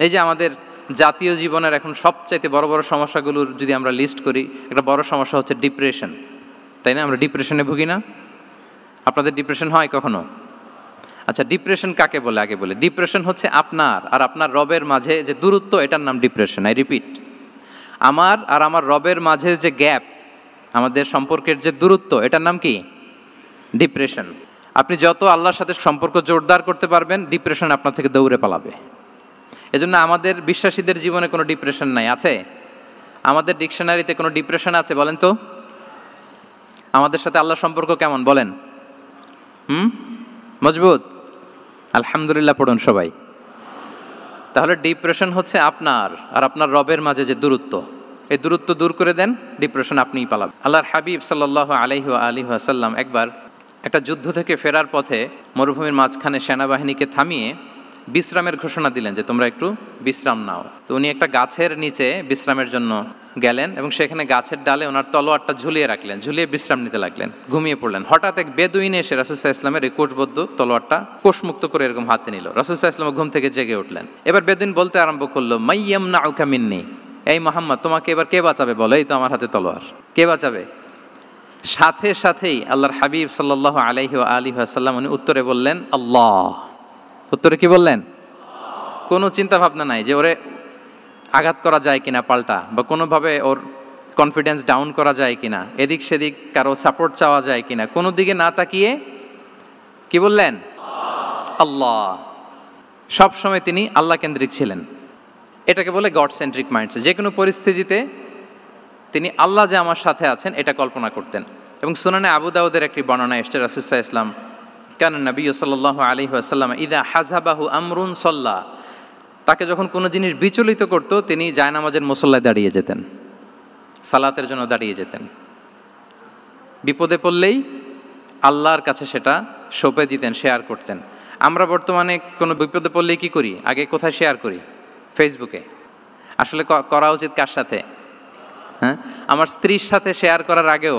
এই যে আমাদের জাতীয় জীবনের এখন সবচাইতে বড় বড় সমস্যাগুলোর যদি আমরা লিস্ট করি, একটা বড় সমস্যা হচ্ছে ডিপ্রেশন, তাই না? আমরা ডিপ্রেশনে ভুগি না? আপনাদের ডিপ্রেশন হয় কখনো? আচ্ছা, ডিপ্রেশন কাকে বলে আগে বলে। ডিপ্রেশন হচ্ছে আপনার আর আপনার রবের মাঝে যে দূরত্ব, এটার নাম ডিপ্রেশন। আই রিপিট, আমার আর আমার রবের মাঝে যে গ্যাপ, আমাদের সম্পর্কের যে দূরত্ব, এটার নাম কি? ডিপ্রেশন। আপনি যত আল্লাহর সাথে সম্পর্ক জোরদার করতে পারবেন, ডিপ্রেশন আপনার থেকে দৌড়ে পালাবে। এজন্য আমাদের বিশ্বাসীদের জীবনে কোনো ডিপ্রেশন নাই। আছে? আমাদের ডিকশনারিতে কোনো ডিপ্রেশন আছে বলেন তো? আমাদের সাথে আল্লাহর সম্পর্ক কেমন বলেন? মজবুত? আলহামদুলিল্লাহ পড়ুন সবাই। তাহলে ডিপ্রেশন হচ্ছে আপনার আর আপনার রবের মাঝে যে দূরত্ব, এই দূরত্ব দূর করে দেন, ডিপ্রেশন আপনিই পালাবেন। আল্লাহর হাবিব সাল্লাল্লাহু আলাইহি ওয়া আলিহি ওয়াসাল্লাম একবার একটা যুদ্ধ থেকে ফেরার পথে মরুভূমির মাঝখানে সেনাবাহিনীকে থামিয়ে বিশ্রামের ঘোষণা দিলেন যে তোমরা একটু বিশ্রাম নাও। তো উনি একটা গাছের নিচে বিশ্রামের জন্য গেলেন এবং সেখানে গাছের ডালে ওনার তলোয়ারটা ঝুলিয়ে রাখলেন, ঝুলিয়ে বিশ্রাম নিতে লাগলেন, ঘুমিয়ে পড়লেন। হঠাৎ এক বেদুইন এসে রাসূল সাল্লাল্লাহু আলাইহি ওয়াসাল্লামের এই কোষবদ্ধ তলোয়ারটা কোষমুক্ত করে এরকম হাতে নিল। রাসূল সাল্লাল্লাহু আলাইহি ওয়াসাল্লাম ঘুম থেকে জেগে উঠলেন। এবার বেদুইন বলতে আরম্ভ করলো, মাইয়ামনাউকা মিন্নি, এই মুহাম্মদ তোমাকে এবার কে বাঁচাবে বলো, এই তো আমার হাতে তলোয়ার, কে বাঁচাবে? সাথে সাথেই আল্লাহর হাবিব সাল্লাল্লাহু আলাইহি ওয়া আলিহি ওয়াসাল্লাম উনি উত্তরে বললেন আল্লাহ। উত্তরে কি বললেন? কোনো চিন্তা ভাবনা নাই যে ওরে আঘাত করা যায় কিনা পাল্টা, বা কোনোভাবে ওর কনফিডেন্স ডাউন করা যায় কিনা, এদিক সেদিক কারো সাপোর্ট চাওয়া যায় কিনা, কোনো দিকে না তাকিয়ে কি বললেন? আল্লাহ। সবসময় তিনি আল্লাহ কেন্দ্রিক ছিলেন। এটাকে বলে গড সেন্ট্রিক মাইন্ডসেট। যে কোনো পরিস্থিতিতে তিনি আল্লাহ যে আমার সাথে আছেন এটা কল্পনা করতেন। এবং সুনানে আবু দাউদের একটি বর্ণনা এসেছে, রাসূল সাল্লাল্লাহু আলাইহি ওয়াসাল্লাম কানা নবী সাল্লাল্লাহু আলাইহি ওয়াসাল্লাম ইযা হাযাবাহু আমরুন সাল্লা, তাকে যখন কোনো জিনিস বিচলিত করতো তিনি জায়নামাজের মুসল্লায় দাঁড়িয়ে যেতেন, সালাতের জন্য দাঁড়িয়ে যেতেন। বিপদে পড়লেই আল্লাহর কাছে সেটা সঁপে দিতেন, শেয়ার করতেন। আমরা বর্তমানে কোনো বিপদে পড়লেই কি করি? আগে কোথায় শেয়ার করি? ফেসবুকে। আসলে করা উচিত কার সাথে? হ্যাঁ, আমার স্ত্রীর সাথে শেয়ার করার আগেও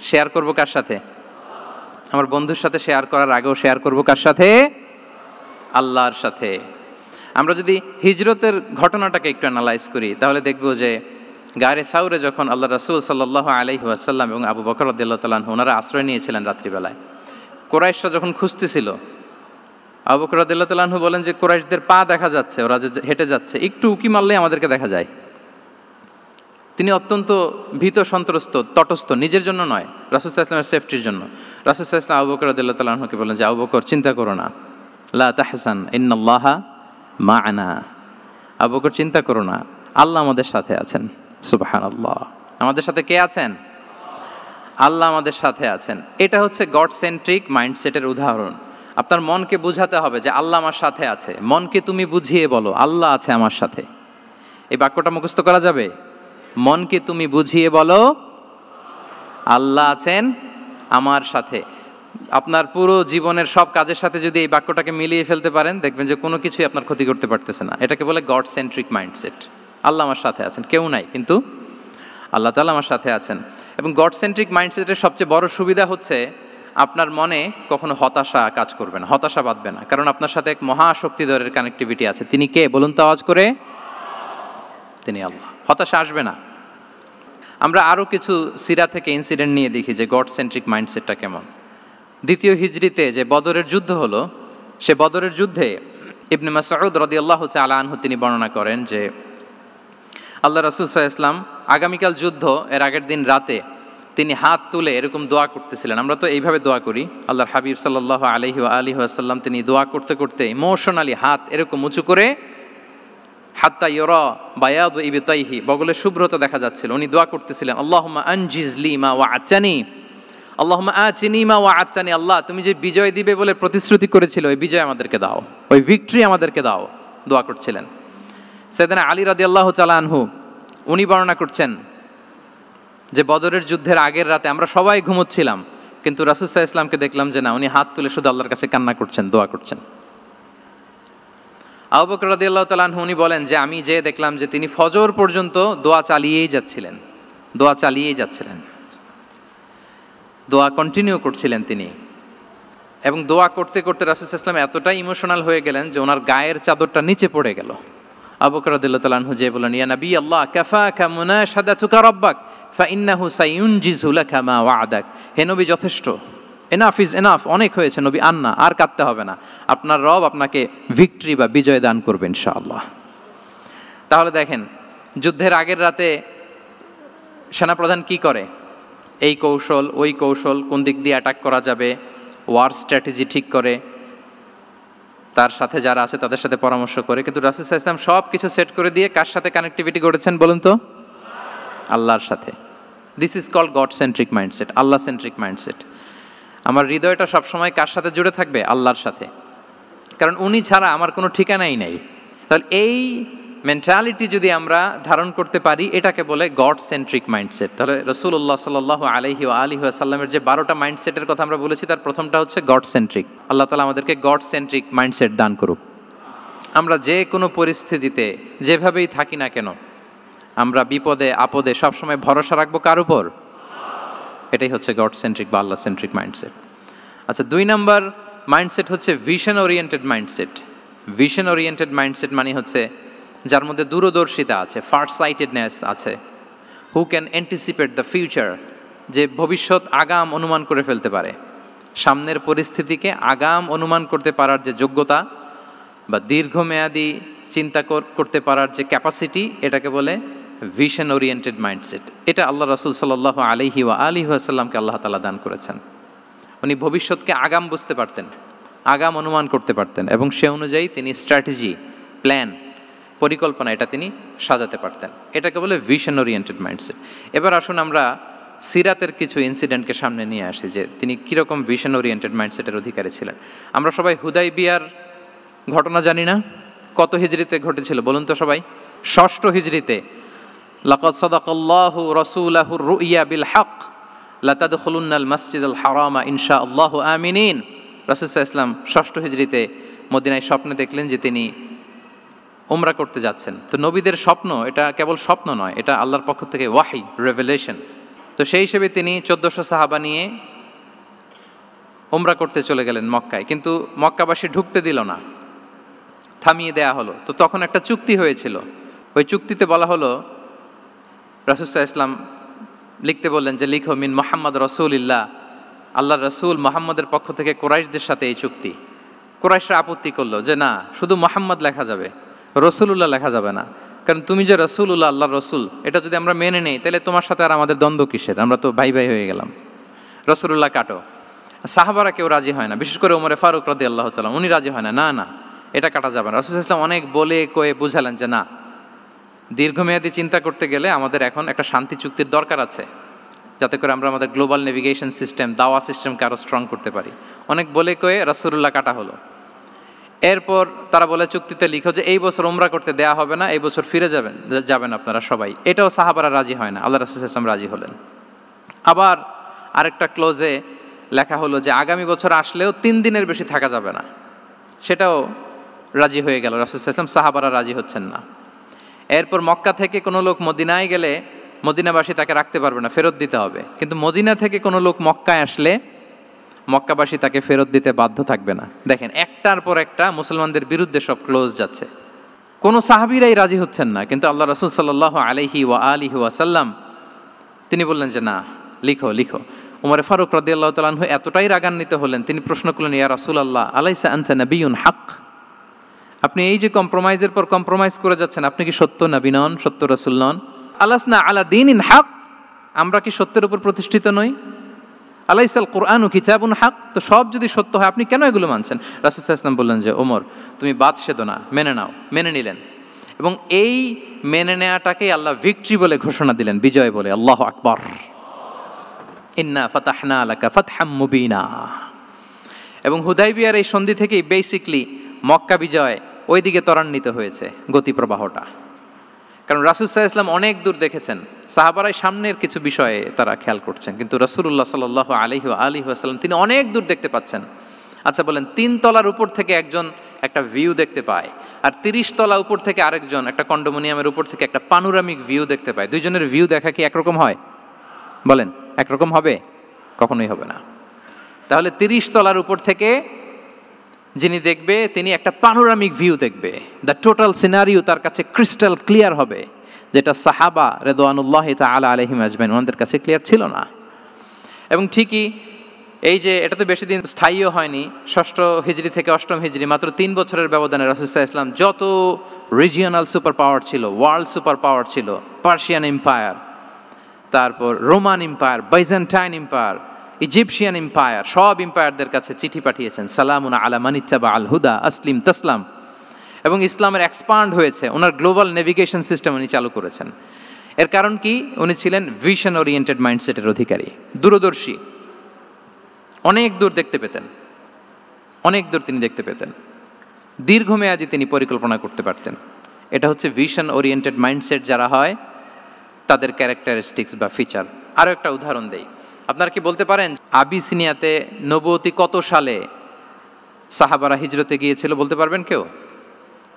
শেয়ার করব কার সাথে? আমার বন্ধুর সাথে শেয়ার করার আগেও শেয়ার করব কার সাথে? আল্লাহর সাথে। আমরা যদি হিজরতের ঘটনাটাকে একটু অ্যানালাইজ করি তাহলে দেখব যে গারে সাউরে যখন আল্লাহ রাসূল সাল্লাল্লাহু আলাইহি ওয়াসাল্লাম এবং আবু বকর রাদিয়াল্লাহু তাআলা আনহু ওনারা আশ্রয় নিয়েছিলেন রাত্রিবেলায়, কুরাইশরা যখন খুঁজতেছিল, আবু বকর রাদিয়াল্লাহু তাআলা আনহু বলেন যে কুরাইশদের পা দেখা যাচ্ছে, ওরা যে হেঁটে যাচ্ছে, একটু উকি মারলেই আমাদেরকে দেখা যায়। তিনি অত্যন্ত ভীত সন্ত্রস্ত, তটস্থ, নিজের জন্য নয়, রাসূল সাল্লাল্লাহু আলাইহি ওয়াসাল্লামের সেফটির জন্য। রাসূল সাল্লাল্লাহু আলাইহি ওয়াসাল্লাম আবু বকর রাদিয়াল্লাহু তাআলা আনহুকে বলেন যে আবু বকর চিন্তা করো না, লা তাহসান ইন্নাল্লাহা মা'না, আবু বকর চিন্তা করো না, আল্লাহ আমাদের সাথে আছেন। সুবহানাল্লাহ। আমাদের সাথে কে আছেন? আল্লাহ আমাদের সাথে আছেন। এটা হচ্ছে গড সেন্ট্রিক মাইন্ডসেটের উদাহরণ। আপনার মনকে বুঝাতে হবে যে আল্লাহ আমার সাথে আছে। মনকে তুমি বুঝিয়ে বলো আল্লাহ আছে আমার সাথে। এই বাক্যটা মুখস্থ করা যাবে? মনকে তুমি বুঝিয়ে বলো আল্লাহ আছেন আমার সাথে। আপনার পুরো জীবনের সব কাজের সাথে যদি এই বাক্যটাকে মিলিয়ে ফেলতে পারেন, দেখবেন যে কোনো কিছুই আপনার ক্ষতি করতে পারতেছে না। এটাকে বলে গড সেন্ট্রিক মাইন্ডসেট। আল্লাহ আমার সাথে আছেন, কেউ নাই কিন্তু আল্লাহ তাআলা আমার সাথে আছেন। এবং গড সেন্ট্রিক মাইন্ডসেটের সবচেয়ে বড় সুবিধা হচ্ছে আপনার মনে কখনো হতাশা কাজ করবে না, হতাশা বাঁধবে না, কারণ আপনার সাথে এক মহাশক্তিধরের কানেক্টিভিটি আছে। তিনি কে বলুন তো আওয়াজ করে? তিনি আল্লাহ। হতাশা আসবে না। আমরা আরও কিছু সিরা থেকে ইনসিডেন্ট নিয়ে দেখি যে গড সেন্ট্রিক মাইন্ডসেটটা কেমন। দ্বিতীয় হিজরিতে যে বদরের যুদ্ধ হলো, সে বদরের যুদ্ধে ইবনে মাসউদ রাদিয়াল্লাহু তাআলা আনহু তিনি বর্ণনা করেন যে আল্লাহ রাসূল সাল্লাল্লাহু আলাইহি ওয়াসাল্লাম আগামীকাল যুদ্ধ, এর আগের দিন রাতে তিনি হাত তুলে এরকম দোয়া করতেছিলেন। আমরা তো এইভাবে দোয়া করি। আল্লাহর হাবিব সাল্লাল্লাহু আলাইহি ওয়া আলিহি ওয়াসাল্লাম তিনি দোয়া করতে করতে ইমোশনালি হাত এরকম উঁচু করে, হাত্তা ইউরা বায়াদু ইবতাইহি, বগলের শুভ্রতা দেখা যাচ্ছিল, উনি দোয়া করতেছিলেন আল্লাহুম্মা আনজিজলি মা ওয়া'আতানি, আল্লাহুম্মা আতিনি মা ওয়া'আতানি, আল্লাহ তুমি যে বিজয় দিবে বলে প্রতিশ্রুতি করেছিলে ওই বিজয় আমাদেরকে দাও, ওই ভিক্টরি আমাদেরকে দাও, দোয়া করছিলেন। সাইয়েদনা আলী রাদিয়াল্লাহু তাআলা আনহু উনি বর্ণনা করছেন যে বদরের যুদ্ধের আগের রাতে আমরা সবাই ঘুমোচ্ছিলাম, কিন্তু রাসূল সাল্লাল্লাহু আলাইহি ওয়াসাল্লামকে দেখলাম যে না, উনি হাত তুলে শুধু আল্লাহর কাছে কান্না করছেন, দোয়া করছেন। আবু বকর রাদিয়াল্লাহু তাআলা আনহু উনি বলেন যে আমি যে দেখলাম যে তিনি ফজর পর্যন্ত দোয়া চালিয়েই যাচ্ছিলেন, দোয়া চালিয়েই যাচ্ছিলেন, দোয়া কন্টিনিউ করছিলেন তিনি। এবং দোয়া করতে করতে রাসূল সাল্লাল্লাহু আলাইহি ওয়াসাল্লাম এতটাই ইমোশনাল হয়ে গেলেন যে ওনার গায়ের চাদরটা নিচে পড়ে গেল। আবু বকর রাদিয়াল্লাহু তাআলা আনহু যে বলেন, ইয়া নবী আল্লাহ কাফাকা মুনাশাদাতুকা রাব্বাক ফাইন্নাহু সায়ুনজিজু লাকা মা ওয়া'দাক। হে নবী, যথেষ্ট, এনাফ ইজ এনাফ, অনেক হয়েছে নবী, আন্না, আর কাঁদতে হবে না, আপনার রব আপনাকে ভিক্টরি বা বিজয় দান করবে ইনশাআল্লাহ। তাহলে দেখেন, যুদ্ধের আগের রাতে সেনাপ্রধান কি করে? এই কৌশল ওই কৌশল, কোন দিক দিয়ে অ্যাটাক করা যাবে, ওয়ার স্ট্র্যাটেজি ঠিক করে, তার সাথে যারা আছে তাদের সাথে পরামর্শ করে। কিন্তু রাসূল সাল্লাল্লাহু আলাইহি ওয়াসাল্লাম সব কিছু সেট করে দিয়ে কার সাথে কানেক্টিভিটি গড়েছেন বলুন তো? আল্লাহর সাথে। This is called God centric mindset, Allah centric mindset. আমার হৃদয়টা সবসময় কার সাথে জুড়ে থাকবে? আল্লাহর সাথে, কারণ উনি ছাড়া আমার কোনো ঠিকানাই নেই। তাহলে এই মেন্টালিটি যদি আমরা ধারণ করতে পারি, এটাকে বলে গড সেন্ট্রিক মাইন্ডসেট। তাহলে রাসূলুল্লাহ সাল্লাল্লাহু আলাইহি ওয়া আলিহি ওয়াসাল্লামের যে 12টা মাইন্ডসেটের কথা আমরা বলেছি, তার প্রথমটা হচ্ছে গড সেন্ট্রিক। আল্লাহ তাআলা আমাদেরকে গড সেন্ট্রিক মাইন্ডসেট দান করুক। আমরা যে কোনো পরিস্থিতিতে যেভাবেই থাকি না কেন, আমরা বিপদে আপদে সবসময় ভরসা রাখবো কার উপর? এটাই হচ্ছে গড সেন্ট্রিক বা আল্লাহ সেন্ট্রিক মাইন্ডসেট। আচ্ছা, 2 নাম্বার মাইন্ডসেট হচ্ছে vision oriented mindset. Vision oriented mindset মানে হচ্ছে যার মধ্যে দূরদর্শিতা আছে, ফার সাইটেডনেস আছে, who can anticipate the future, যে ভবিষ্যৎ আগাম অনুমান করে ফেলতে পারে, সামনের পরিস্থিতিকে আগাম অনুমান করতে পারার যে যোগ্যতা বা দীর্ঘমেয়াদী চিন্তা করতে পারার যে ক্যাপাসিটি, এটাকে বলে ভিশন ওরিয়েন্টেড মাইন্ডসেট। এটা আল্লাহ রাসূল সাল্লাল্লাহু আলাইহি ওয়া আলিহি ওয়াসাল্লামকে আল্লাহ তাআলা দান করেছেন। উনি ভবিষ্যৎকে আগাম বুঝতে পারতেন, আগাম অনুমান করতে পারতেন, এবং সে অনুযায়ী তিনি স্ট্র্যাটেজি, প্ল্যান, পরিকল্পনা এটা তিনি সাজাতে পারতেন। এটাকে বলে ভিশন ওরিয়েন্টেড মাইন্ডসেট। এবার আসুন আমরা সিরাতের কিছু ইনসিডেন্টকে সামনে নিয়ে আসি যে তিনি কীরকম ভিশন ওরিয়েন্টেড মাইন্ডসেটের অধিকারী ছিলেন। আমরা সবাই হুদাইবিয়ার ঘটনা জানি না? কত হিজরিতে ঘটেছিল বলুন তো সবাই? 6ষ্ঠ হিজরিতে। লাকাদ সাদাকাল্লাহু রাসূলাহুর রুইয়া বিল হক লাতাদখুলুন্নাল মাসজিদাল হারামা ইনশাআল্লাহু আমিনিন। রাসূল সাল্লাল্লাহু আলাইহি ওয়াসাল্লাম 6ষ্ঠ হিজরিতে মদিনায় স্বপ্নে দেখলেন যে তিনি উমরা করতে যাচ্ছেন। তো নবীদের স্বপ্ন এটা কেবল স্বপ্ন নয়, এটা আল্লাহর পক্ষ থেকে ওয়াহি, রেভেলেশন। তো সেই হিসেবে তিনি 1400 সাহাবা নিয়ে উমরা করতে চলে গেলেন মক্কায়, কিন্তু মক্কাবাসী ঢুকতে দিল না, থামিয়ে দেয়া হলো। তো তখন একটা চুক্তি হয়েছিল, ওই চুক্তিতে বলা হলো, রাসূল সাল্লাল্লাহু আলাইহি ওয়াসাল্লাম লিখতে বললেন যে লিখো মিন মুহাম্মদ রাসূলিল্লাহ, আল্লাহর রাসূল মুহাম্মদের পক্ষ থেকে কুরাইশদের সাথে এই চুক্তি। কুরাইশরা আপত্তি করলো যে না, শুধু মুহাম্মদ লেখা যাবে, রাসূলুল্লাহ লেখা যাবে না, কারণ তুমি যে রাসূলুল্লাহ, আল্লাহর রাসূল, এটা যদি আমরা মেনে নেই তাহলে তোমার সাথে আর আমাদের দ্বন্দ্ব কিসের, আমরা তো ভাই ভাই হয়ে গেলাম, রাসূলুল্লাহ কাটো। সাহাবারা কেউ রাজি হয় না, বিশেষ করে ওমরে ফারুক রাদিয়াল্লাহু তাআলা, উনি রাজি হয় না, না না এটা কাটা যাবে না। রাসূল সাল্লাল্লাহু আলাইহি ওয়াসাল্লাম অনেক বলে কয়ে বুঝালেন যে না, দীর্ঘমেয়াদী চিন্তা করতে গেলে আমাদের এখন একটা শান্তি চুক্তির দরকার আছে, যাতে করে আমরা আমাদের গ্লোবাল নেভিগেশন সিস্টেম, দাওয়া সিস্টেমকে আরও স্ট্রং করতে পারি। অনেক বলে কয়ে রাসূলুল্লাহ কাটা হলো। এরপর তারা বলে চুক্তিতে লিখো যে এই বছর উমরা করতে দেয়া হবে না, এই বছর ফিরে যাবেন আপনারা সবাই। এটাও সাহাবারা রাজি হয় না, আল্লাহ রাসূল সাল্লাল্লাহু আলাইহি ওয়াসাল্লাম রাজি হলেন। আবার আরেকটা ক্লোজে লেখা হলো যে আগামী বছর আসলেও 3 দিনের বেশি থাকা যাবে না, সেটাও রাজি হয়ে গেল রাসূল সাল্লাল্লাহু আলাইহি ওয়াসাল্লাম, সাহাবারা রাজি হচ্ছেন না। এরপর মক্কা থেকে কোনো লোক মদিনায় গেলে মদিনাবাসী তাকে রাখতে পারবে না, ফেরত দিতে হবে। কিন্তু মদিনা থেকে কোনো লোক মক্কায় আসলে মক্কাবাসী তাকে ফেরত দিতে বাধ্য থাকবে না। দেখেন, একটার পর একটা মুসলমানদের বিরুদ্ধে সব ক্লোজ যাচ্ছে, কোনো সাহাবীরাই রাজি হচ্ছেন না। কিন্তু আল্লাহ রাসূল সাল্লাল্লাহু আলাইহি ওয়া আলিহি ওয়াসাল্লাম তিনি বললেন যে না, লিখো লিখো। উমরে ফারুক রাদিয়াল্লাহু তাআলা আনহু এতটাই রাগান্বিত হলেন, তিনি প্রশ্ন করলেন, ইয়া রাসূলুল্লাহ আলাইসা আনতা নাবিয়্যুন হক, আপনি এই যে কম্প্রোমাইজের পর কম্প্রোমাইজ করে যাচ্ছেন, আপনি কি সত্য নবী নন, সত্য রাসূল নন? আলাসনা আলা দীনিন হক, আমরা কি সত্যের উপর প্রতিষ্ঠিত নই? আলাইসাল কুরআনু কিতাবুন হক, তো সব যদি সত্য হয় আপনি কেন এগুলো মানছেন? রাসূল সাল্লাল্লাহু আলাইহি ওয়াসাল্লাম বললেন যে ওমর, তুমি বাদ সেদো না, মেনে নাও। মেনে নিলেন, এবং এই মেনে নেওয়াটাকে আল্লাহ ভিক্টরি বলে ঘোষণা দিলেন, বিজয় বলে। আল্লাহু আকবার। ইন্না ফাতাহনা লাকা ফাতহাম মুবিনা। এবং হুদাইবিয়ার এই সন্ধি থেকেই বেসিকলি মক্কা বিজয় ওইদিকে ত্বরান্বিত হয়েছে গতি প্রবাহটা। কারণ রাসূল সাল্লাল্লাহু আলাইহি ওয়াসাল্লাম অনেক দূর দেখেছেন, সাহাবারাই সামনের কিছু বিষয়ে তারা খেয়াল করছেন, কিন্তু রাসূলুল্লাহ সাল্লাল্লাহু আলাইহি ওয়া আলিহি ওয়াসাল্লাম তিনি অনেক দূর দেখতে পাচ্ছেন। আচ্ছা বলেন, 3 তলার উপর থেকে একজন একটা ভিউ দেখতে পায়, আর 30 তলা উপর থেকে আরেকজন একটা কন্ডোমিনিয়ামের উপর থেকে একটা পানোরামিক ভিউ দেখতে পায়। দুইজনের ভিউ দেখা কি একরকম হয়? বলেন, একরকম হবে? কখনোই হবে না। তাহলে 30 তলার উপর থেকে যিনি দেখবে তিনি একটা পানোরামিক ভিউ দেখবে, দ্য টোটাল সিনারিও তার কাছে ক্রিস্টাল ক্লিয়ার হবে, যেটা সাহাবা রিদওয়ানুল্লাহি তাআলা আলাইহিম আজমাইন ওনাদের কাছে ক্লিয়ার ছিল না। এবং ঠিকই এই যে এটা তো বেশি দিন স্থায়ীও হয়নি, 6ষ্ঠ হিজরি থেকে 8ম হিজরি, মাত্র 3 বছরের ব্যবধানে রাসূল সাল্লাল্লাহু আলাইহি ওয়াসাল্লাম যত রিজিওনাল সুপার পাওয়ার ছিল, ওয়ার্ল্ড সুপার পাওয়ার ছিল, পার্সিয়ান এম্পায়ার, তারপর Roman empire, Byzantine empire, Egyptian empire, সব এম্পায়ারদের কাছে চিঠি পাঠিয়েছেন, সালামুন আলা মান ইত্তাবা আল হুদা আসলিম তাসলাম। এবং ইসলামের এক্সপান্ড হয়েছে, ওনার গ্লোবাল নেভিগেশন সিস্টেম উনি চালু করেছেন। এর কারণ কি? উনি ছিলেন ভিশন ওরিয়েন্টেড মাইন্ডসেটের অধিকারী, দূরদর্শী, অনেক দূর দেখতে পেতেন, অনেক দূর তিনি দেখতে পেতেন, দীর্ঘমেয়াদী তিনি পরিকল্পনা করতে পারতেন। এটা হচ্ছে ভিশন ওরিয়েন্টেড মাইন্ডসেট যারা হয় তাদের ক্যারেক্টারিস্টিক্স বা ফিচার। আরও একটা উদাহরণ দেই, আপনারা কি বলতে পারেন আবিসিনিয়াতে নবুয়তি কত সালে সাহাবারা হিজরতে গিয়েছিল? বলতে পারবেন কেউ?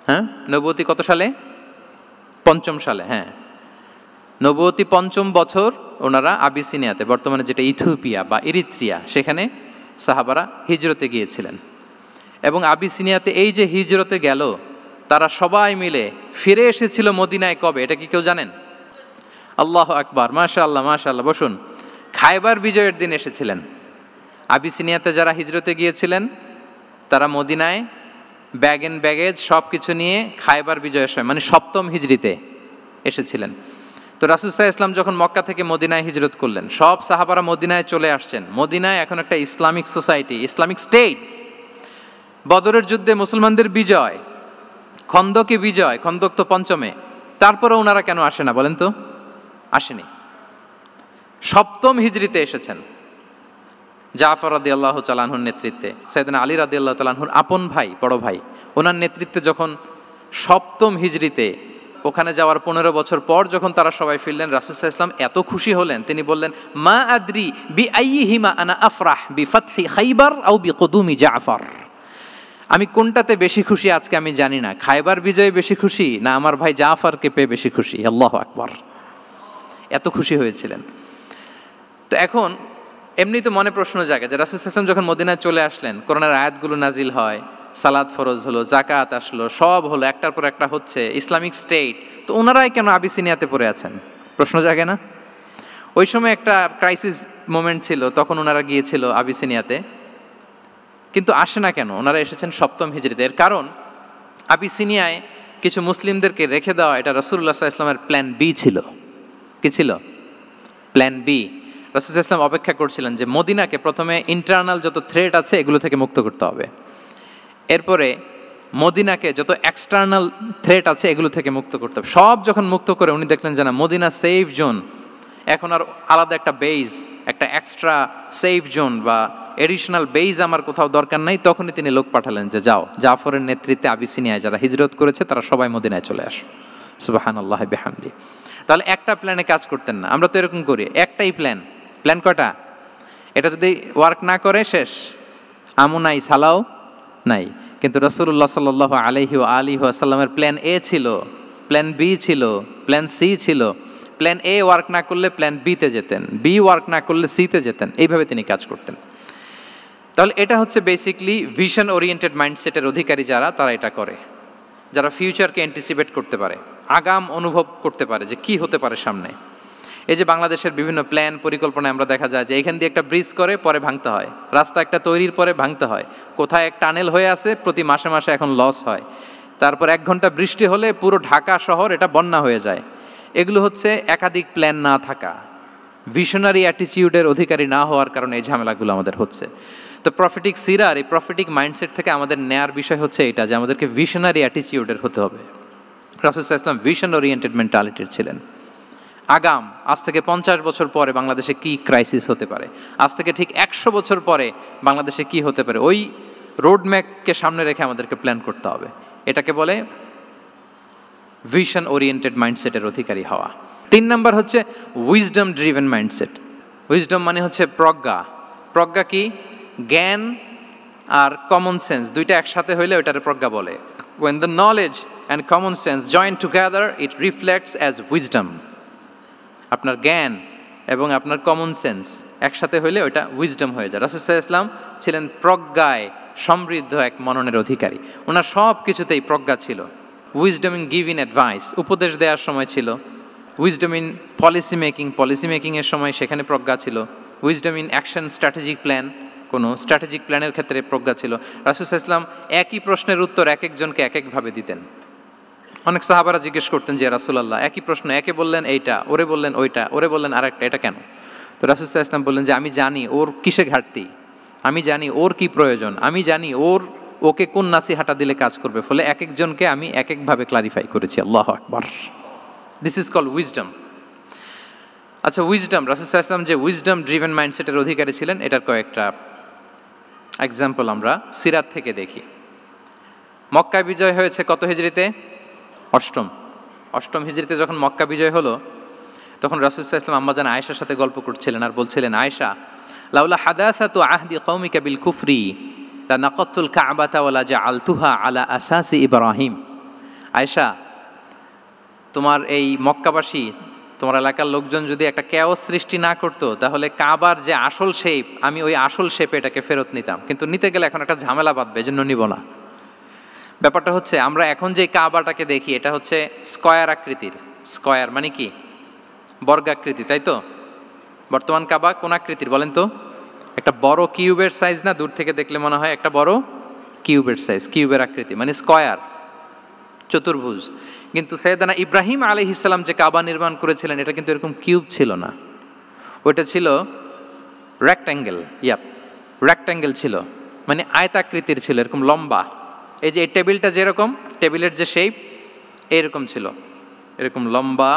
হ্যাঁ, নবুয়তি কত সালে? 5ম সালে। হ্যাঁ, নবুয়তি 5ম বছর ওনারা আবিসিনিয়াতে, বর্তমানে যেটা ইথিওপিয়া বা ইরিত্রিয়া, সেখানে সাহাবারা হিজরতে গিয়েছিলেন। এবং আবিসিনিয়াতে এই যে হিজরতে গেল, তারা সবাই মিলে ফিরে এসেছিল মদিনায় কবে? এটা কি কেউ জানেন? আল্লাহু আকবার, মাশাআল্লাহ মাশাআল্লাহ। বসুন। খায়বার বিজয়ের দিন এসেছিলেন। আবিসিনিয়াতে যারা হিজরতে গিয়েছিলেন তারা মদিনায় ব্যাগ এন্ড ব্যাগেজ সব কিছু নিয়ে খায়বার বিজয়ের সময়, মানে 7ম হিজরিতে এসেছিলেন। তো রাসূল সাল্লাল্লাহু আলাইহি ওয়াসাল্লাম যখন মক্কা থেকে মদিনায় হিজরত করলেন, সব সাহাবারা মদিনায় চলে আসছেন। মদিনায় এখন একটা ইসলামিক সোসাইটি, ইসলামিক স্টেট। বদরের যুদ্ধে মুসলমানদের বিজয়, খন্দকে বিজয়, খন্দক তো 5মে, তারপরে ওনারা কেন আসে না বলেন তো? আসেনি। 7ম হিজরিতে এসেছেন, জাফর রাদিয়াল্লাহু তাআলা আনহুর নেতৃত্বে, সাইয়েদনা আলী রাদিয়াল্লাহু তাআলা আনহুর আপন ভাই, বড় ভাই, ওনার নেতৃত্বে যখন 7ম হিজরিতে ওখানে যাওয়ার 15 বছর পর যখন তারা সবাই ফিরলেন, রাসূল সাল্লাল্লাহু আলাইহি ওয়াসাল্লাম এত খুশি হলেন, তিনি বললেন, মা আদরি বি আইয়িহিমা আনা আফরাহ বি ফাতহি খাইবার আও বি কুদুমি জাফর। আমি কোনটাতে বেশি খুশি আজকে আমি জানি না, খায়বার বিজয়ে বেশি খুশি না আমার ভাই জাফরকে পেয়ে বেশি খুশি। আল্লাহু আকবার, এত খুশি হয়েছিলেন। তো এখন এমনি তো মনে প্রশ্ন জাগে যে রাসূল সাল্লাল্লাহু আলাইহি ওয়াসাল্লাম যখন মদিনায় চলে আসলেন, কোরআনের আয়াতগুলো নাজিল হয়, সালাত ফরজ হলো, জাকাত আসলো, সব হলো, একটার পর একটা হচ্ছে, ইসলামিক স্টেট, তো ওনারাই কেন আবিসিনিয়াতে পড়ে আছেন? প্রশ্ন জাগে না? ওই সময় একটা ক্রাইসিস মোমেন্ট ছিল, তখন ওনারা গিয়েছিল আবিসিনিয়াতে, কিন্তু আসে না কেন? ওনারা এসেছেন 7ম হিজরিতে। এর কারণ আবিসিনিয়ায় কিছু মুসলিমদেরকে রেখে দেওয়া, এটা রাসূলুল্লাহ সাল্লাল্লাহু আলাইহি ওয়াসাল্লামের প্ল্যান বি ছিল। কি ছিল? Plan B. রাসূল সাল্লাল্লাহু আলাইহি ওয়াসাল্লাম অপেক্ষা করছিলেন যে মদিনাকে প্রথমে ইন্টারনাল যত থ্রেট আছে এগুলো থেকে মুক্ত করতে হবে, এরপরে মদিনাকে যত এক্সটার্নাল থ্রেট আছে এগুলো থেকে মুক্ত করতে হবে। সব যখন মুক্ত করে উনি দেখলেন যে না, মদিনা সেফ জোন, এখন আর আলাদা একটা বেইজ, একটা এক্সট্রা সেফ জোন বা এডিশনাল বেইজ আমার কোথাও দরকার নাই। তখনই তিনি লোক পাঠালেন যে যাও, জাফরের নেতৃত্বে আবিসিনিয়ায় যারা হিজরত করেছে তারা সবাই মদিনায় চলে আসো। সুবহানাল্লাহি বিহামদি। তাহলে একটা প্ল্যানে কাজ করতেন না। আমরা তো এরকম করি, একটাই প্ল্যান। প্ল্যান কটা? এটা যদি ওয়ার্ক না করে শেষ, আমু নাই, সালাও নাই। কিন্তু রাসূলুল্লাহ সাল্লাল্লাহু আলাইহি ওয়া আলিহি ওয়াসাল্লামের প্ল্যান এ ছিল, প্ল্যান বি ছিল, প্ল্যান সি ছিল। প্ল্যান এ ওয়ার্ক না করলে প্ল্যান বিতে যেতেন, বি ওয়ার্ক না করলে সিতে যেতেন, এইভাবে তিনি কাজ করতেন। তাহলে এটা হচ্ছে বেসিকলি ভিশন ওরিয়েন্টেড মাইন্ডসেটের অধিকারী যারা, তারা এটা করে, যারা ফিউচারকে অ্যান্টিসিপেট করতে পারে, আগাম অনুভব করতে পারে যে কি হতে পারে সামনে। এই যে বাংলাদেশের বিভিন্ন প্ল্যান পরিকল্পনায় আমরা দেখা যায় যে এখান দিয়ে একটা ব্রিজ করে পরে ভাঙতে হয়, রাস্তা একটা তৈরির পরে ভাঙতে হয়, কোথায় এক টানেল হয়ে আছে প্রতি মাসে মাসে এখন লস হয়, তারপর 1 ঘন্টা বৃষ্টি হলে পুরো ঢাকা শহর এটা বন্যা হয়ে যায়। এগুলো হচ্ছে একাধিক প্ল্যান না থাকা, ভিশনারি অ্যাটিটিউডের অধিকারী না হওয়ার কারণে এই ঝামেলাগুলো আমাদের হচ্ছে। তো প্রফেটিক সিরার এই প্রফেটিক মাইন্ডসেট থেকে আমাদের নেয়ার বিষয় হচ্ছে এটা, যে আমাদেরকে ভিশনারি অ্যাটিটিউডের হতে হবে। রাসূল সাল্লাল্লাহু আলাইহি ওয়াসাল্লাম ভিশন ওরিয়েন্টেড মেন্টালিটির ছিলেন। আগাম, আজ থেকে 50 বছর পরে বাংলাদেশে কি ক্রাইসিস হতে পারে, আজ থেকে ঠিক 100 বছর পরে বাংলাদেশে কি হতে পারে, ওই রোডম্যাপকে সামনে রেখে আমাদেরকে প্ল্যান করতে হবে। এটাকে বলে ভিশন ওরিয়েন্টেড মাইন্ডসেটের অধিকারী হওয়া। 3 নাম্বার হচ্ছে উইজডম ড্রিভেন মাইন্ডসেট। উইজডম মানে হচ্ছে প্রজ্ঞা। প্রজ্ঞা কি? জ্ঞান আর কমন সেন্স দুইটা একসাথে হইলে ওইটারে প্রজ্ঞা বলে। When the knowledge and common sense join together, it reflects as wisdom. আপনার জ্ঞান এবং আপনার কমন সেন্স একসাথে হইলে ওইটা উইজডম হয়ে যায়। রাসূল সাল্লাল্লাহু আলাইহি ওয়াসাল্লাম ছিলেন প্রজ্ঞায় সমৃদ্ধ এক মননের অধিকারী। ওনার সব কিছুতেই প্রজ্ঞা ছিল। Wisdom in give in advice, উপদেশ দেওয়ার সময় ছিল। উইজডম ইন পলিসি মেকিংয়ের সময় সেখানে প্রজ্ঞা ছিল। Wisdom in action, strategic plan, কোনো স্ট্র্যাটেজিক প্ল্যানের ক্ষেত্রে প্রজ্ঞা ছিল। রাসূল সাল্লাল্লাহু আলাইহি ওয়াসাল্লাম একই প্রশ্নের উত্তর এক একজনকে এক একভাবে দিতেন। অনেক সাহাবারা জিজ্ঞেস করতেন যে রাসূলুল্লাহ একই প্রশ্ন, একে বললেন এইটা, ওরে বললেন ওইটা, ওরে বললেন আরেকটা, এটা কেন? তো রাসূল সাল্লাল্লাহু আলাইহি ওয়াসাল্লাম বললেন যে আমি জানি ওর কিসে ঘাটতি, আমি জানি ওর কি প্রয়োজন, আমি জানি ওকে কোন নাসিহাটা দিলে কাজ করবে, ফলে এক একজনকে আমি এক একভাবে ক্লারিফাই করেছি। আল্লাহু আকবার। This is called wisdom. আচ্ছা, উইজডম, রাসূল সাল্লাল্লাহু আলাইহি ওয়াসাল্লাম যে উইজডম ড্রিভেন মাইন্ডসেটের অধিকারী ছিলেন, এটার কয়েকটা এক্সাম্পল আমরা সিরাত থেকে দেখি। মক্কা বিজয় হয়েছে কত হিজরিতে? অষ্টম হিজরিতে যখন মক্কা বিজয় হলো, তখন রাসূল সাল্লাল্লাহু আলাইহি ওয়াসাল্লাম আম্মাজান আয়েশার সাথে গল্প করছিলেন আর বলছিলেন, আয়েশা, লাউলা হাদাসাতু আহদি কওমিকা বিল কুফরি লা নাকাতুল কাবাতা ওয়ালা জাআলতুহা আলা আসাসি ইব্রাহিম। আয়েশা, তোমার এই মক্কাবাসী, তোমার এলাকার লোকজন যদি একটা কেওস সৃষ্টি না করতো, তাহলে কাবার যে আসল শেপ, আমি ওই আসল শেপে এটাকে ফেরত নিতাম, কিন্তু নিতে গেলে এখন একটা ঝামেলা বাঁধবে, এজন্য নিব না। ব্যাপারটা হচ্ছে, আমরা এখন যে কাবাটাকে দেখি এটা হচ্ছে স্কয়ার আকৃতির। স্কয়ার মানে কি? বর্গাকৃতি, তাই তো? বর্তমান কাবা কোন আকৃতির বলেন তো? একটা বড় কিউবের সাইজ না? দূর থেকে দেখলে মনে হয় একটা বড় কিউবের সাইজ, কিউবের আকৃতি মানে স্কয়ার, চতুর্ভুজ। কিন্তু সাইয়েদানা ইব্রাহিম আলাইহিস সালাম যে কাবা নির্মাণ করেছিলেন, এটা কিন্তু এরকম কিউব ছিল না, ওইটা ছিল রেক্ট্যাঙ্গেল। রেক্ট্যাঙ্গেল ছিল, মানে আয়তাকৃতির ছিল, এরকম লম্বা। এই যে এই টেবিলটা যেরকম, টেবিলের যে শেপ এইরকম ছিল, এরকম লম্বা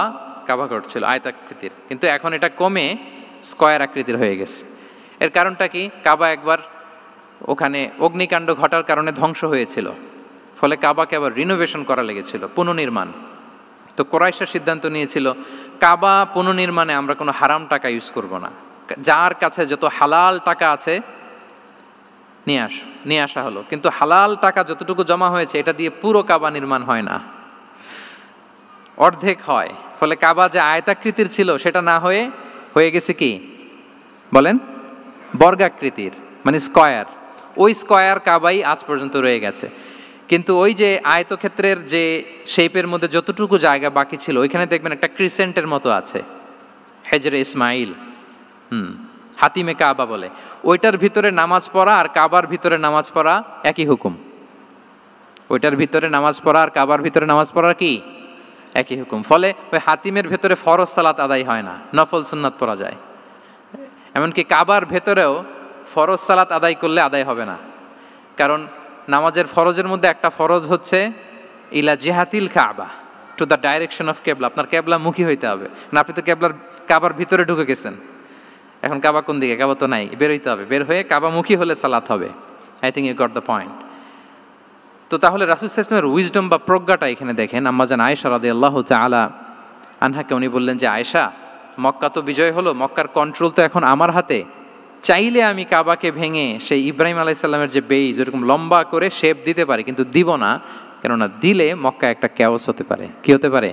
কাবাঘর ছিল আয়তাকৃতির। কিন্তু এখন এটা কমে স্কয়ার আকৃতির হয়ে গেছে। এর কারণটা কি? কাবা একবার ওখানে অগ্নিকাণ্ড ঘটার কারণে ধ্বংস হয়েছিল, ফলে কাবাকে আবার রিনোভেশন করা লেগেছিল, পুনর্নির্মাণ। তো কুরাইশরা সিদ্ধান্ত নিয়েছিল, কাবা পুনর্নির্মাণে আমরা কোনো হারাম টাকা ইউজ করব না, যার কাছে যত হালাল টাকা আছে নিয়ে আসা হলো। কিন্তু হালাল টাকা যতটুকু জমা হয়েছে, এটা দিয়ে পুরো কাবা নির্মাণ হয় না, অর্ধেক হয়। ফলে কাবা যে আয়তাকৃতির ছিল সেটা না হয়ে গেছে কি বলেন? বর্গাকৃতির, মানে স্কয়ার। ওই স্কয়ার কাবাই আজ পর্যন্ত রয়ে গেছে। কিন্তু ওই যে আয়তক্ষেত্রের যে শেপের মধ্যে যতটুকু জায়গা বাকি ছিল, ওইখানে দেখবেন একটা ক্রিসেন্টের মতো আছে, হেজরে ইসমাইল, হাতিমে কাবা বলে। ওইটার ভিতরে নামাজ পড়া আর কাবার ভিতরে নামাজ পড়া একই হুকুম। ওইটার ভিতরে নামাজ পড়া আর কাবার ভিতরে নামাজ পড়া কি একই হুকুম। ফলে ওই হাতিমের ভেতরে ফরজ সালাত আদায় হয় না, নফল সুন্নাত পড়া যায়। এমনকি কাবার ভেতরেও ফরজ সালাত আদায় করলে আদায় হবে না, কারণ নামাজের ফরজের মধ্যে একটা ফরজ হচ্ছে ইলা জিহাতিল কাবা, টু দ্য ডাইরেকশন অফ কেবলা। আপনার কেবলা মুখী হইতে হবে না। আপনি তো কাবার ভিতরে ঢুকে গেছেন, এখন কাবা কোন দিকে? কাবা তো নাই, বের হইতে হবে। বের হয়ে কাবামুখী হলে সালাত হবে। I think you got the point. তো তাহলে রাসূল সাল্লাল্লাহু আলাইহি ওয়াসাল্লামের উইজডম বা প্রজ্ঞাটা এখানে দেখেন। আম্মাজান আয়েশা রাদিয়াল্লাহু তাআলা আনহাকে উনি বললেন যে, আয়েশা, মক্কা তো বিজয় হলো, মক্কার কন্ট্রোল তো এখন আমার হাতে। চাইলে আমি কাবাকে ভেঙে সেই ইব্রাহিম আলাইহিস সালামের যে বেইজ, এরকম লম্বা করে শেপ দিতে পারি, কিন্তু দিব না। কেননা দিলে মক্কা একটা ক্যাওস হতে পারে। কি হতে পারে?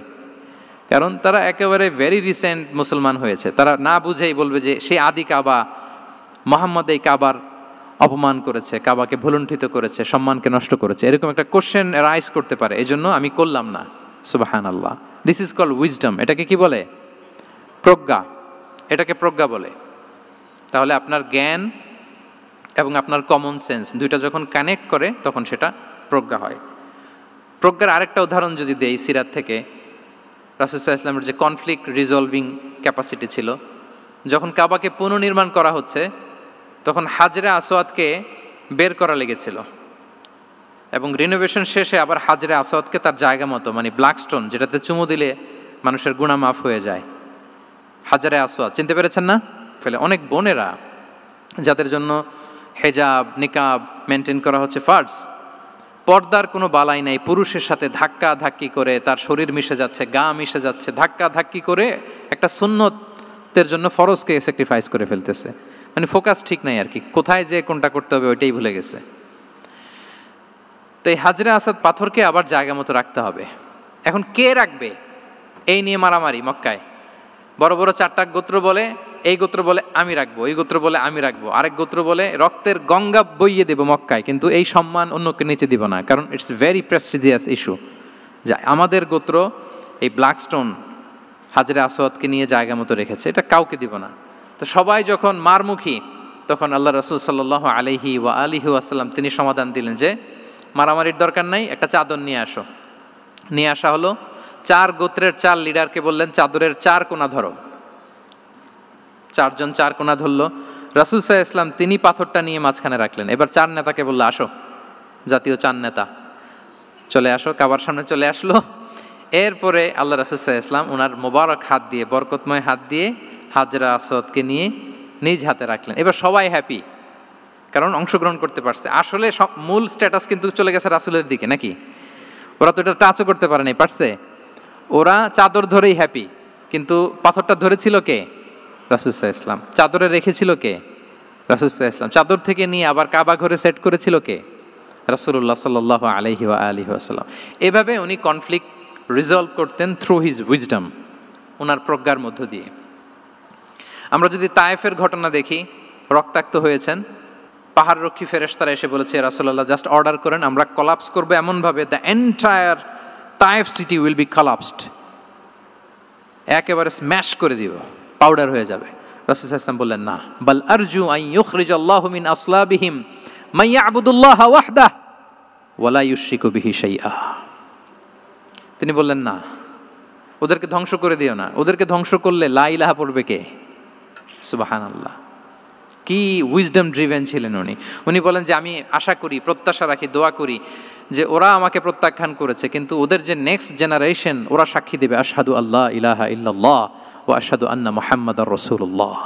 কারণ তারা একেবারে ভেরি রিসেন্ট মুসলমান হয়েছে, তারা না বুঝেই বলবে যে সেই আদি কাবা, মুহাম্মদ এই কাবার অপমান করেছে, কাবাকে ভুলুণ্ঠিত করেছে, সম্মানকে নষ্ট করেছে, এরকম একটা কোশ্চেন রাইজ করতে পারে। এই জন্য আমি করলাম না। সুবহানাল্লাহ। This is called wisdom. এটাকে কি বলে? প্রজ্ঞা। এটাকে প্রজ্ঞা বলে। তাহলে আপনার জ্ঞান এবং আপনার কমন সেন্স দুইটা যখন কানেক্ট করে, তখন সেটা প্রজ্ঞা হয়। প্রজ্ঞার আরেকটা উদাহরণ যদি দেই সিরাত থেকে, রাসূল সাল্লাল্লাহু আলাইহি ওয়াসাল্লামের যে কনফ্লিক্ট রিজলভিং ক্যাপাসিটি ছিল, যখন কাবাকে পুনর্নির্মাণ করা হচ্ছে, তখন হাজরে আসওয়াদকে বের করা লেগেছিল, এবং রিনোভেশন শেষে আবার হাজরে আসওয়াদকে তার জায়গা মতো, মানে ব্ল্যাক স্টোন, যেটাতে চুমু দিলে মানুষের গুনাহ মাফ হয়ে যায়, হাজরে আসওয়াদ, চিনতে পেরেছেন না? ফলে অনেক বোনেরা যাদের জন্য হেজাব নিকাব মেনটেন করা হচ্ছে ফার্জ, পর্দার কোনো বালাই নাই, পুরুষের সাথে ধাক্কা ধাক্কি করে তার শরীর মিশে যাচ্ছে, গা মিশে যাচ্ছে, ধাক্কা ধাক্কি করে একটা সুন্নতের জন্য ফরজকে স্যাক্রিফাইস করে ফেলতেছে। মানে ফোকাস ঠিক নাই আর কি, কোথায় যে কোনটা করতে হবে ওইটাই ভুলে গেছে। তো এই হাজরে আসওয়াদ পাথরকে আবার জায়গা মতো রাখতে হবে। এখন কে রাখবে এই নিয়ে মারামারি মক্কায়। বড় বড় 4টা গোত্র বলে এই গোত্র বলে আমি রাখবো, এই গোত্র বলে আমি রাখবো, আরেক গোত্র বলে রক্তের গঙ্গা বইয়ে দেবো মক্কায়, কিন্তু এই সম্মান অন্যকে নিচে দিব না, কারণ ইটস ভেরি প্রেস্টিজিয়াস ইস্যু যে আমাদের গোত্র এই ব্ল্যাকস্টোন হাজরে আসওয়াদকে নিয়ে জায়গা মতো রেখেছে, এটা কাউকে দিব না। তো সবাই যখন মারমুখী, তখন আল্লাহ রাসূল সাল্লাল্লাহু আলাইহি ওয়া আলিহি ওয়াসাল্লাম তিনি সমাধান দিলেন যে মারামারির দরকার নাই, একটা চাদর নিয়ে আসো। নিয়ে আসা হলো, 4 গোত্রের 4 লিডারকে বললেন চাদরের 4 কোণা ধরো। 4 জন 4 কোণা ধরলো। রাসূল সাল্লাল্লাহু আলাইহি ওয়াসাল্লাম তিনি পাথরটা নিয়ে মাঝখানে রাখলেন। এবার 4 নেতাকে বললো আসো, জাতীয় 4 নেতা চলে আসো, কাবার সামনে চলে আসলো। এরপরে আল্লাহ রাসূল সাল্লাল্লাহু আলাইহি ওয়াসাল্লাম ওনার মোবারক হাত দিয়ে, বরকতময় হাত দিয়ে হাজরা আসওয়াদকে নিয়ে নিজ হাতে রাখলেন। এবার সবাই হ্যাপি, কারণ অংশগ্রহণ করতে পারছে। আসলে মূল স্ট্যাটাস কিন্তু চলে গেছে রাসূলের দিকে, নাকি? ওরা তো এটা টাচও করতে পারে নাই, পারছে? ওরা চাদর ধরেই হ্যাপি, কিন্তু পাথরটা ধরেছিল কে? রাসূল সাল্লাল্লাহু আলাইহি ওয়াসাল্লাম। চাদরে রেখেছিল কে? রাসূল সাল্লাল্লাহু আলাইহি ওয়াসাল্লাম। চাদর থেকে নিয়ে আবার কাবা ঘরে সেট করেছিল কে? রাসূলুল্লাহ সাল্লাল্লাহু আলাইহি ওয়া আলিহি ওয়াসাল্লাম। এভাবে উনি কনফ্লিক্ট রিজলভ করতেন থ্রু হিজ উইজডম, ওনার প্রজ্ঞার মধ্য দিয়ে। আমরা যদি তায়েফের ঘটনা দেখি, রক্তাক্ত হয়েছেন, পাহাড়রক্ষী ফেরেশতারা এসে বলেছে রাসূলুল্লাহ জাস্ট অর্ডার করেন, আমরা কলাপস করবো এমনভাবে the entire Taif city will be collapsed, একেবারে স্ম্যাশ করে দিব, পাউডার হয়ে যাবে। রাসূল সাল্লাল্লাহু আলাইহি ওয়াসাল্লাম বললেন না, বাল আরজু আন ইউখরিজাল্লাহু মিন আসলাবিহিম মান ইয়াবুদুল্লাহা ওয়াহদাহু ওয়া লা ইউশরিকু বিহি শাইআ। তিনি বললেন না, ওদেরকে ধ্বংস করে দিও না, ওদেরকে ধ্বংস করলে লা ইলাহা পড়বে কে? সুবহানাল্লাহ। কি উইজডম ড্রিভেন ছিলেন উনি। উনি বলেন যে আমি আশা করি, প্রত্যাশা রাখি, দোয়া করি যে ওরা আমাকে প্রত্যাখ্যান করেছে, কিন্তু ওদের যে নেক্সট জেনারেশন, ওরা সাক্ষী দেবে আশহাদু আল্লাহ ইলাহা ইল্লাল্লাহ ওয়া আশহাদু আন্না মুহাম্মাদার রাসূলুল্লাহ।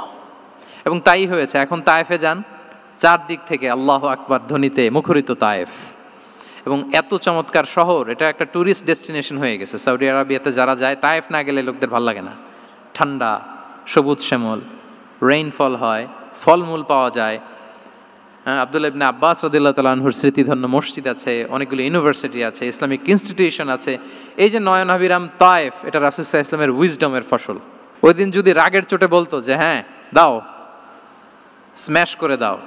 এবং তাই হয়েছে। এখন তায়েফে যান, চারদিক থেকে আল্লাহু আকবার ধ্বনিতে মুখরিত তায়েফ, এবং এত চমৎকার শহর, এটা একটা ট্যুরিস্ট ডেস্টিনেশন হয়ে গেছে। সৌদি আরবিয়াতে যারা যায়, তায়েফ না গেলে লোকদের ভালো লাগে না। ঠান্ডা, সবুজ শ্যামল, রেইনফল হয়, ফলমূল পাওয়া যায়। আব্দুল্লাহ ইবনে আব্বাস রাদিয়াল্লাহু তাআলা আনহুর স্মৃতিধন্য মসজিদ আছে, অনেকগুলো ইউনিভার্সিটি আছে, ইসলামিক ইনস্টিটিউশন আছে। এই যে নয়নাভিরাম তায়েফ, এটা রাসূল সাল্লাল্লাহু আলাইহি ওয়াসাল্লামের উইজডমের ফসল। ওই দিন যদি রাগের চোটে বলতো যে হ্যাঁ দাও, স্ম্যাশ করে দাও,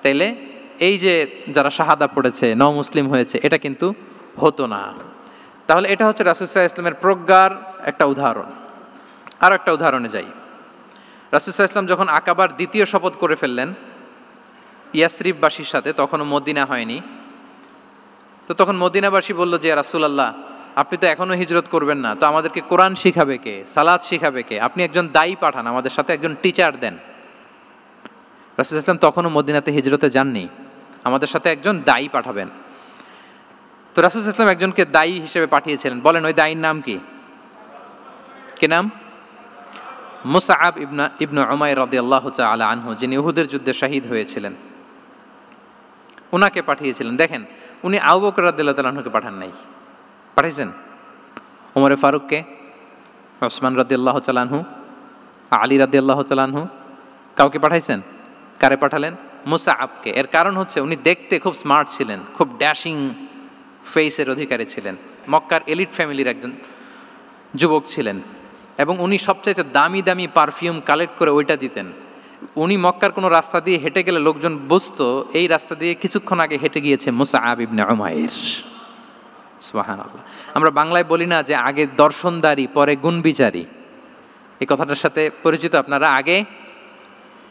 তাইলে এই যে যারা শাহাদা পড়েছে, মুসলিম হয়েছে, এটা কিন্তু হতো না। তাহলে এটা হচ্ছে রাসূল সাল্লাল্লাহু আলাইহি ওয়াসাল্লামের প্রজ্ঞার একটা উদাহরণ। আর একটা উদাহরণে যাই। রাসূল সাল্লাল্লাহু আলাইহি ওয়াসাল্লাম যখন আকাবার দ্বিতীয় শপথ করে ফেললেন ইয়াসরিববাসীর সাথে, তখনও মদিনা হয়নি। তো তখন মদিনাবাসী বলল যে রাসূলুল্লাহ, আপনি তো এখনো হিজরত করবেন না, তো আমাদেরকে কোরআন শিখাবে কে, সালাত শিখাবে কে? আপনি একজন দায়ী পাঠান, আমাদের সাথে একজন টিচার দেন। রাসূল সাল্লাল্লাহু আলাইহি ওয়াসাল্লাম তখনও মদিনাতে হিজরতে যাননি, আমাদের সাথে একজন দায়ী পাঠাবেন। তো রাসূল সাল্লাল্লাহু আলাইহি ওয়াসাল্লাম একজনকে দায়ী হিসেবে পাঠিয়েছিলেন। বলেন ওই দায়ীর নাম কি? কি নাম? মুসআব ইবনে উমাইর রাদিয়াল্লাহু তাআলা আনহু, যিনি উহুদের যুদ্ধে শহীদ হয়েছিলেন, উনাকে পাঠিয়েছিলেন। দেখেন, উনি আবু বকর রাদিয়াল্লাহু তাআলা আনহুকে পাঠান নাই, পাঠিয়েছেন ওমরে ফারুককে, ওসমান রাদিয়াল্লাহু তাআলা আনহু, আলী রাদিয়াল্লাহু তাআলা আনহু, কাউকে পাঠাইছেন? কারে পাঠালেন? মুসআবকে। এর কারণ হচ্ছে উনি দেখতে খুব স্মার্ট ছিলেন, খুব ড্যাশিং ফেসের অধিকারী ছিলেন, মক্কার এলিট ফ্যামিলির একজন যুবক ছিলেন, এবং উনি সবচাইতে দামি দামি পারফিউম কালেক্ট করে ওইটা দিতেন। উনি মক্কার কোনো রাস্তা দিয়ে হেঁটে গেলে লোকজন বুঝতো এই রাস্তা দিয়ে কিছুক্ষণ আগে হেঁটে গিয়েছে মুসআব ইবনে উমাইর। সুবহানাল্লাহ। আমরা বাংলায় বলি না যে আগে দর্শনদারি পরে গুণবিচারী? এই কথাটার সাথে পরিচিত আপনারা? আগে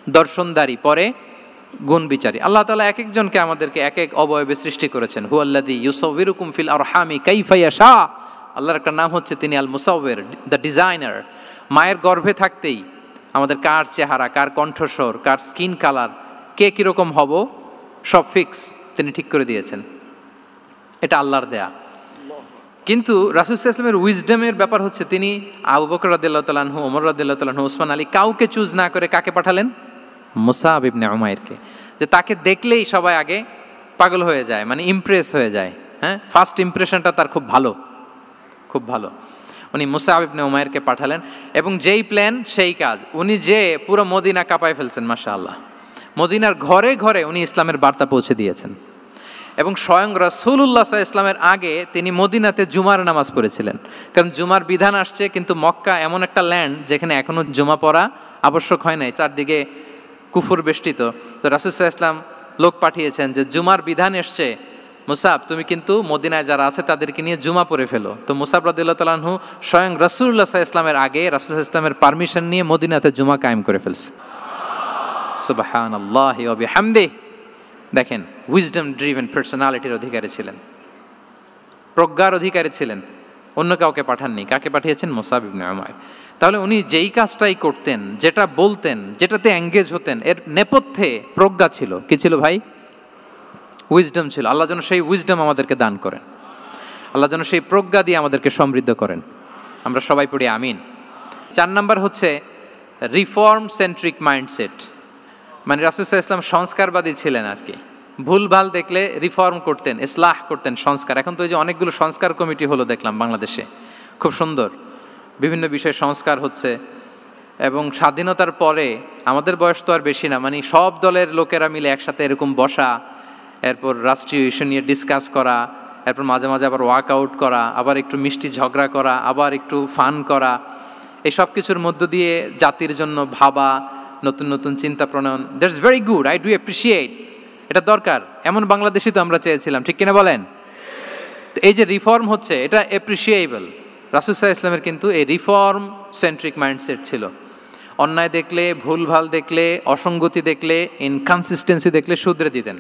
দর্শনদারি পরে গুণবিচারী। আল্লাহ তাআলা এক একজনকে আমাদেরকে এক এক অবয়বে সৃষ্টি করেছেন। হুয়াল্লাযী ইউসাউবিরুকুম ফিল আরহামি কাইফা ইয়াশা। আল্লাহর একটা নাম হচ্ছে তিনি আল মুসাউবির, দ্য ডিজাইনার। মায়ের গর্ভে থাকতেই আমাদের কার চেহারা, কার কণ্ঠস্বর, কার স্কিন কালার, কে কীরকম হব, সব ফিক্স তিনি ঠিক করে দিয়েছেন। এটা আল্লাহর দেয়া। কিন্তু রাসূল সাল্লাল্লাহু আলাইহি ওয়াসাল্লামের উইজডমের ব্যাপার হচ্ছে তিনি আবু বকর রাদিয়াল্লাহু তাআলা আনহু, ওমর রাদিয়াল্লাহু তাআলা আনহু, ওসমান আলী, কাউকে চুজ না করে কাকে পাঠালেন? মুসআব ইবনে উমাইরকে। যে তাকে দেখলেই সবাই আগে পাগল হয়ে যায়, মানে ইমপ্রেস হয়ে যায়। হ্যাঁ, ফার্স্ট ইমপ্রেশনটা তার খুব ভালো, খুব ভালো। উনি মুসআব ইবনে উমাইরকে পাঠালেন, এবং যেই প্ল্যান সেই কাজ। উনি যে পুরো মদিনা কাঁপায় ফেলছেন, মাশাআল্লাহ। মদিনার ঘরে ঘরে উনি ইসলামের বার্তা পৌঁছে দিয়েছেন, এবং স্বয়ং রাসূলুল্লাহ সাল্লাল্লাহু আলাইহি ওয়াসাল্লামের আগে তিনি মদিনাতে জুমার নামাজ পড়েছিলেন। কারণ জুমার বিধান আসছে, কিন্তু মক্কা এমন একটা ল্যান্ড যেখানে এখনো জুমা পড়া আবশ্যক হয় নাই, চারদিকে কুফর বেষ্টিত। তো রাসূল সাল্লাল্লাহু আলাইহি ওয়াসাল্লাম লোক পাঠিয়েছেন যে জুমার বিধান এসছে, মুসাব তুমি কিন্তু মদিনায় যারা আছে তাদেরকে নিয়ে জুমা পড়ে ফেলো। তো মুসাব রাদিয়াল্লাহু তাআলা আনহু স্বয়ং রাসূলুল্লাহ সাল্লাল্লাহু আলাইহি ওয়াসাল্লামের আগে রাসূল সাল্লাল্লাহু আলাইহি ওয়াসাল্লামের পারমিশন নিয়ে মদিনাতে জুমা কায়েম করে ফেলছে। সুবহানাল্লাহি ওয়া বিহামদিহি। দেখেন, উইজডম ড্রিভেন পার্সোনালিটির অধিকারী ছিলেন, প্রজ্ঞার অধিকারী ছিলেন, অন্য কাউকে পাঠাননি। কাকে পাঠিয়েছেন? মুসাব ইবনে উমাইর। তাহলে উনি যেই কাজটাই করতেন, যেটা বলতেন, যেটাতে এঙ্গেজ হতেন, এর নেপথ্যে প্রজ্ঞা ছিল। কি ছিল ভাই? উইজডম ছিল। আল্লাহ যেন সেই উইজডম আমাদেরকে দান করেন, আল্লাহ যেন সেই প্রজ্ঞা দিয়ে আমাদেরকে সমৃদ্ধ করেন। আমরা সবাই পড়ি আমিন। 4 নাম্বার হচ্ছে রিফর্ম সেন্ট্রিক মাইন্ডসেট। মানে রাসূল সাল্লাল্লাহু আলাইহি ওয়াসাল্লাম সংস্কারবাদী ছিলেন আর কি। ভুলভাল দেখলে রিফর্ম করতেন, ইসলাহ করতেন, সংস্কার। এখন তো এই যে অনেকগুলো সংস্কার কমিটি হলো দেখলাম বাংলাদেশে, খুব সুন্দর, বিভিন্ন বিষয়ে সংস্কার হচ্ছে। এবং স্বাধীনতার পরে আমাদের বয়স তো আর বেশি না, মানে সব দলের লোকেরা মিলে একসাথে এরকম বসা, এরপর রাষ্ট্রীয় ইস্যু নিয়ে ডিসকাস করা, এরপর মাঝে মাঝে আবার ওয়ার্কআউট করা, আবার একটু মিষ্টি ঝগড়া করা, আবার একটু ফান করা, এই সব কিছুর মধ্য দিয়ে জাতির জন্য ভাবা, নতুন নতুন চিন্তা প্রণয়ন। That's very good, I do appreciate, এটা দরকার। এমন বাংলাদেশই তো আমরা চেয়েছিলাম, ঠিক কিনা বলেন? তো এই যে রিফর্ম হচ্ছে, এটা অ্যাপ্রিসিয়েবল। রাসূল সাল্লাল্লাহু আলাইহি ওয়াসাল্লামের কিন্তু এই রিফর্ম সেন্ট্রিক মাইন্ডসেট ছিল। অন্যায় দেখলে, ভুলভাল দেখলে, অসঙ্গতি দেখলে, ইনকনসিস্টেন্সি দেখলে শুধরে দিতেন।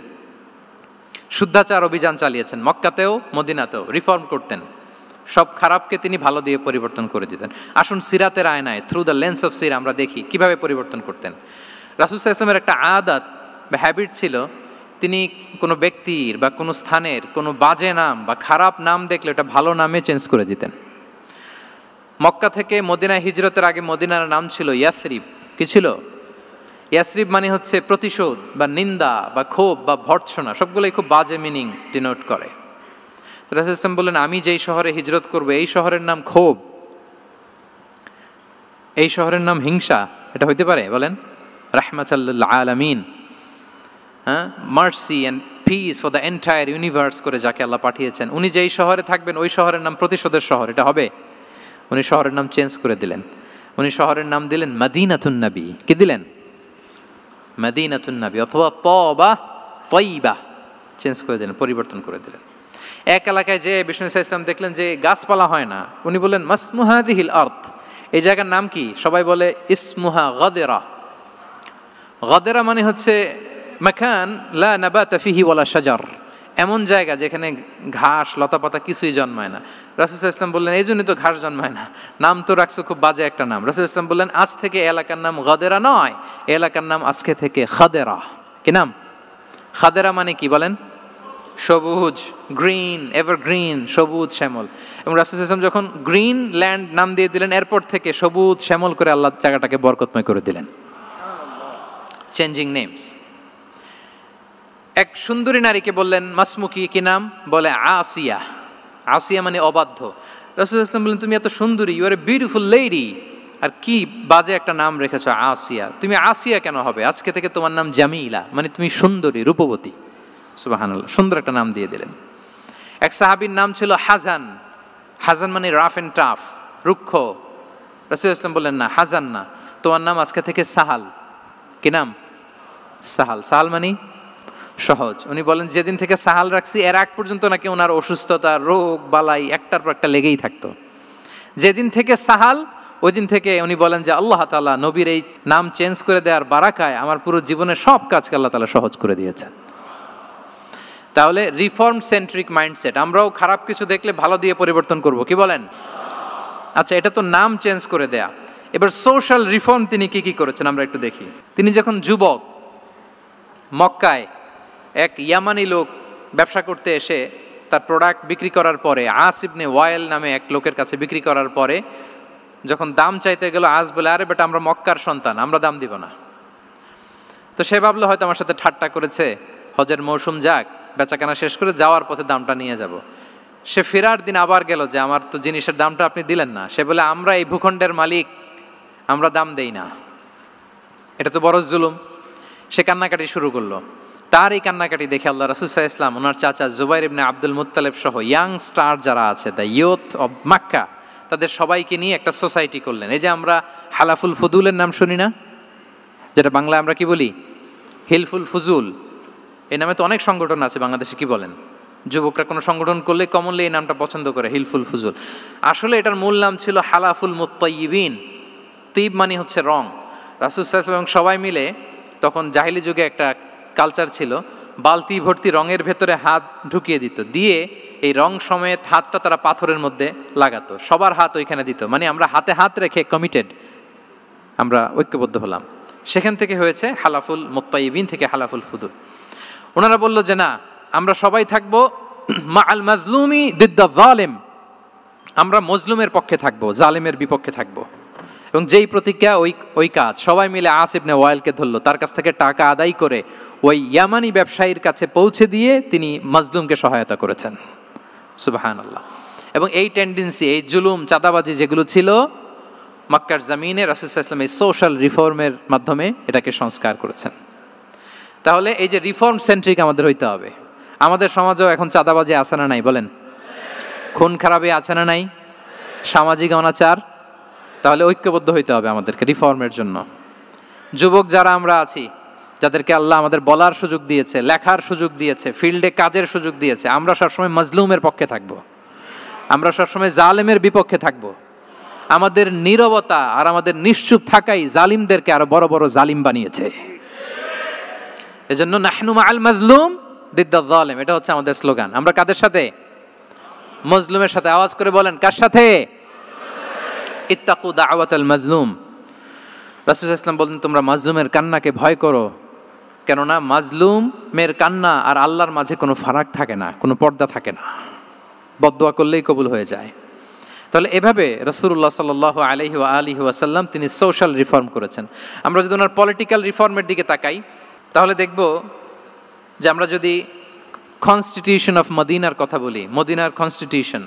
শুদ্ধাচার অভিযান চালিয়েছেন মক্কাতেও মদিনাতেও, রিফর্ম করতেন। সব খারাপকে তিনি ভালো দিয়ে পরিবর্তন করে দিতেন। আসুন সিরাতের আয়নায়, থ্রু দ্য লেন্স অফ সিরা আমরা দেখি কিভাবে পরিবর্তন করতেন। রাসূল সাল্লাল্লাহু আলাইহি ওয়াসাল্লামের একটা আদত বা হ্যাবিট ছিল, তিনি কোনো ব্যক্তির বা কোনো স্থানের কোনো বাজে নাম বা খারাপ নাম দেখলে ওটা ভালো নামে চেঞ্জ করে দিতেন। মক্কা থেকে মদিনায় হিজরতের আগে মদিনার নাম ছিল ইয়াসরিব। কি ছিল? ইয়াসরিব মানে হচ্ছে প্রতিশোধ বা নিন্দা বা ক্ষোভ বা ভর্ৎসনা, সবগুলোই খুব বাজে মিনিং ডিনোট করে। রাসূল সাল্লাল্লাহু আলাইহি ওয়াসাল্লাম বললেন, আমি যেই শহরে হিজরত করব এই শহরের নাম ক্ষোভ, এই শহরের নাম হিংসা, এটা হইতে পারে? বলেন। রাহমাতাল লিল আলামিন, হ্যাঁ, mercy and peace for the entire universe করে যাকে আল্লাহ পাঠিয়েছেন, উনি যেই শহরে থাকবেন ওই শহরের নাম প্রতিশোধের শহর, এটা হবে? উনি শহরের নাম চেঞ্জ করে দিলেন। উনি শহরের নাম দিলেন মদিনাতুন নবী। কি দিলেন? মদিনাতুন নবী, অথবা তবা তয়্যিবা, চেঞ্জ করে দিলেন, পরিবর্তন করে দিলেন। এক এলাকায় যে বিষ্ণু ইসলাম দেখলেন যে গাছপালা হয় না, উনি বললেন মাসমু হাযিহিল আরদ, এই জায়গার নাম কি? সবাই বলে ইসমুহা গাদেরা। গাদেরা মানে হচ্ছে মাকান লা নাবাতা ফিহি ওয়ালা শাজার, এমন জায়গা যেখানে ঘাস লতাপাতা কিছুই জন্মায় না। রাসূল সাল্লাল্লাহু আলাইহি ওয়াসাল্লাম বললেন, এই জন্যই তো ঘাস জন্মায় না, নাম তো রাখছো খুব বাজে একটা নাম। রাসূল সাল্লাল্লাহু আলাইহি ওয়াসাল্লাম বললেন, আজ থেকে এলাকার নাম গাদেরা নয়, এলাকার নাম আজকে থেকে খাদেরা। কি নাম? খাদেরা মানে কি বলেন? সবুজ, গ্রিন, এভারগ্রিন, সবুজ শ্যামল। এবং রাসূল সাল্লাল্লাহু আলাইহি ওয়াসাল্লাম যখন গ্রিন ল্যান্ড নাম দিয়ে দিলেন, এরপর থেকে সবুজ শ্যামল করে আল্লাহ জায়গাটাকে বরকতময় করে দিলেন। Changing names. এক সুন্দরী নারীকে বললেন মাসমুকি, কি নাম? বলে আসিয়া। আসিয়া মানে অবাধ্য। রাসূল সাল্লাল্লাহু আলাইহি ওয়াসাল্লাম বললেন, তুমি এত সুন্দরী, you are a beautiful lady, আর কি বাজে একটা নাম রেখেছো আসিয়া। তুমি আসিয়া কেন হবে? আজকে থেকে তোমার নাম জামিলা, মানে তুমি সুন্দরী, রূপবতী। সুবহানাল্লাহ, সুন্দর একটা নাম দিয়ে দিলেন। এক সাহাবীর নাম ছিল হাজান। হাজান মানে রাফ এন্ড টাফ, রুক্ষ। রাসূল সাল্লাল্লাহু আলাইহি ওয়াসাল্লাম বললেন, না, হাজান না, তোমার নাম আজকে থেকে সাহাল। কি নাম? সাহাল। সাহাল মানে সহজ। উনি বলেন, যেদিন থেকে সাহাল রাখছি এর আগ পর্যন্ত নাকি ওনার অসুস্থতা, রোগ বালাই একটার পর একটা লেগেই থাকতো। যেদিন থেকে সাহাল, ওই দিন থেকে উনি বলেন যে আল্লাহ তাআলা নবীর এই নাম চেঞ্জ করে দেওয়ার বারাকায় আমার পুরো জীবনের সব কাজকে আল্লাহ তাআলা সহজ করে দিয়েছেন। তাহলে রিফর্ম সেন্ট্রিক মাইন্ডসেট, আমরাও খারাপ কিছু দেখলে ভালো দিয়ে পরিবর্তন করব। কি বলেন? আচ্ছা, এটা তো নাম চেঞ্জ করে দেয়া। এবার সোশ্যাল রিফর্ম তিনি কি কি করেছেন আমরা একটু দেখি। তিনি যখন যুবক, মক্কায় এক ইয়ামানি লোক ব্যবসা করতে এসে তার প্রোডাক্ট বিক্রি করার পরে, আস ইবনে ওয়াইল নামে এক লোকের কাছে বিক্রি করার পরে যখন দাম চাইতে গেল, আস বলে, আরে বেটা, আমরা মক্কার সন্তান, আমরা দাম দিব না। তো সে ভাবলো হয়তো আমার সাথে ঠাট্টা করেছে, হজের মৌসুম যাক, বেচাকেনা শেষ করে যাওয়ার পথে দামটা নিয়ে যাব। সে ফেরার দিন আবার গেল যে আমার তো জিনিসের দামটা আপনি দিলেন না। সে বলে, আমরা এই ভূখণ্ডের মালিক, আমরা দাম দেই না। এটা তো বড় জুলুম। সে কান্নাকাটি শুরু করলো। তার এই কান্নাকাটি দেখে আল্লাহ রাসূল সাল্লাল্লাহু আলাইহি ওয়াসাল্লাম, ওনার চাচা জুবাইর ইবনে আব্দুল মুত্তালিব সহ ইয়াং স্টার যারা আছে, দ্য ইয়ুথ অব মক্কা, তাদের সবাইকে নিয়ে একটা সোসাইটি করলেন। এই যে আমরা হালাফুল ফুদুলের নাম শুনি না, যেটা বাংলায় আমরা কি বলি, হিলফুল ফুজুল। এই নামে তো অনেক সংগঠন আছে বাংলাদেশে, কি বলেন? যুবকরা কোনো সংগঠন করলে কমনলি এই নামটা পছন্দ করে, হিলফুল ফুজুল। আসলে এটার মূল নাম ছিল হালাফুল মুত্তাইয়িবিন। তিব মানে হচ্ছে রং। রাসূল সাল্লাল্লাহু আলাইহি ওয়াসাল্লাম সবাই মিলে, তখন জাহিলি যুগে একটা কালচার ছিল, বালতি ভর্তি রঙের ভেতরে হাত ঢুকিয়ে দিত, দিয়ে এই রং সমেত হাতটা তারা পাথরের মধ্যে লাগাতো, সবার হাত ওইখানে দিত, মানে আমরা হাতে হাত রেখে কমিটেড, আমরা ঐক্যবদ্ধ হলাম। সেখান থেকে হয়েছে হালাফুল মুত্তাইয়িবিন থেকে হালাফুল ফুদুল। ওনারা বলল যে না, আমরা সবাই থাকবো মা আল মাজলুমি দিদ্দা জালেম, আমরা মজলুমের পক্ষে থাকবো, জালেমের বিপক্ষে থাকবো। এবং যেই প্রতিজ্ঞা ওই কাজ, সবাই মিলে আস ইবনে ওয়াইলকে ধরলো, তার কাছ থেকে টাকা আদায় করে ওই ইয়ামানি ব্যবসায়ীর কাছে পৌঁছে দিয়ে তিনি মাজলুমকে সহায়তা করেছেন। সুবহানাল্লাহ। এবং এই টেন্ডেন্সি, এই জুলুম, চাঁদাবাজি যেগুলো ছিল মক্কার জমিনে, রাসূল সাল্লাল্লাহু আলাইহি ওয়াসাল্লাম এই সোশ্যাল রিফর্মের মাধ্যমে এটাকে সংস্কার করেছেন। তাহলে এই যে রিফর্ম সেন্ট্রিক আমাদের হইতে হবে। আমাদের সমাজেও এখন চাঁদাবাজি আছে না নাই বলেন? খুন খারাপি আছে না নাই? সামাজিক অনাচার? তাহলে ঐক্যবদ্ধ হইতে হবে আমাদেরকে রিফর্মের জন্য। যুবক যারা আমরা আছি, যাদেরকে আল্লাহ আমাদের বলার সুযোগ দিয়েছে, লেখার সুযোগ দিয়েছে, ফিল্ডে কাজের সুযোগ দিয়েছে, আমরা সবসময় মজলুমের পক্ষে থাকব, আমরা সবসময় জালেমের বিপক্ষে থাকব। আমাদের নীরবতা আর আমাদের নিশ্চুপ থাকাই জালিমদেরকে আরো বড় বড় জালিম বানিয়েছে। এজন্য নাহনু মাআল মাজলুম দিদ্দা যালিম, এটা হচ্ছে আমাদের স্লোগান। আমরা কাদের সাথে? মজলুমের সাথে। আওয়াজ করে বলেন, কার সাথে? ইত্তাকু দাওয়াতাল মাজলুম। রাসূল সাল্লাল্লাহু আলাইহি ওয়াসাল্লাম বলেন, তোমরা মাজলুমের কান্নাকে ভয় করো, কেননা মাজলুমের কান্না আর আল্লাহর মাঝে কোনো ফারাক থাকে না, কোনো পর্দা থাকে না, বদদোয়া করলেই কবুল হয়ে যায়। তাহলে এভাবে রাসূলুল্লাহ সাল্লাল্লাহু আলাইহি ওয়া আলিহি ওয়াসাল্লাম তিনি সোশ্যাল রিফর্ম করেছেন। আমরা যদি ওনার পলিটিক্যাল রিফর্মের দিকে তাকাই, তাহলে দেখব যে আমরা যদি কনস্টিটিউশন অফ মদিনার কথা বলি, মদিনার কনস্টিটিউশন,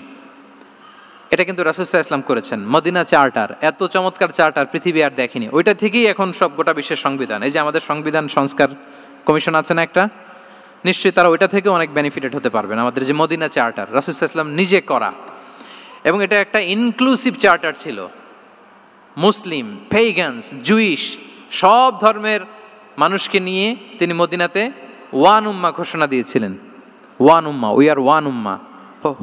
এটা কিন্তু রাসূল সাল্লাল্লাহু আলাইহি ওয়াসাল্লাম করেছেন। মদিনা চার্টার, এত চমৎকার চার্টার পৃথিবী আর দেখেনি। ওইটা থেকেই এখন সব গোটা বিশ্বের সংবিধান। এই যে আমাদের সংবিধান সংস্কার কমিশন আছে না একটা, নিশ্চয়ই তারা ওইটা থেকে অনেক বেনিফিটেড হতে পারবেন। আমাদের যে মদিনা চার্টার, রাসূল সাল্লাল্লাহু আলাইহি ওয়াসাল্লাম নিজে করা, এবং এটা একটা ইনক্লুসিভ চার্টার ছিল। মুসলিম, পেগানস, জুইশ, সব ধর্মের মানুষকে নিয়ে তিনি মদিনাতে ওয়ান উম্মা ঘোষণা দিয়েছিলেন। One Umma, we are one উম্মা।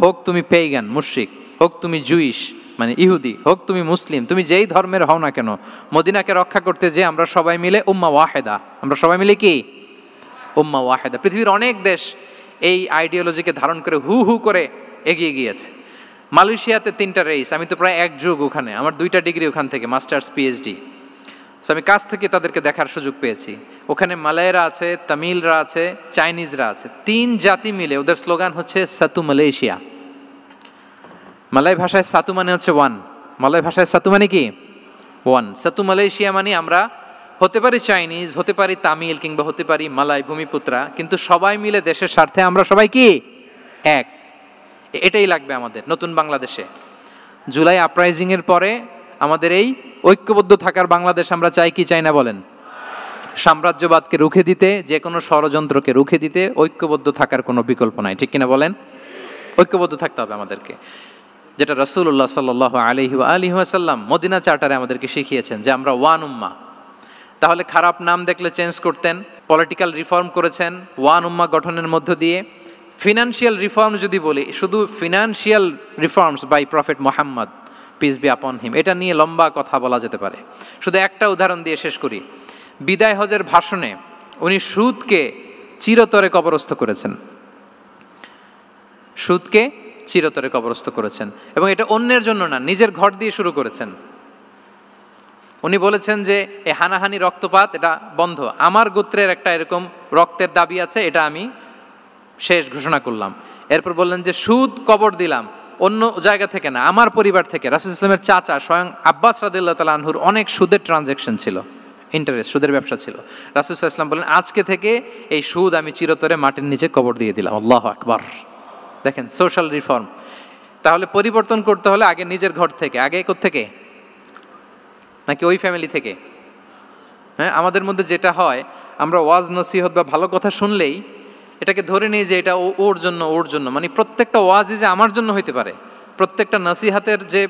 হোক তুমি পেগান মুশরিক, হোক তুমি জুইশ মানে ইহুদি, হোক তুমি মুসলিম, তুমি যেই ধর্মের হও না কেন, মদিনাকে রক্ষা করতে যে আমরা সবাই মিলে উম্মা ওয়াহেদা, আমরা সবাই মিলে কি উম্মা ওয়াহেদা। পৃথিবীর অনেক দেশ এই আইডিওলজিকে ধারণ করে হু হু করে এগিয়ে গিয়েছে। মালয়েশিয়াতে 3টা রেস, আমি তো প্রায় 1 যুগ ওখানে, আমার 2টা ডিগ্রি ওখান থেকে, মাস্টার্স পিএইচডি। সো আমি কাছ থেকে তাদেরকে দেখার সুযোগ পেয়েছি। ওখানে মালয়েরা আছে, তামিলরা আছে, চাইনিজরা আছে, 3 জাতি মিলে ওদের স্লোগান হচ্ছে সাতু মালয়েশিয়া। মালয় ভাষায় সাতু মানে হচ্ছে ওয়ান, মালয় ভাষায় সাতু মানে কি ওয়ান। সাতু মালয়েশিয়া মানে আমরা হতে পারি চাইনিজ, হতে পারি তামিল, কিংবা হতে পারি মালয় ভূমিপুত্রা, কিন্তু সবাই মিলে দেশের স্বার্থে আমরা সবাই কি এক। এটাই লাগবে আমাদের নতুন বাংলাদেশে। জুলাই আপরাইজিংয়ের পরে আমাদের এই ঐক্যবদ্ধ থাকার বাংলাদেশ আমরা চাই কি চাই না বলেন? সাম্রাজ্যবাদকে রুখে দিতে, যে কোনো ষড়যন্ত্রকে রুখে দিতে ঐক্যবদ্ধ থাকার কোনো বিকল্প নাই, ঠিক কিনা বলেন? ঐক্যবদ্ধ থাকতে হবে আমাদেরকে, যেটা রাসূলুল্লাহ সাল্লাল্লাহু আলাইহি ওয়া আলিহি ওয়াসাল্লাম মদিনা চার্টারে আমাদেরকে শিখিয়েছেন যে আমরা ওয়ান উম্মা। তাহলে খারাপ নাম দেখলে চেঞ্জ করতেন, পলিটিক্যাল রিফর্ম করেছেন ওয়ান উম্মা গঠনের মধ্য দিয়ে। ফিনান্সিয়াল রিফর্ম যদি বলি, শুধু financial reforms by prophet Muhammad peace be upon him, এটা নিয়ে লম্বা কথা বলা যেতে পারে। শুধু একটা উদাহরণ দিয়ে শেষ করি। বিদায় হজের ভাষণে উনি সুদকে চিরতরে কবরস্থ করেছেন, সুদকে চিরতরে কবরস্থ করেছেন, এবং এটা অন্যের জন্য না, নিজের ঘর দিয়ে শুরু করেছেন। উনি বলেছেন যে এই হানাহানি রক্তপাত এটা বন্ধ, আমার গোত্রের একটা এরকম রক্তের দাবি আছে, এটা আমি শেষ ঘোষণা করলাম। এরপর বললেন যে সুদ কবর দিলাম, অন্য জায়গা থেকে না, আমার পরিবার থেকে। রাসূল ইসলামের চাচা স্বয়ং আব্বাস রাদিয়াল্লাহু তাআলা আনহুর অনেক সুদের ট্রানজ্যাকশন ছিল, ইন্টারেস্ট, সুদের ব্যবসা ছিল। রাসূল ইসলাম বলেন আজকে থেকে এই সুদ আমি চিরতরে মাটির নিচে কবর দিয়ে দিলাম। আল্লাহু আকবার। দেখেন সোশ্যাল রিফর্ম। তাহলে পরিবর্তন করতে হলে আগে নিজের ঘর থেকে, আগে কোত্থেকে? নাকি ওই ফ্যামিলি থেকে? হ্যাঁ, আমাদের মধ্যে যেটা হয়, আমরা ওয়াজ নসিহত বা ভালো কথা শুনলেই এটাকে ধরে নিই যে এটা ওর জন্য, ওর জন্য, মানে প্রত্যেকটা ওয়াজই যে আমার জন্য হইতে পারে, প্রত্যেকটা নসিহাতের যে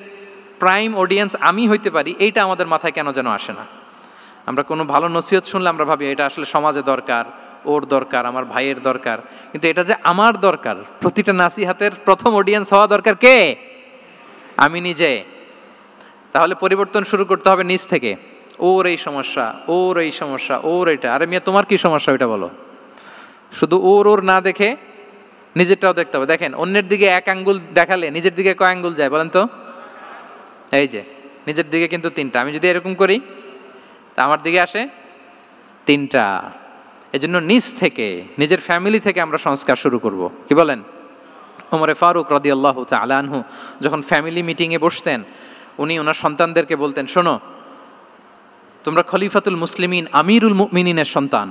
প্রাইম অডিয়েন্স আমি হইতে পারি, এইটা আমাদের মাথায় কেন যেন আসে না। আমরা কোনো ভালো নসিহত শুনলে আমরা ভাবি এটা আসলে সমাজে দরকার, ওর দরকার, আমার ভাইয়ের দরকার, কিন্তু এটা যে আমার দরকার, প্রতিটা নাসিহাতের প্রথম অডিয়েন্স হওয়া দরকার কে? আমি নিজে। তাহলে পরিবর্তন শুরু করতে হবে নিজ থেকে। ওর এই সমস্যা, ওর এই সমস্যা, ওর এটা, আরে মিয়া তোমার কি সমস্যা ওইটা বলো। শুধু ওর ওর না দেখে নিজেরটাও দেখতে হবে। দেখেন অন্যের দিকে এক আঙ্গুল দেখালে নিজের দিকে কয় আঙ্গুল যায় বলেন তো? এই যে নিজের দিকে কিন্তু 3টা। আমি যদি এরকম করি তা আমার দিকে আসে 3টা। এজন্য নিজ থেকে, নিজের ফ্যামিলি থেকে আমরা সংস্কার শুরু করব। কি বলেন? ওমরে ফারুক রাদিয়াল্লাহু তাআলা আনহু যখন ফ্যামিলি মিটিংয়ে বসতেন, উনি ওনার সন্তানদেরকে বলতেন, শোনো, তোমরা খলিফাতুল মুসলিমিন, আমিরুল মুমিনিনের সন্তান।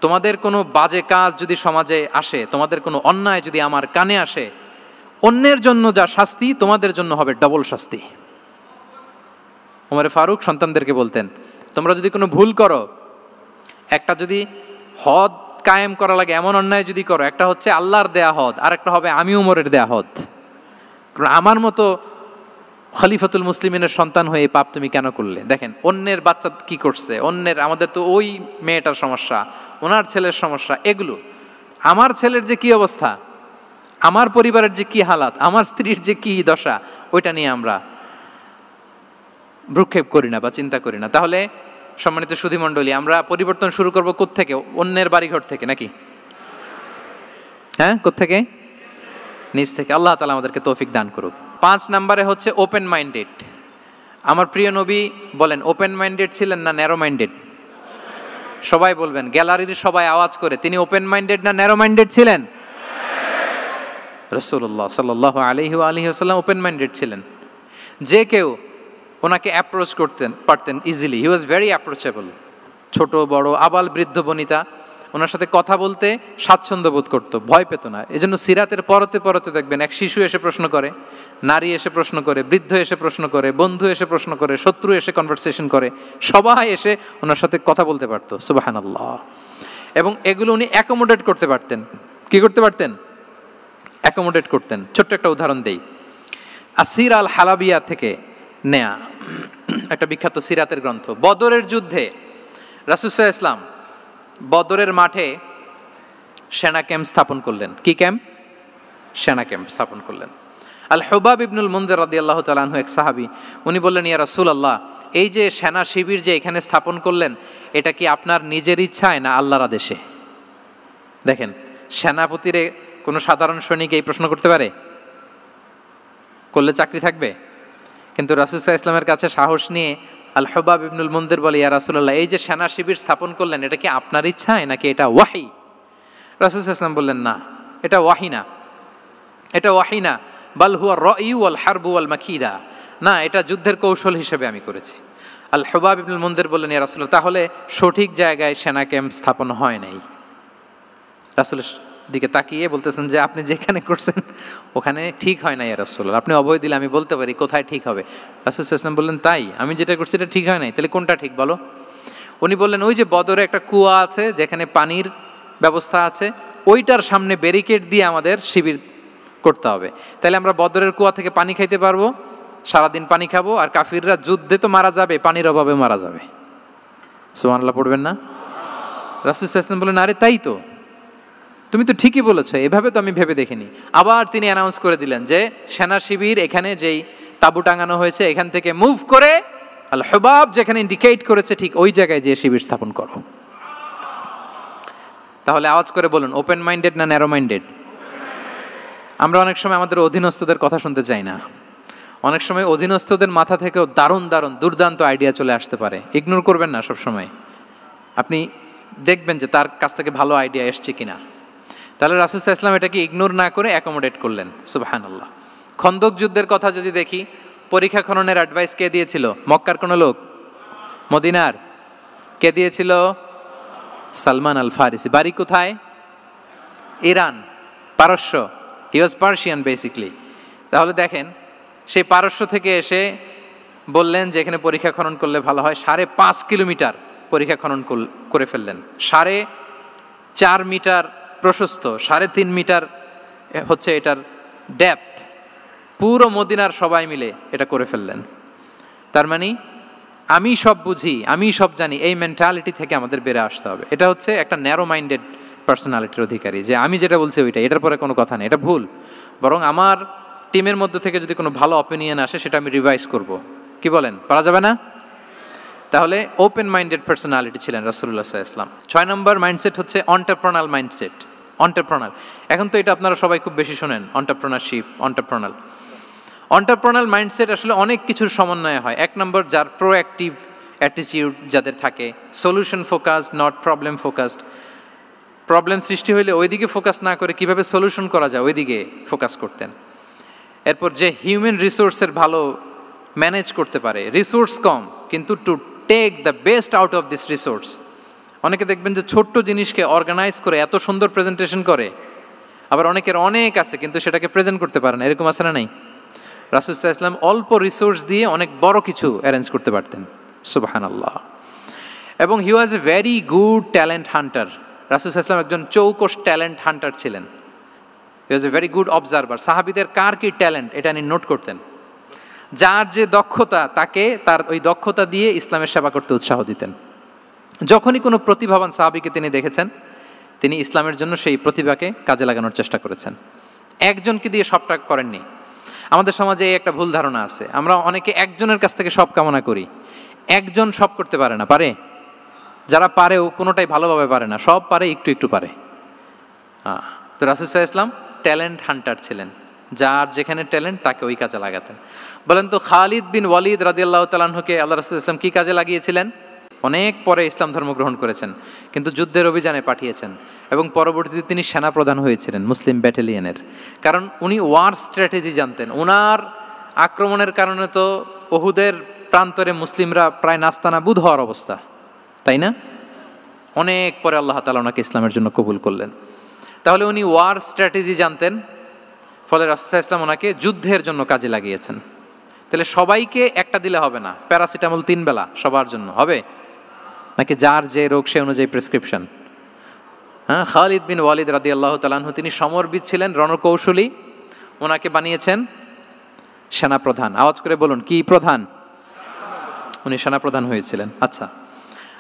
তোমাদের কোনো বাজে কাজ যদি সমাজে আসে, তোমাদের কোনো অন্যায় যদি আমার কানে আসে, অন্যের জন্য যা শাস্তি তোমাদের জন্য হবে ডবল শাস্তি। ওমরে ফারুক সন্তানদেরকে বলতেন, তোমরা যদি কোনো ভুল করো, একটা যদি হদ কায়েম করা লাগে এমন অন্যায় যদি করো, একটা হচ্ছে আল্লাহর দেয়া হদ, আর একটা হবে আমি উমরের দেয়া হদ। কারণ আমার মতো খলিফাতুল মুসলিমিনের সন্তান হয়ে পাপ তুমি কেন করলে? দেখেন অন্যের বাচ্চা কি করছে, অন্যের, আমাদের তো ওই মেয়েটার সমস্যা, ওনার ছেলের সমস্যা, এগুলো আমার ছেলের যে কি অবস্থা, আমার পরিবারের যে কি হালাত, আমার স্ত্রীর যে কি দশা, ওইটা নিয়ে আমরা ভ্রুক্ষেপ করি না বা চিন্তা করি না। তাহলে সম্মানিত সুধীমণ্ডলী, আমরা পরিবর্তন শুরু করবো কোত্থেকে? অন্যের বাড়িঘর থেকে নাকি? হ্যাঁ, কোত্থেকে? নিজ থেকে। আল্লাহ তাআলা আমাদেরকে তৌফিক দান করুক। 5 নম্বরে হচ্ছে ওপেন মাইন্ডেড। আমার প্রিয় নবী বলেন ওপেন মাইন্ডেড ছিলেন না ন্যারো মাইন্ডেড? সবাই বলবেন, গ্যালারির সবাই আওয়াজ করে, তিনি ওপেন মাইন্ডেড না ন্যারো মাইন্ডেড ছিলেন? রাসূলুল্লাহ সাল্লাল্লাহু আলাইহি ওয়া আলিহি ওয়াসাল্লাম ওপেন মাইন্ডেড ছিলেন। যে কেউ ওনাকে অ্যাপ্রোচ করতেন পারতেন easily. He was very approachable. ছোট বড় আবাল বৃদ্ধ বনিতা ওনার সাথে কথা বলতে স্বাচ্ছন্দ্য বোধ করতো, ভয় পেত না। এজন্য সিরাতের পরতে পরতে দেখবেন এক শিশু এসে প্রশ্ন করে, নারী এসে প্রশ্ন করে, বৃদ্ধ এসে প্রশ্ন করে, বন্ধু এসে প্রশ্ন করে, শত্রু এসে কনভারসেশন করে, সবাই এসে ওনার সাথে কথা বলতে পারতো। সুবহানাল্লাহ। এবং এগুলো উনি অ্যাকোমোডেট করতে পারতেন। কি করতে পারতেন? অ্যাকোমোডেট করতেন। ছোট্ট একটা উদাহরণ দেই, আসির আল হালাবিয়া থেকে নেয়া একটা বিখ্যাত সিরাতের গ্রন্থ। বদরের যুদ্ধে রাসূল সাল্লাল্লাহু আলাইহি ওয়াসাল্লাম বদরের মাঠে সেনা ক্যাম্প স্থাপন করলেন। কি ক্যাম্প? সেনা ক্যাম্প স্থাপন করলেন। আল হুবাব ইবনুল মুনজির রাদিয়াল্লাহু তাআলা আনহু এক সাহাবী, উনি বললেন, ইয়া রাসূলুল্লাহ, এই যে সেনা শিবির যে এখানে স্থাপন করলেন, এটা কি আপনার নিজের ইচ্ছায় না আল্লাহর আদেশে? দেখেন, সেনাপতিরে কোনো সাধারণ সৈনিক এই প্রশ্ন করতে পারে? করলে চাকরি থাকবে? কিন্তু রাসূল সাল্লাল্লাহু আলাইহি ওয়াসাল্লামের কাছে সাহস নিয়ে আল হুবাব ইবনুল মুনজির বলে, ইয়া রাসূলুল্লাহ, এই যে সেনা শিবির স্থাপন করলেন, এটা কি আপনার ইচ্ছায় নাকি এটা ওয়াহি? রাসূল সাল্লাল্লাহু আলাইহি ওয়াসাল্লাম বললেন, না, এটা ওয়াহি না, এটা ওয়াহি না, বাল হুয়া রায়ু ওয়াল হারবু ওয়াল মাকিদা, না, এটা যুদ্ধের কৌশল হিসেবে আমি করেছি। আল হুবাব ইবনুল মুনজির বললেন, ইয়া রাসূলুল্লাহ, তাহলে সঠিক জায়গায় সেনা ক্যাম্প স্থাপন হয় নাই। রাসূলের দিকে তাকিয়ে বলতেছেন যে আপনি যেখানে করছেন ওখানে ঠিক হয় না ইয়া রাসূলুল্লাহ, আপনি অভয় দিলে আমি বলতে পারি কোথায় ঠিক হবে। রাসূল সাল্লাল্লাহু আলাইহি ওয়াসাল্লাম বললেন, তাই? আমি যেটা করছি এটা ঠিক হয় নাই, তাহলে কোনটা ঠিক বলো? উনি বললেন, ওই যে বদরে একটা কুয়া আছে যেখানে পানির ব্যবস্থা আছে, ওইটার সামনে ব্যারিকেড দিয়ে আমাদের শিবির করতে হবে। তাহলে আমরা বদরের কুয়া থেকে পানি খাইতে পারবো, সারাদিন পানি খাবো, আর কাফিররা যুদ্ধে তো মারা যাবে, পানির অভাবে মারা যাবে। সুবহানাল্লাহ পড়বেন না? রাসূল সাল্লাল্লাহু আলাইহি ওয়াসাল্লাম বললেন, আরে তাই তো, তুমি তো ঠিকই বলেছো, এভাবে তো আমি ভেবে দেখিনি। আবার তিনি অ্যানাউন্স করে দিলেন যে সেনা শিবির এখানে যেই তাঁবু টাঙানো হয়েছে এখান থেকে মুভ করে আল হুবাব যেখানে ইন্ডিকেট করেছে ঠিক ওই জায়গায় যে শিবির স্থাপন করো। তাহলে আওয়াজ করে বলুন, ওপেন মাইন্ডেড না ন্যারো মাইন্ডেড? আমরা অনেক সময় আমাদের অধীনস্থদের কথা শুনতে চাই না। অনেক সময় অধীনস্থদের মাথা থেকেও দারুণ দারুণ দুর্দান্ত আইডিয়া চলে আসতে পারে। ইগনোর করবেন না সব সময়, আপনি দেখবেন যে তার কাছ থেকে ভালো আইডিয়া এসছে কিনা। তাহলে রাসূল সাল্লাল্লাহু আলাইহি ওয়াসাল্লাম এটাকে ইগনোর না করে অ্যাকোমোডেট করলেন। সুবহানাল্লাহ। খন্দক যুদ্ধের কথা যদি দেখি, পরীক্ষা খননের অ্যাডভাইস কে দিয়েছিল? মক্কার কোনো লোক? মদিনার? কে দিয়েছিল? সালমান আল ফারিসি। বাড়ি কোথায়? ইরান, পারস্য। হি ওয়াজ পার্সিয়ান বেসিকলি। তাহলে দেখেন, সেই পারস্য থেকে এসে বললেন যে এখানে পরীক্ষা খনন করলে ভালো হয়। 5.5 কিলোমিটার পরীক্ষা খনন করে ফেললেন। 4.5 মিটার প্রশস্ত, 3.5 মিটার হচ্ছে এটার ডেপথ। পুরো মদিনার সবাই মিলে এটা করে ফেললেন। তার মানে আমি সব বুঝি, আমি সব জানি, এই মেন্টালিটি থেকে আমাদের বেড়ে আসতে হবে। এটা হচ্ছে একটা ন্যারো মাইন্ডেড পার্সোনালিটির অধিকারী, যে আমি যেটা বলছি ওইটা, এটার পরে কোনো কথা নেই, এটা ভুল। বরং আমার টিমের মধ্যে থেকে যদি কোনো ভালো অপিনিয়ন আসে সেটা আমি রিভাইজ করব। কি বলেন, পারা যাবে না? তাহলে ওপেন মাইন্ডেড পার্সোনালিটি ছিলেন রাসূলুল্লাহ সাল্লাল্লাহু আলাইহি ওয়াসাল্লাম। 6 নম্বর মাইন্ডসেট হচ্ছে অন্টারপ্রেনাল মাইন্ডসেট। অন্টারপ্রেনাল, এখন তো এটা আপনারা সবাই খুব বেশি শোনেন, অন্টারপ্রেনারশিপ, অন্টারপ্রেনাল মাইন্ডসেট আসলে অনেক কিছুর সমন্বয় হয়। 1 নম্বর, যার প্রোঅ্যাক্টিভ অ্যাটিটিউড যাদের থাকে, solution focused, not problem focused. Problem সৃষ্টি হইলে ওইদিকে ফোকাস না করে কিভাবে সলিউশন করা যায় ওইদিকে ফোকাস করতেন। এরপর যে হিউম্যান রিসোর্সের ভালো ম্যানেজ করতে পারে, রিসোর্স কম কিন্তু to take the best out of this resource. অনেকে দেখবেন যে ছোট্ট জিনিসকে অর্গানাইজ করে এত সুন্দর প্রেজেন্টেশন করে, আবার অনেকের অনেক আছে কিন্তু সেটাকে প্রেজেন্ট করতে পারে না, এরকম আছে না? নাই? রাসূল সাল্লাল্লাহু আলাইহি ওয়াসাল্লাম অল্প রিসোর্স দিয়ে অনেক বড় কিছু অ্যারেঞ্জ করতে পারতেন। সুবহানাল্লাহ। এবং he was a very good talent hunter. রাসূল সাল্লাল্লাহু আলাইহি ওয়াসাল্লাম একজন চৌকস ট্যালেন্ট হান্টার ছিলেন। He was a very good observer. সাহাবীদের কার কি ট্যালেন্ট এটা তিনি নোট করতেন। যার যে দক্ষতা, তাকে তার ওই দক্ষতা দিয়ে ইসলামের সেবা করতে উৎসাহ দিতেন। যখনই কোনো প্রতিভাবান সাহাবীকে তিনি দেখেছেন, তিনি ইসলামের জন্য সেই প্রতিভাকে কাজে লাগানোর চেষ্টা করেছেন। একজনকে দিয়ে সবটা করেননি। আমাদের সমাজে এই একটা ভুল ধারণা আছে, আমরা অনেকে একজনের কাছ থেকে সব কামনা করি। একজন সব করতে পারে না, পারে? যারা পারেও কোনোটাই ভালোভাবে পারে না, সব পারে, একটু একটু পারে। তো রাসূল সাল্লাল্লাহু আলাইহি ওয়াসাল্লাম ট্যালেন্ট হান্টার ছিলেন, যার যেখানে ট্যালেন্ট তাকে ওই কাজে লাগাতেন। বলেন তো, খালিদ বিন ওয়ালিদ রাদিয়াল্লাহু তাআলা আনহুকে আল্লাহ রাসূল সাল্লাল্লাহু আলাইহি ওয়াসাল্লাম কি কাজে লাগিয়েছিলেন? অনেক পরে ইসলাম ধর্ম গ্রহণ করেছেন, কিন্তু যুদ্ধের অভিযানে পাঠিয়েছেন এবং পরবর্তীতে তিনি সেনাপ্রধান হয়েছিলেন মুসলিম ব্যাটালিয়নের। কারণ উনি ওয়ার স্ট্র্যাটেজি জানতেন। ওনার আক্রমণের কারণে তো উহুদের প্রান্তরে মুসলিমরা প্রায় নাস্তানাবুদ হওয়ার অবস্থা, তাই না? অনেক পরে আল্লাহ তাআলা ওনাকে ইসলামের জন্য কবুল করলেন। তাহলে উনি ওয়ার স্ট্র্যাটেজি জানতেন, ফলে রাসূল সাল্লাল্লাহু আলাইহি ওয়াসাল্লাম ওনাকে যুদ্ধের জন্য কাজে লাগিয়েছেন। তাহলে সবাইকে একটা দিলে হবে না, প্যারাসিটামল 3 বেলা সবার জন্য হবে নাকি যার যে রোগ সে অনুযায়ী প্রেসক্রিপশন? হ্যাঁ, খালিদ বিন ওয়ালিদ রাদিয়াল্লাহু তাআলা আনহু তিনি সমরবিদ ছিলেন, রণকৌশলী। ওনাকে বানিয়েছেন সেনাপ্রধান। আওয়াজ করে বলুন, কি প্রধান? উনি সেনাপ্রধান হয়েছিলেন। আচ্ছা,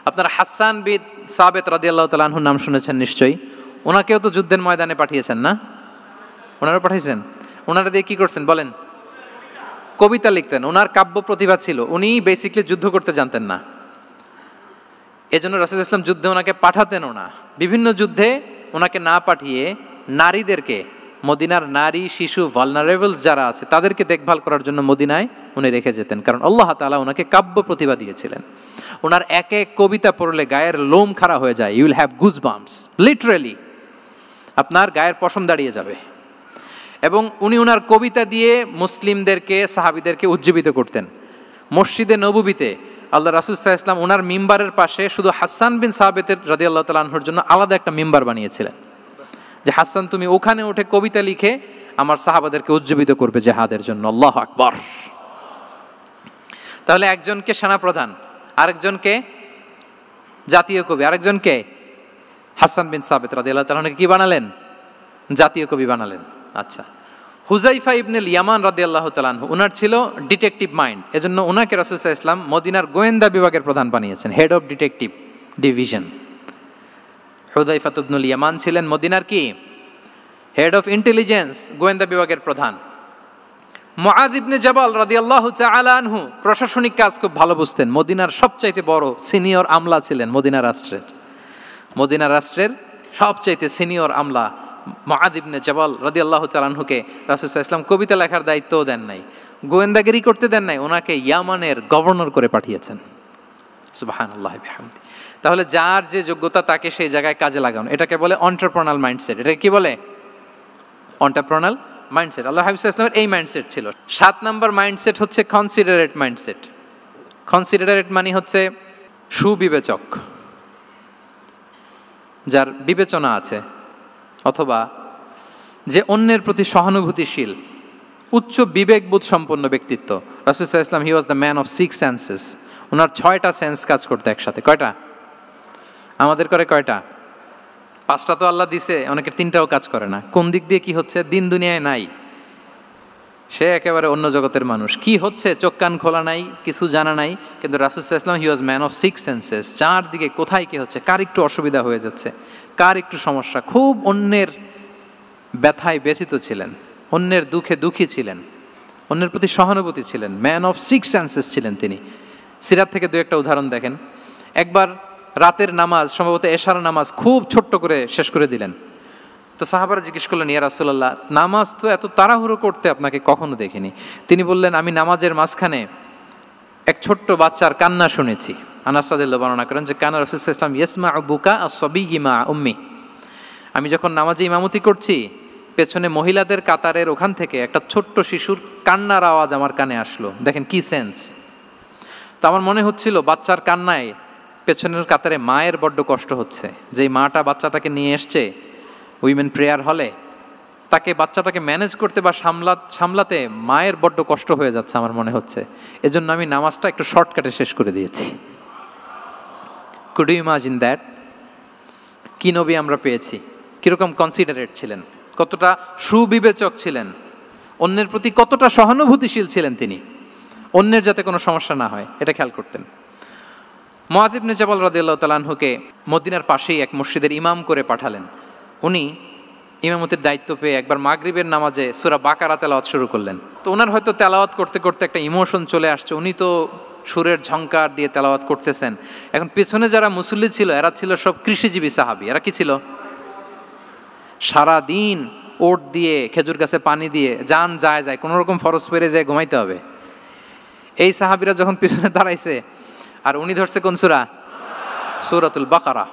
আপনারা হাসান বিন সাবিত রাদিয়াল্লাহু তাআলা আনহুর নাম শুনেছেন নিশ্চয়ই। ওনাকেও তো যুদ্ধের ময়দানে পাঠিয়েছেন না? ওনারা পাঠিয়েছেন। ওনারা দিয়ে কি করছেন বলেন? কবিতা লিখতেন। ওনার কাব্য প্রতিভা ছিল। উনি বেসিক্যালি যুদ্ধ করতে জানতেন না, এজন্য রাসূল ইসলাম যুদ্ধে ওনাকে পাঠাতেনও না। বিভিন্ন যুদ্ধে ওনাকে না পাঠিয়ে নারীদেরকে, মদিনার নারী, শিশু, ভালনারেবলস যারা আছে তাদেরকে দেখভাল করার জন্য মদিনায় উনি রেখে যেতেন, কারণ আল্লাহ তাআলা ওনাকে কাব্য প্রতিভা দিয়েছিলেন। ওনার এক এক কবিতা পড়লে গায়ের লোম খাড়া হয়ে যায়। You will have goosebumps, literally আপনার গায়ের পশম দাঁড়িয়ে যাবে। এবং উনি ওনার কবিতা দিয়ে মুসলিমদেরকে, সাহাবীদেরকে উজ্জীবিত করতেন। মসজিদে নববীতে আল্লাহ রাসূল সাল্লাল্লাহু আলাইহি ওয়াসাল্লাম ওনার মিম্বারের পাশে শুধু হাসান বিন সাবিতের রাদিয়াল্লাহু তাআলা আনহুর জন্য আলাদা একটা মিম্বার বানিয়েছিলেন, যে হাসান তুমি ওখানে উঠে কবিতা লিখে আমার সাহাবাদেরকে উজ্জীবিত করবে জিহাদের জন্য। আল্লাহু আকবার। তাহলে একজনকে সেনাপ্রধান, আরেকজনকে জাতীয় কবি, আরেকজনকে হাসান বিন সাবিত রাদিয়াল্লাহু তাআলা আনহুকে কি বানালেন? জাতীয় কবি বানালেন। আচ্ছা, হুযাইফা ইবনুল ইয়ামান রাদিয়াল্লাহু তাআলা আনহু, ওনার ছিল ডিটেকটিভ মাইন্ড, এজন্য ওনাকে রাসূল সাল্লাল্লাহু আলাইহি ওয়াসাল্লাম মদিনার গোয়েন্দা বিভাগের প্রধান বানিয়েছেন, হেড অফ ডিটেকটিভ ডিভিশন। হুযাইফা ইবনুল ইয়ামান ছিলেন মদিনার কি? হেড অফ ইন্টেলিজেন্স, গোয়েন্দা বিভাগের প্রধান। মুআয ইবনে জাবাল রাদিয়াল্লাহু তাআলা আনহু প্রশাসনিক কাজ খুব ভালো বুঝতেন। মদিনার সবচাইতে বড় সিনিয়র আমলা ছিলেন মদিনা রাষ্ট্রের সবচাইতে সিনিয়র আমলা মুআয ইবনে জাবাল রাদিয়াল্লাহু তাআলা আনহুকে রাসূল সাল্লাল্লাহু আলাইহি ওয়াসাল্লাম কবিতা লেখার দায়িত্বও দেন নাই, গোয়েন্দাগিরি করতে দেন নাই, ওনাকে ইয়ামানের গভর্নর করে পাঠিয়েছেন। সুবহানাল্লাহ বিহামদি। তাহলে যার যে যোগ্যতা তাকে সেই জায়গায় কাজে লাগানো, এটাকে বলে এন্টারপ্রেনাল মাইন্ডসেট। এটা কি বলে? এন্টারপ্রেনাল মাইন্ডসেট। আল্লাহ হাবিব সাল্লাল্লাহু আলাইহি ওয়াসাল্লামের এই মাইন্ডসেট ছিল। 7 নম্বর মাইন্ডসেট হচ্ছে কনসিডারেট মাইন্ডসেট। কনসিডারেট মানে হচ্ছে সুবিবেচক, যার বিবেচনা আছে, অথবা যে অন্যের প্রতি সহানুভূতিশীল, উচ্চ বিবেকবোধ সম্পন্ন ব্যক্তিত্ব। রাসূল সাল্লাল্লাহু আলাইহি ওয়াসাল্লাম he was the man of 6 senses. ওনার 6টা সেন্স কাজ করতে একসাথে। কয়টা? আমাদের করে কয়টা? 5টা তো আল্লাহ দিছে, অনেকের 3টাও কাজ করে না। কোন দিক দিয়ে কি হচ্ছে? দিন দুনিয়ায় নাই। সে একেবারে অন্য জগতের মানুষ, কি হচ্ছে চোখ কান খোলা নাই, কিছু জানা নাই। কিন্তু রাসূল সাল্লাল্লাহু আলাইহি ওয়াসাল্লাম he was man of six senses. চারদিকে কোথায় কি হচ্ছে, কার একটু অসুবিধা হয়ে যাচ্ছে, কার একটু সমস্যা, খুব অন্যের ব্যথায় ব্যথিত ছিলেন, অন্যের দুঃখে দুঃখী ছিলেন, অন্যের প্রতি সহানুভূতি ছিলেন, ম্যান অফ সিক্স সেন্সেস ছিলেন তিনি। সিরাত থেকে দু একটা উদাহরণ দেখেন। একবার রাতের নামাজ, সম্ভবত এশার নামাজ, খুব ছোট্ট করে শেষ করে দিলেন। তো সাহাবারা জিজ্ঞেস করলেন, ইয়া রাসূলুল্লাহ, নামাজ তো এত তাড়াহুড়ো করতে আপনাকে কখনো দেখিনি। তিনি বললেন, আমি নামাজের মাঝখানে এক ছোট্ট বাচ্চার কান্না শুনেছি। আনাস রাদিয়াল্লাহু বর্ণনা করেন যে কানা রাসূল সাল্লাল্লাহু আলাইহি ওয়াসাল্লাম ইয়াসমাউ বুকা আস-সাবিয়্যি মা উম্মি। আমি যখন নামাজে ইমামতি করছি, পেছনে মহিলাদের কাতারের ওখান থেকে একটা ছোট্ট শিশুর কান্নার আওয়াজ আমার কানে আসলো। দেখেন কি সেন্স। তো আমার মনে হচ্ছিল বাচ্চার কান্নায় পেছনের কাতারে মায়ের বড্ড কষ্ট হচ্ছে, যেই মাটা বাচ্চাটাকে নিয়ে এসছে উইমেন প্রেয়ার হলে, তাকে বাচ্চাটাকে ম্যানেজ করতে বা সামলাতে মায়ের বড্ড কষ্ট হয়ে যাচ্ছে আমার মনে হচ্ছে। এজন্য আমি নামাজটা একটু শর্টকাটে শেষ করে দিয়েছি। Could you imagine that? কি নবী আমরা পেয়েছি, কিরকম কনসিডারেট ছিলেন, কতটা সুবিবেচক ছিলেন, অন্যের প্রতি কতটা সহানুভূতিশীল ছিলেন তিনি, অন্যের যাতে কোনো সমস্যা না হয় এটা খেয়াল করতেন। মুআয ইবনে জাবাল রাদিয়াল্লাহু তাআলা আনহুকে মদিনার পাশেই এক মসজিদের ইমাম করে পাঠালেন। উনি ইমামতির দায়িত্ব পেয়ে একবার মাগরিবের নামাজে সূরা বাকারা তেলাওয়াত শুরু করলেন। তো ওনার হয়তো তেলাওয়াত করতে করতে একটা ইমোশন চলে আসছে, উনি তো সুরের ঝংকার দিয়ে তেলাওয়াত করতেছেন। এখন পেছনে যারা মুসল্লি ছিল এরা ছিল সব কৃষিজীবী সাহাবী। এরা কি ছিল? সারা দিন ওট দিয়ে, খেজুর গাছে পানি দিয়ে যান যায় যায় কোনো রকম ফরজ পেরে যায় ঘুমাইতে হবে। এই সাহাবীরা যখন পিছনে দাঁড়াইছে আর উনি ধরছে কোন সূরা? সূরাতুল বাকারা।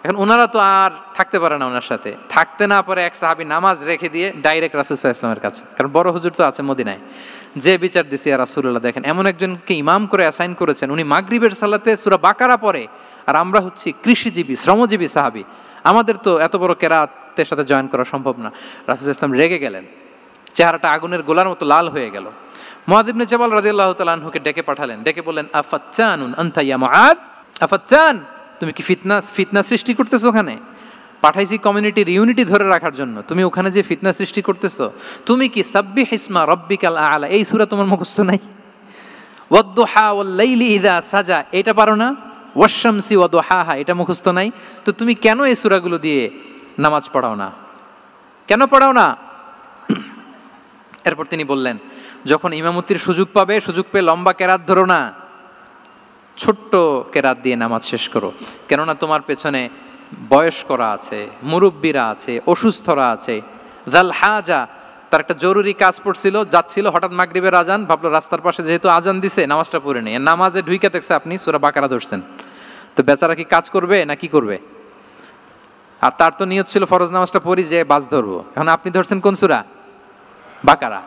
এখন ওনারা তো আর থাকতে পারে না, ওনার সাথে থাকতে না পারে এক সাহাবী নামাজ রেখে দিয়ে ডাইরেক্ট রাসূল সাল্লাল্লাহু আলাইহি ওয়াসাল্লামের কাছে, কারণ বড় হুজুর তো আছে মদিনায়, যে বিচার দিছে ইয়া রাসূলুল্লাহ, দেখেন এমন একজনকে ইমাম করে অ্যাসাইন করেছেন, উনি মাগরিবের সালাতে সূরা বাকারা পড়ে, আর আমরা হচ্ছি কৃষিজীবী শ্রমজীবী সাহাবী, আমাদের তো এত বড় কেরাতের সাথে জয়েন করা সম্ভব না। রাসূল সাল্লাল্লাহু আলাইহি ওয়াসাল্লাম রেগে গেলেন, চেহারাটা আগুনের গোলার মতো লাল হয়ে গেল। মুআয ইবনে জাবাল রাদিয়াল্লাহু তাআলা আনহুকে ডেকে পাঠালেন, ডেকে বললেন, আফাত্তানুন আনতা ইয়া মুআয, আফাত্তান, তুমি কি ফিতনা সৃষ্টি করতেছো? ওখানে পাঠাইছি কমিউনিটির ইউনিটি ধরে রাখার জন্য, তুমি ওখানে যে ফিতনা সৃষ্টি করতেছো। তুমি কি সাব্বিহ ইসমা রাব্বিকাল আ'লা এই সূরা তোমার মুখস্থ নাই? ওয়াদ-দুহা ওয়াল-লাইলি ইযা সাজা এটা পারো না? ওয়াশ-শামসি ওয়া দুহাহা এটা মুখস্থ নাই? তো তুমি কেন এই সূরাগুলো দিয়ে নামাজ পড়াও না? কেন পড়াও না? এরপর তিনি বললেন, যখন ইমামতির সুযোগ পাবে, সুযোগ পেয়ে লম্বা কেরাত ধরো না, ছোট্ট কেরাত দিয়ে নামাজ শেষ করো। কেননা তোমার পেছনে বয়স্করা আছে, মুরব্বীরা আছে, অসুস্থরা আছে। জাল হাজা, তার একটা জরুরি কাজ পড়ছিল, যাচ্ছিল, হঠাৎ মাগরিবের আজান, ভাবলো রাস্তার পাশে যেহেতু আজান দিছে নামাজটা পড়ে নেই, নামাজে ঢুইকে দেখছে আপনি সূরা বাকারা ধরছেন, তো বেচারা কি কাজ করবে না কি করবে? আর তার তো নিয়ত ছিল ফরজ নামাজটা পড়ি যে বাস ধরবো, এখন আপনি ধরছেন কোন সূরা? বাকারা।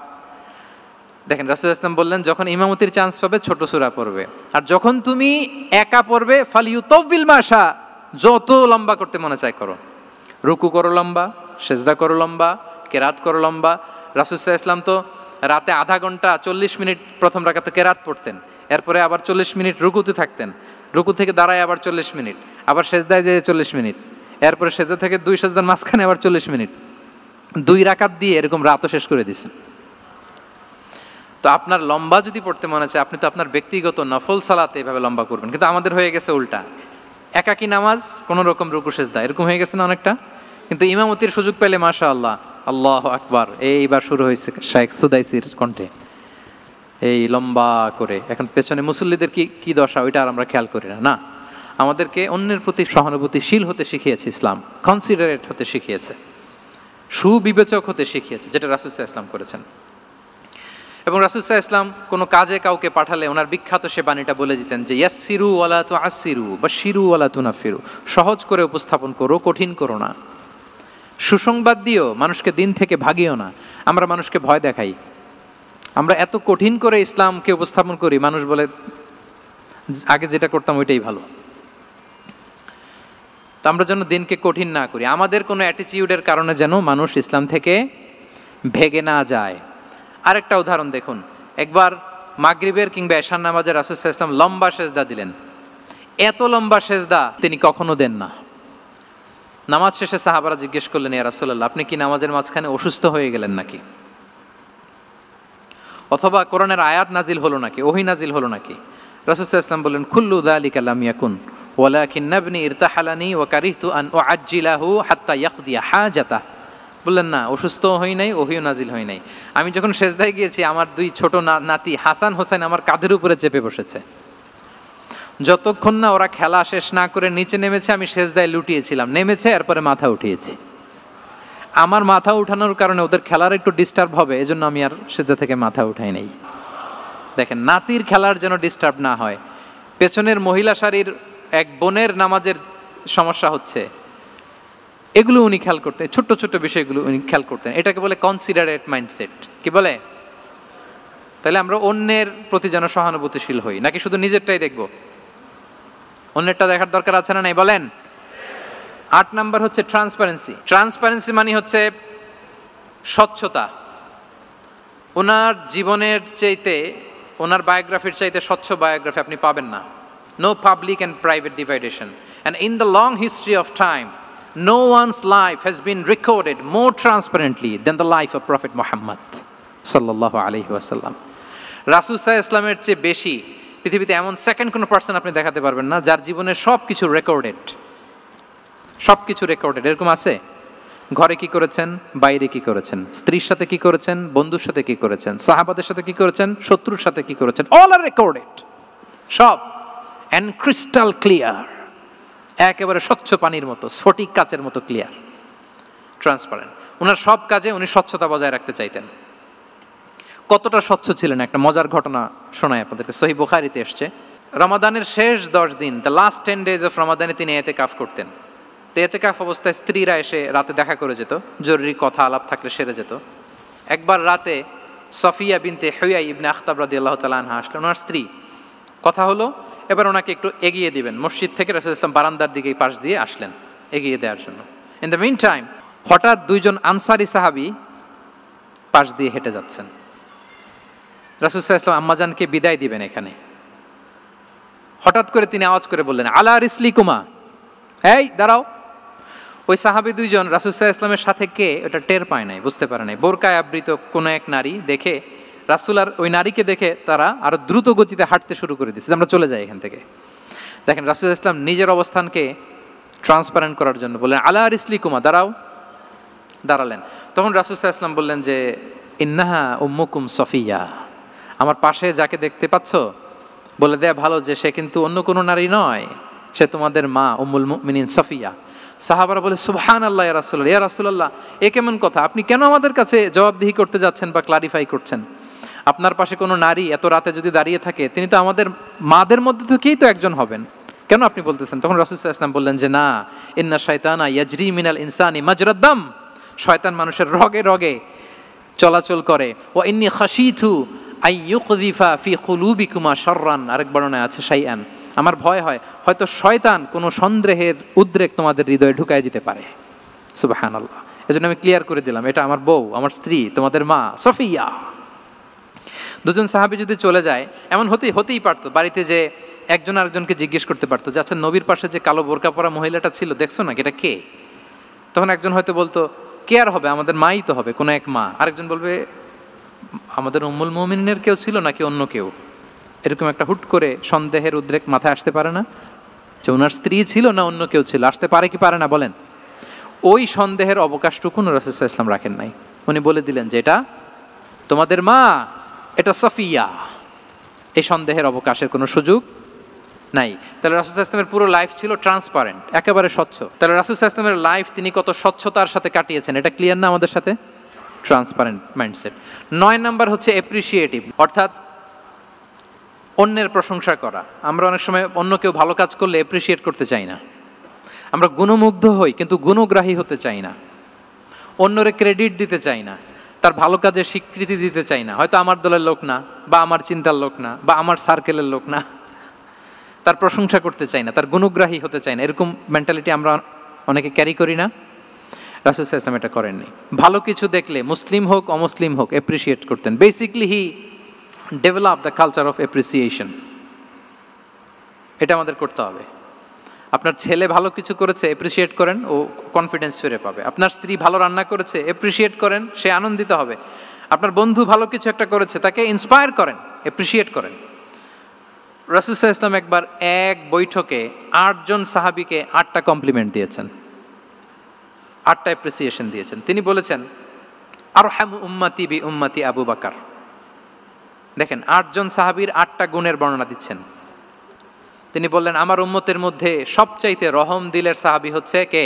দেখেন রাসূল সাল্লাল্লাহু আলাইহি ওয়াসাল্লাম বললেন, যখন ইমামতির চান্স পাবে ছোট সূরা পড়বে, আর যখন তুমি একা পড়বে ফালিউতাউবিল মাশা, যত লম্বা করতে মনে চায় করো, রুকু করো লম্বা, সেজদা করো লম্বা, কেরাত করো লম্বা। রাসূল সাল্লাল্লাহু আলাইহি ওয়াসাল্লাম তো রাতে আধা ঘন্টা 40 মিনিট প্রথম রাকাতে কেরাত পড়তেন, এরপরে আবার 40 মিনিট রুকুতে থাকতেন, রুকু থেকে দাঁড়ায় আবার 40 মিনিট, আবার সেজদায় যেয়ে 40 মিনিট, এরপরে সেজদা থেকে 2 সেজদার মাঝখানে আবার 40 মিনিট, 2 রাকাত দিয়ে এরকম রাতও শেষ করে দিয়েছেন। তো আপনার লম্বা যদি পড়তে মনে চায়, আপনি তো আপনার ব্যক্তিগত নফল সালাতে এভাবে লম্বা করবেন। কিন্তু আমাদের হয়ে গেছে উল্টা, একাকী নামাজ কোনো রকম রুকু সেজদা এরকম হয়ে গেছে না অনেকটা। কিন্তু ইমামতির সুযোগ পেলে মাশাআল্লাহ, আল্লাহু আকবার, এইবার শুরু হয়েছে শাইখ সুদাইসির কণ্ঠে এই লম্বা করে। এখন পেছনে মুসল্লিদের কি দশা ওইটা আর আমরা খেয়াল করি না। না, আমাদেরকে অন্যের প্রতি সহানুভূতিশীল হতে শিখিয়েছে ইসলাম, কনসিডারেট হতে শিখিয়েছে, সুবিবেচক হতে শিখিয়েছে, যেটা রাসূল সাল্লাল্লাহু আলাইহি ওয়াসাল্লাম করেছেন। এবং রাসূল সাল্লাল্লাহু আলাইহি ওয়াসাল্লাম কোনো কাজে কাউকে পাঠালে ওনার বিখ্যাত সে বাণীটা বলে দিতেন যে ইয়াসসিরু ওয়ালা তুআসসিরু বাশশিরু ওয়ালা তুনাফিরু, সহজ করে উপস্থাপন করো, কঠিন করো না। সুসংবাদ দিও, মানুষকে দিন থেকে ভাগিও না। আমরা মানুষকে ভয় দেখাই, আমরা এত কঠিন করে ইসলামকে উপস্থাপন করি, মানুষ বলে আগে যেটা করতাম ওইটাই ভালো। তো আমরা যেন দিনকে কঠিন না করি, আমাদের কোনো অ্যাটিটিউডের কারণে যেন মানুষ ইসলাম থেকে ভেগে না যায়। আরেকটা উদাহরণ দেখুন, একবার মাগরিবের কিংবা এশার নামাজে রাসূল সাল্লাল্লাহু আলাইহি ওয়াসাল্লাম লম্বা সেজদা দিলেন। এত লম্বা সেজদা তিনি কখনো দেন না। নামাজ শেষে সাহাবারা জিজ্ঞেস করলেন, ইয়া রাসূলুল্লাহ, আপনি কি নামাজের মাঝখানে অসুস্থ হয়ে গেলেন নাকি? অথবা কোরআনের আয়াত নাজিল হলো নাকি, ওহী নাজিল হলো নাকি? রাসূল সাল্লাল্লাহু আলাইহি ওয়াসাল্লাম বললেন কুল্লু যালিকা লাম ইয়াকুন ওয়ালাকিন ইবনি ইরতাহালানি ওয়া কারিহতু আন উআজ্জিলাহু হাত্তা ইয়াকদিয়া হাজাতা। বললেন না, অসুস্থ হই নাই, ওহীও নাজিল হয় নাই। আমি যখন সেজদায় গিয়েছি আমার দুই ছোট নাতি হাসান হোসেন আমার কাঁধের উপরে চেপে বসেছে। যতক্ষণ না ওরা খেলা শেষ না করে নিচে নেমেছে আমি সেজদায় লুটিয়েছিলাম, নেমেছে এরপরে মাথা উঠিয়েছি। আমার মাথা উঠানোর কারণে ওদের খেলার একটু ডিস্টার্ব হবে, এজন্য আমি আর সেজদা থেকে মাথা উঠাই নাই। দেখেন, নাতির খেলার যেন ডিস্টার্ব না হয়। পেছনের মহিলা সারির এক বোনের নামাজের সমস্যা হচ্ছে, এগুলো উনি খেয়াল করতেন, ছোট্ট ছোট্ট বিষয়গুলো উনি খেয়াল করতেন। এটাকে বলে কনসিডারেট মাইন্ডসেট। কি বলে? তাহলে আমরা অন্যের প্রতি যেন সহানুভূতিশীল হই, নাকি শুধু নিজেরটাই দেখব? অন্যেরটা দেখার দরকার আছে না নাই বলেন? 8 নাম্বার হচ্ছে ট্রান্সপারেন্সি। ট্রান্সপারেন্সি মানে হচ্ছে স্বচ্ছতা। ওনার জীবনের চাইতে, ওনার বায়োগ্রাফির চাইতে স্বচ্ছ বায়োগ্রাফি আপনি পাবেন না। No public and private division, and in the long history of time no one's life has been recorded more transparently than the life of Prophet Muhammad sallallahu alaihi wasallam. রাসূল সাল্লাল্লাহু আলাইহি ওয়াসাল্লামের চেয়ে বেশি পৃথিবীতে এমন সেকেন্ড কোনো পার্সন আপনি দেখাতে পারবেন না যার জীবনের সবকিছু রেকর্ডেড। সবকিছু রেকর্ডেড। এরকম আছে? ঘরে কি করেছেন, বাইরে কি করেছেন, স্ত্রীর সাথে কি করেছেন, বন্ধুর সাথে কি করেছেন, সাহাবাদের সাথে কি করেছেন, শত্রুর সাথে কি করেছেন, অল আর রেকর্ডেড। সব এন্ড ক্রিস্টাল ক্লিয়ার, একেবারে স্বচ্ছ পানির মতো, স্ফটিক কাচের মতো ক্লিয়ার, ট্রান্সপারেন্ট। ওনার সব কাজে উনি স্বচ্ছতা বজায় রাখতে চাইতেন। কতটা স্বচ্ছ ছিলেন একটা মজার ঘটনা শোনায় আপনাদেরকে। সহিহ বুখারীতে এসছে, রমাদানের শেষ 10 দিন, দ্য লাস্ট 10 days অফ রমাদানে তিনি ইতিকাফ করতেন। তো ইতিকাফ অবস্থায় স্ত্রীরা এসে রাতে দেখা করে যেত, জরুরি কথা আলাপ থাকলে সেরে যেত। একবার রাতে সফিয়া বিনতে হুয়াই ইবনে আখতাব রাদিয়াল্লাহু তাআলা আনহা আসলেন, ওনার স্ত্রী। কথা হলো এবার ওনাকে একটু এগিয়ে দিবেন। মসজিদ থেকে রাসূল ইসলাম বারান্দার দিকে পাশ দিয়ে আসলেন এগিয়ে দেওয়ার জন্য। ইন দ্য মিন টাইম হঠাৎ 2জন আনসারি সাহাবী পাশ দিয়ে হেঁটে যাচ্ছেন। রাসূল সাল্লাল্লাহু আলাইহি ওয়াসাল্লাম আম্মাজানকে বিদায় দিবেন এখানে। হঠাৎ করে তিনি আওয়াজ করে বললেন, আলা রিসলিকুমা, এই দাঁড়াও। ওই সাহাবী 2জন রাসূল সাল্লাল্লাহু আলাইহি ওয়াসাল্লামের সাথে কে ওটা টের পায় নাই, বুঝতে পারে নাই। বোরকায় আবৃত কোনো এক নারী দেখে রাসূল আর ওই নারীকে দেখে তারা আরো দ্রুত গতিতে হাঁটতে শুরু করে দিচ্ছে, আমরা চলে যাই এখান থেকে। দেখেন, রাসূল সাল্লাল্লাহু আলাইহি ওয়াসাল্লাম নিজের অবস্থানকে ট্রান্সপারেন্ট করার জন্য বললেন, আলা রিসলিকুমা, দাঁড়াও। দাঁড়ালেন। তখন রাসূল সাল্লাল্লাহু আলাইহি ওয়াসাল্লাম বললেন যে, ইন্নাহা উম্মুকুম সফিয়া, আমার পাশে যাকে দেখতে পাচ্ছ বলে দেয়া ভালো যে সে কিন্তু অন্য কোনো নারী নয়, সে তোমাদের মা উম্মুল মুমিনিন সফিয়া। সাহাবারা বলে, সুবহানাল্লাহ ইয়া রাসূলুল্লাহ, ইয়া রাসূলুল্লাহ, এ কেমন কথা? আপনি কেন আমাদের কাছে জবাবদিহি করতে যাচ্ছেন বা ক্লারিফাই করছেন? আপনার পাশে কোনো নারী এত রাতে যদি দাঁড়িয়ে থাকে, তিনি তো আমাদের মাদের মধ্যে থেকেই তো একজন হবেন, কেন আপনি বলতেছেন? তখন রাসূল সাল্লাল্লাহু আলাইহি ওয়াসাল্লাম বললেন যে, না, ইন্না শাইতানা ইয়াজরি মিনাল ইনসানি মাজরাদ দাম, শয়তান মানুষের রগে রগে চলাচল করে। ওয়া ইন্নী খাশিতু আইয়ুকযিফা ফি কুলুবিকুমা শাররান, আরেক বর্ণনায় আছে শাইআন, আমার ভয় হয় হয়তো শয়তান কোনো সন্দেহের উদ্রেক তোমাদের হৃদয়ে ঢুকায় দিতে পারে। সুবহানাল্লাহ। এজন্য আমি ক্লিয়ার করে দিলাম, এটা আমার বউ, আমার স্ত্রী, তোমাদের মা সফিয়া। 2জন সাহাবী যদি চলে যায়, এমন হতেই পারতো বাড়িতে যে একজন আরেকজনকে জিজ্ঞেস করতে পারতো যে, আচ্ছা নবীর পাশে যে কালো বোরকা পরা মহিলাটা ছিল দেখছো না, এটা কে? তখন একজন হয়তো বলতো, কে আর হবে, আমাদের মাই তো হবে, কোনো এক মা। আরেকজন বলবে, আমাদের উম্মুল মুমিনিনের কেউ ছিল নাকি অন্য কেউ? এরকম একটা হুট করে সন্দেহের উদ্রেক মাথায় আসতে পারে না যে ওনার স্ত্রী ছিল না অন্য কেউ ছিল? আসতে পারে কি পারে না বলেন? ওই সন্দেহের অবকাশটুকু রাসূল সাল্লাল্লাহু আলাইহি ওয়াসাল্লাম রাখেন নাই। উনি বলে দিলেন যে, এটা তোমাদের মা, এটা সফিয়া। এই সন্দেহের অবকাশের কোনো সুযোগ নাই। তাহলে রাসূল সাল্লাল্লাহু আলাইহি ওয়াসাল্লামের পুরো লাইফ ছিল ট্রান্সপারেন্ট, একেবারে স্বচ্ছ। তাহলে রাসূল সাল্লাল্লাহু আলাইহি ওয়াসাল্লামের লাইফ তিনি কত স্বচ্ছতার সাথে কাটিয়েছেন, এটা ক্লিয়ার না আমাদের সাথে? Transparent mindset. 9 নাম্বার হচ্ছে অ্যাপ্রিসিয়েটিভ, অর্থাৎ অন্যের প্রশংসা করা। আমরা অনেক সময় অন্য কেউ ভালো কাজ করলে অ্যাপ্রিসিয়েট করতে চাই না, আমরা গুণমুগ্ধ হই কিন্তু গুণগ্রাহী হতে চাই না, অন্যরে ক্রেডিট দিতে চাই না, তার ভালো কাজের স্বীকৃতি দিতে চাই না। হয়তো আমার দলের লোক না, বা আমার চিন্তার লোক না, বা আমার সার্কেলের লোক না, তার প্রশংসা করতে চাই না, তার গুণগ্রাহী হতে চাই না। এরকম মেন্টালিটি আমরা অনেকে ক্যারি করি না? রাসূল সাল্লাল্লাহু আলাইহি ওয়াসাল্লাম এটা করেননি। ভালো কিছু দেখলে মুসলিম হোক অমুসলিম হোক অ্যাপ্রিসিয়েট করতেন। Basically he develop the culture of appreciation. এটা আমাদের করতে হবে। আপনার ছেলে ভালো কিছু করেছে, অ্যাপ্রিসিয়েট করেন, ও কনফিডেন্স ফিরে পাবে। আপনার স্ত্রী ভালো রান্না করেছে, অ্যাপ্রিসিয়েট করেন, সে আনন্দিত হবে। আপনার বন্ধু ভালো কিছু একটা করেছে, তাকে ইন্সপায়ার করেন, অ্যাপ্রিসিয়েট করেন। রাসূল সাল্লাল্লাহু আলাইহি ওয়াসাল্লাম একবার এক বৈঠকে 8 জন সাহাবীকে 8টা কমপ্লিমেন্ট দিয়েছেন, 8টা অ্যাপ্রিসিয়েশন দিয়েছেন। তিনি বলেছেন, আরহামু উম্মতি বি উম্মতি আবু বকর। দেখেন 8 জন সাহাবীর 8টা গুণের বর্ণনা দিচ্ছেন। তিনি বললেন, আমার উম্মতের মধ্যে সবচাইতে রহম দিলের সাহাবী হচ্ছে কে?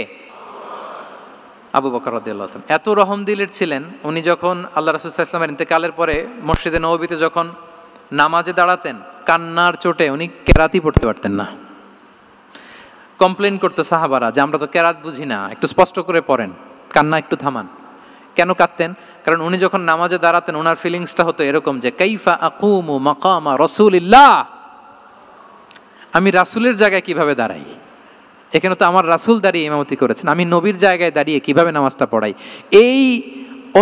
আবু বকর রাদিয়াল্লাহু তাআলা। এত রহম দিলের ছিলেন, উনি যখন আল্লাহ রাসূল সাল্লাল্লাহু আলাইহি ওয়াসাল্লামের ইন্তেকালের পরে মসজিদে নববীতে যখন নামাজে দাঁড়াতেন, কান্নার চোটে উনি কেরাতই পড়তে পারতেন না। কমপ্লেন করতো সাহাবারা যে আমরা তো কেরাত বুঝি না, একটু স্পষ্ট করে পড়েন, কান্না একটু থামান। কেন কাঁদতেন? কারণ উনি যখন নামাজে দাঁড়াতেন ওনার ফিলিংসটা হতো এরকম যে কাইফা আকুমু মাকামা রাসূলিল্লাহ, আমি রাসূলের জায়গায় কিভাবে দাঁড়াই, এখানে তো আমার রাসূল দাঁড়িয়ে ইমামতি করেছেন, আমি নবীর জায়গায় দাঁড়িয়ে কিভাবে নামাজটা পড়াই। এই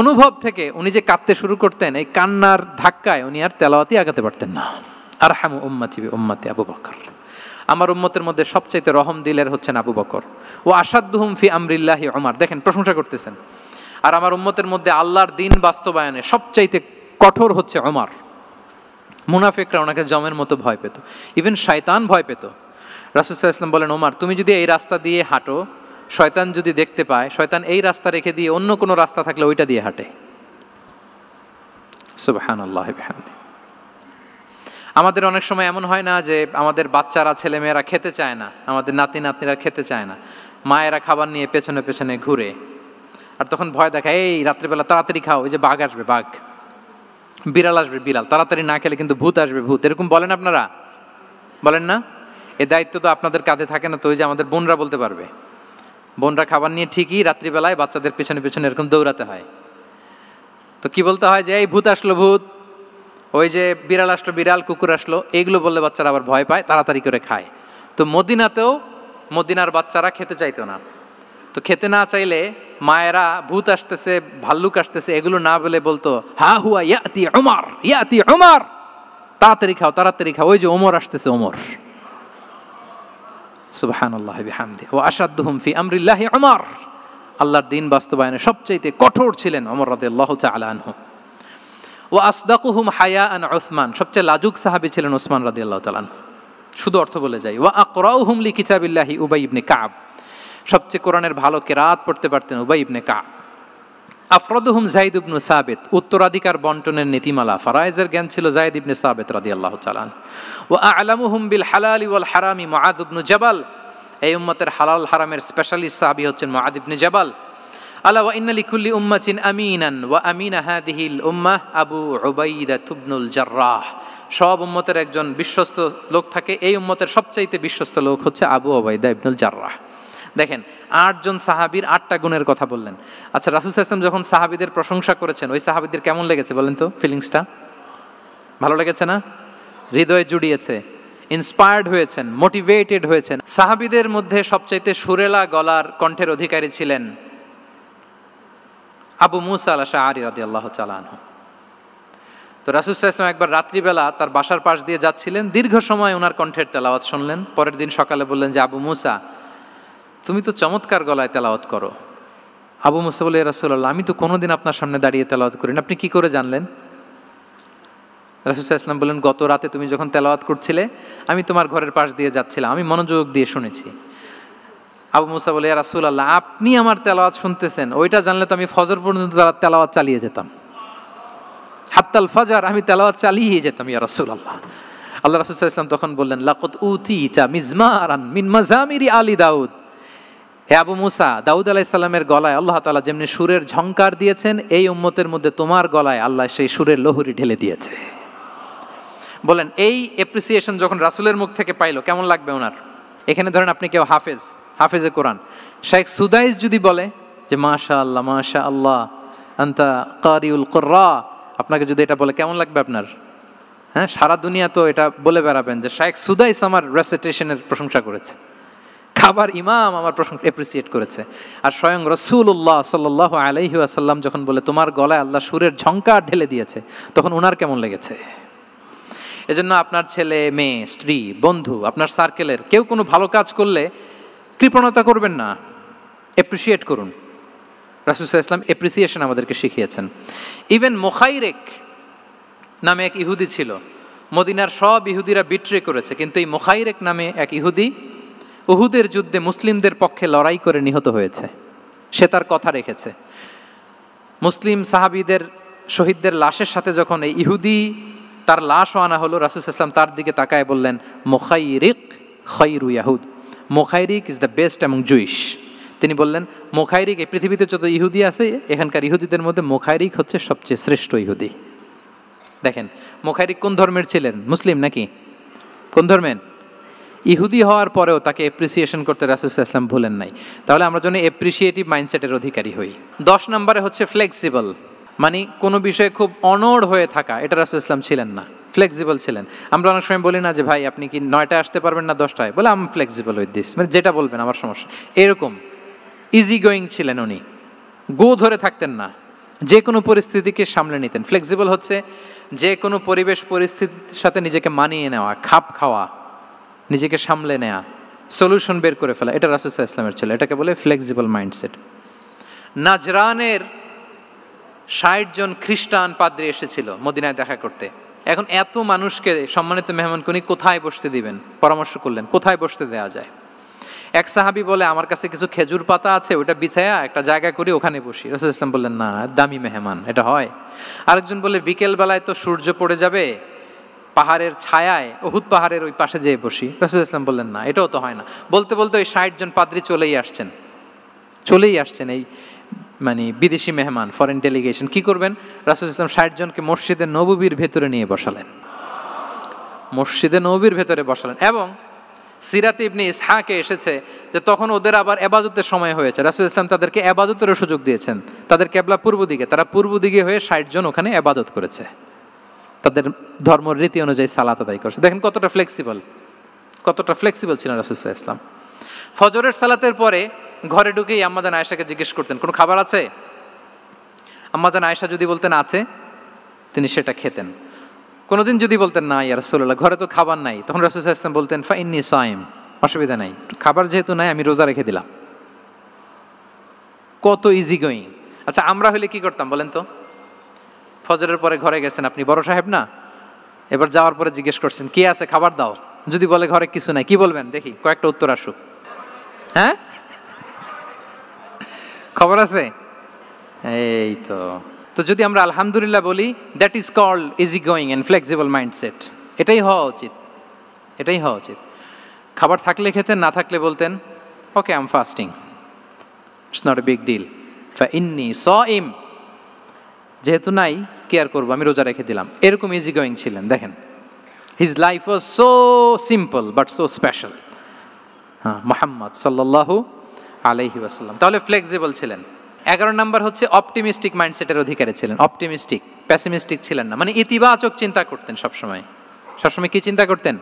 অনুভব থেকে উনি যে কাঁদতে শুরু করতেন, এই কান্নার ধাক্কায় উনি আর তেলাওয়াতই আগাতে পারতেন না। আরহামু উম্মতি বি উম্মতি আবু বকর, আমার উম্মতের মধ্যে সবচাইতে রহম দিলের হচ্ছেন আবু বকর। ও আসাদ্দুহুম ফি আমরিল্লাহি ওমর, দেখেন প্রশংসা করতেছেন। আর আমার উম্মতের মধ্যে আল্লাহর দ্বীন বাস্তবায়নে সবচাইতে কঠোর হচ্ছে ওমর। মুনাফিকরা ওনাকে জমের মতো ভয় পেত, ইভেন শয়তান ভয় পেত। রাসূল সাল্লাল্লাহু আলাইহি ওয়াসাল্লাম বলেন, ওমর তুমি যদি এই রাস্তা দিয়ে হাঁটো, শয়তান যদি দেখতে পায়, শয়তান এই রাস্তা রেখে দিয়ে অন্য কোনো রাস্তা থাকলে ওইটা দিয়ে হাঁটে। সুবহানাল্লাহ বিহামদি। আমাদের অনেক সময় এমন হয় না যে আমাদের বাচ্চারা, ছেলেমেয়েরা খেতে চায় না, আমাদের নাতি নাতনিরা খেতে চায় না, মায়েরা খাবার নিয়ে পেছনে পেছনে ঘুরে, আর তখন ভয় দেখায়, এই রাত্রিবেলা তাড়াতাড়ি খাও, ওই যে বাঘ আসবে বাঘ, বিড়াল আসবে বিড়াল, তাড়াতাড়ি না খেলে কিন্তু ভূত আসবে ভূত, এরকম বলেন আপনারা? বলেন না? এ দায়িত্ব তো আপনাদের কাঁধে থাকে না, তো ওই যে আমাদের বোনরা বলতে পারবে। বোনরা খাবার নিয়ে ঠিকই রাত্রিবেলায় বাচ্চাদের পেছনে পেছনে এরকম দৌড়াতে হয়। তো কি বলতে হয় যে এই ভূত আসলো ভূত, ওই যে বিড়াল আসলো বিড়াল, কুকুর আসলো, এইগুলো বললে বাচ্চারা আবার ভয় পায়, তাড়াতাড়ি করে খায়। তো মদিনাতেও মদিনার বাচ্চারা খেতে চাইতো না। তো খেতে না চাইলে মায়েরা ভূত আসতেছে, ভাল্লুক আসতেছে এগুলো না বলে বলতো, হা হুয়া ইয়াতি উমর, ইয়াতি উমর, তাড়াতাড়ি খাও তাড়াতাড়ি খাও, ওই যে ওমর আসতেছে ওমর। সুবহানাল্লাহ বিহামদি। ওয়া আশাদ্দুহুম ফি আমরিল্লাহি উমর, আল্লাহর দ্বীন বাস্তবায়নে সবচাইতে কঠোর ছিলেন ওমর রাদিয়াল্লাহু তাআলা আনহু। ওয়া আসদাকুহুম হায়াআন উসমান, সবচেয়ে লাজুক সাহাবী ছিলেন উসমান রাদিয়াল্লাহু তাআলা আনহু। শুধু অর্থ বলে যাই। ওয়া আকরাউহুম লিকিতাবিল্লাহি উবাই ইবনে কাব, সবচেয়ে কোরআনের ভালো কেরাত পড়তে পারতেন উবাই ইবনে কাব। আফরাদুহুম যায়েদ ইবনে সাবিত, উত্তরাধিকার বন্টনের নীতিমালা ফারায়েজের জ্ঞান ছিল যায়েদ ইবনে সাবিত রাদিয়াল্লাহু তাআলা। ওয়া আ'লামুহুম বিল হালালি ওয়াল হারামি মুআদ ইবনে জাবাল, এই উম্মতের হালাল হারামের স্পেশালিস্ট সাহাবী হচ্ছেন মুআদ ইবনে জাবাল। আলা ওয়া ইন্না লিকুল্লি উম্মাতিন আমিনান ওয়া আমিনা হাদিহিল উম্মাহ আবু উবাইদা ইবনুল জাররাহ, সব উম্মতের একজন বিশ্বস্ত লোক থাকে, এই উম্মতের সবচাইতে বিশ্বস্ত লোক হচ্ছে আবু উবাইদা ইবনুল জাররাহ। দেখেন 8 জন সাহাবীর 8টা গুণের কথা বললেন। আচ্ছা, রাসূল সাল্লাল্লাহু আলাইহি ওয়াসাল্লাম যখন সাহাবীদের প্রশংসা করেছেন, ওই সাহাবীদের কেমন লেগেছে বলেন তো? ফিলিংসটা ভালো লেগেছে না? হৃদয়ে জুড়িয়েছে, ইন্সপায়ার্ড হয়েছেন, মোটিভেটেড হয়েছেন। সাহাবীদের মধ্যে সবচাইতে সুরেলা গলার কণ্ঠের অধিকারী ছিলেন আবু মুসা আল-আশআরী রাদিয়াল্লাহু তাআলা আনহু। তো রাসূল সাল্লাল্লাহু আলাইহি ওয়াসাল্লাম একবার রাত্রিবেলা তার বাসার পাশ দিয়ে যাচ্ছিলেন, দীর্ঘ সময় ওনার কণ্ঠের তেলাওয়াত শুনলেন। পরের দিন সকালে বললেন যে আবু মুসা, তুমি তো চমৎকার গলায় তেলাওয়াত করো। আবু মুসা বলে, ইয়া রাসূলুল্লাহ, আমি তো কোনোদিন আপনার সামনে দাঁড়িয়ে তেলাওয়াত করি না, আপনি কি করে জানলেন? রাসূল সাল্লাল্লাহু আলাইহি ওয়াসাল্লাম বললেন, গত রাতে তুমি যখন তেলাওয়াত করছিলে, আমি তোমার ঘরের পাশ দিয়ে যাচ্ছিলাম, আমি মনোযোগ দিয়ে শুনেছি। আবু মুসা বলে, ইয়া রাসূলুল্লাহ, আপনি আমার তেলাওয়াত শুনতেছেন, ওইটা জানলে তো আমি ফজর পর্যন্ত তেলাওয়াত চালিয়ে যেতাম, হাত্তাল ফাজর আমি তেলাওয়াত চালিয়ে যেতাম ইয়া রাসূলুল্লাহ। আল্লাহ রাসূল সাল্লাল্লাহু আলাইহি ওয়াসাল্লাম তখন বললেন, লাকাদ উতিতা মিজমারান মিন মাজামিরি আলি দাউদ, হে আবু মুসা, দাউদ আলাইহিস সালামের গলায় আল্লাহ তাআলা যেমনি সুরের ঝংকার দিয়েছেন, এই উম্মতের মধ্যে তোমার গলায় আল্লাহ সেই সুরের লহরী ঢেলে দিয়েছে। বলেন এই অ্যাপ্রিসিয়েশন যখন রাসূলের মুখ থেকে পাইলো কেমন লাগবে ওনার? এখানে ধরেন আপনি কেউ হাফেজে কোরআন শেখ সুদাইস যদি বলে যে মাশাআল্লাহ মাশাআল্লাহ আনতা কারিউল কুররা, আপনাকে যদি এটা বলে কেমন লাগবে আপনার? হ্যাঁ, সারা দুনিয়া তো এটা বলে বেড়াবেন যে শেখ সুদাইস আমার রেসিটেশনের প্রশংসা করেছে, খাবার ইমাম আমার প্রশংসা অ্যাপ্রিসিয়েট করেছে। আর স্বয়ং রাসূলুল্লাহ সাল্লাল্লাহু আলাইহি ওয়াসাল্লাম যখন বলে তোমার গলায় আল্লাহ সুরের ঝংকার ঢেলে দিয়েছে, তখন ওনার কেমন লেগেছে? এজন্য আপনার ছেলে মেয়ে, স্ত্রী, বন্ধু, আপনার সার্কেলের কেউ কোনো ভালো কাজ করলে কৃপণতা করবেন না, অ্যাপ্রিসিয়েট করুন। রাসূল সাল্লাল্লাহু আলাইহি ওয়াসাল্লাম অ্যাপ্রিসিয়েশন আমাদেরকে শিখিয়েছেন। ইভেন মুখাইরেক নামে এক ইহুদি ছিল, মদিনার সব ইহুদিরা বিট্রে করেছে, কিন্তু এই মুখাইরেক নামে এক ইহুদি উহুদের যুদ্ধে মুসলিমদের পক্ষে লড়াই করে নিহত হয়েছে। সে তার কথা রেখেছে। মুসলিম সাহাবীদের শহীদদের লাশের সাথে যখন এই ইহুদি তার লাশও আনা হলো, রাসূল সাল্লাল্লাহু আলাইহি ওয়াসাল্লাম তার দিকে তাকায় বললেন, মুখাইরিক খায়রু ইয়াহুদ, Mukhayriq is the best among Jewish. তিনি বললেন মুখাইরিক, এই পৃথিবীতে যত ইহুদি আছে এখানকার ইহুদিদের মধ্যে মুখাইরিক হচ্ছে সবচেয়ে শ্রেষ্ঠ ইহুদি। দেখেন মুখাইরিক কোন ধর্মের ছিলেন? মুসলিম নাকি? কোন ধর্মের? ইহুদি হওয়ার পরেও তাকে অ্যাপ্রিসিয়েশন করতে রাসূল সাল্লাল্লাহু আলাইহি ওয়াসাল্লাম ভুলেন নাই। তাহলে আমরা যেন অ্যাপ্রিসিয়েটিভ মাইন্ডসেটের অধিকারী হই। 10 নম্বরে হচ্ছে ফ্লেক্সিবল, মানে কোনো বিষয়ে খুব অনড় হয়ে থাকা, এটা রাসূল সাল্লাল্লাহু আলাইহি ওয়াসাল্লাম ছিলেন না, ফ্লেক্সিবল ছিলেন। আমরা অনেক সময় বলি না যে ভাই আপনি কি 9টায় আসতে পারবেন না 10টায়? বলে আম ফ্লেক্সিবল উইথ দিস, মানে যেটা বলবেন আমার সমস্যা, এরকম ইজি গোয়িং ছিলেন উনি, গো ধরে থাকতেন না, যে কোনো পরিস্থিতিকে সামলে নিতেন। ফ্লেক্সিবল হচ্ছে যে কোনো পরিবেশ পরিস্থিতির সাথে নিজেকে মানিয়ে নেওয়া, খাপ খাওয়া, নিজেকে সামলে নেওয়া, সলিউশন বের করে ফেলা, এটা রাসূল সাল্লাল্লাহু আলাইহি ওয়াসাল্লামের ছিল, এটাকে বলে ফ্লেক্সিবল মাইন্ডসেট। নাজরানের 60 জন খ্রিস্টান পাদ্রী এসেছিল মদিনায় দেখা করতে। এখন এত মানুষকে সম্মানিত মেহমান উনি কোথায় বসতে দিবেন? পরামর্শ করলেন কোথায় বসতে দেওয়া যায়। এক সাহাবী বলে আমার কাছে কিছু খেজুর পাতা আছে, ওটা বিছায়া একটা জায়গা করি ওখানে বসি। রাসূল সাল্লাল্লাহু আলাইহি ওয়াসাল্লাম বললেন না, দামি মেহমান, এটা হয়। আরেকজন বলে বিকেল বেলায় তো সূর্য পড়ে যাবে, পাহাড়ের ছায়ায় উহুদ পাহাড়ের ওই পাশে যেয়ে বসি। রাসূল সাল্লাল্লাহু আলাইহি ওয়াসাল্লাম বললেন না, এটাও তো হয় না। বলতে বলতে ওই 60 জন পাদ্রী চলেই আসছেন এই মানে বিদেশি মেহমান, ফরেন ডেলিগেশন। কি করবেন? রাসূল সাল্লাল্লাহু আলাইহি ওয়াসাল্লাম 60 জনকে মসজিদে নববীর ভেতরে নিয়ে বসালেন, মসজিদে নববীর ভেতরে বসালেন। এবং সিরাতে ইবনে ইসহাকে এসেছে যে তখন ওদের আবার ইবাদতের সময় হয়েছে, রাসূল সাল্লাল্লাহু আলাইহি ওয়াসাল্লাম তাদেরকে ইবাদতেরও সুযোগ দিয়েছেন। তাদের কিবলা পূর্ব দিকে, তারা পূর্ব দিকে হয়ে 60 জন ওখানে ইবাদত করেছে, তাদের ধর্ম রীতি অনুযায়ী সালাত আদায় করেছে। দেখেন কতটা ফ্লেক্সিবল ছিলেন রাসূল সাল্লাল্লাহু আলাইহি ওয়াসাল্লাম। ফজরের সালাতের পরে ঘরে ঢুকেই আম্মা জান আয়েশাকে জিজ্ঞেস করতেন কোনো খাবার আছে? আম্মা জান আয়েশা যদি বলতেন আছে, তিনি সেটা খেতেন। কোনোদিন যদি বলতেন না ইয়া রাসূলুল্লাহ ঘরে তো খাবার নাই, তখন রাসূল সাল্লাল্লাহু আলাইহি ওয়াসাল্লাম বলতেন ফা ইন্নী সাইম, অসুবিধা নাই, খাবার যেহেতু নাই আমি রোজা রেখে দিলাম। কত ইজি গোয়িং। আচ্ছা আমরা হলে কি করতাম বলেন তো? ফজরের পরে ঘরে গেছেন, আপনি বড় সাহেব না, এবার যাওয়ার পরে জিজ্ঞেস করছেন কি আছে খাবার দাও, যদি বলে ঘরে কিছু নাই, কি বলবেন দেখি? কয়েকটা উত্তর আসুক। হ্যাঁ, খবর আছে? এই তো যদি আমরা আলহামদুলিল্লাহ বলি, that is called easy going and flexible mindset. এটাই হওয়া উচিত। খাবার থাকলে খেতেন, না থাকলে বলতেন okay I am fasting, it's not a big deal, ফা ইন্নী সাইম, যেহেতু নাই কি আর করবো, আমি রোজা রেখে দিলাম। এরকম ইজি গোয়িং ছিলেন। দেখেন his life was so simple but so special. Muhammad সাল্লাল্লাহু আলাইহি ওয়াসাল্লাম তাহলে ফ্লেক্সিবল ছিলেন। 11 নম্বর হচ্ছে অপটিমিস্টিক মাইন্ডসেটের অধিকারী ছিলেন। অপটিমিস্টিক, প্যাসিমিস্টিক ছিলেন না, মানে ইতিবাচক চিন্তা করতেন সবসময়। কি চিন্তা করতেন?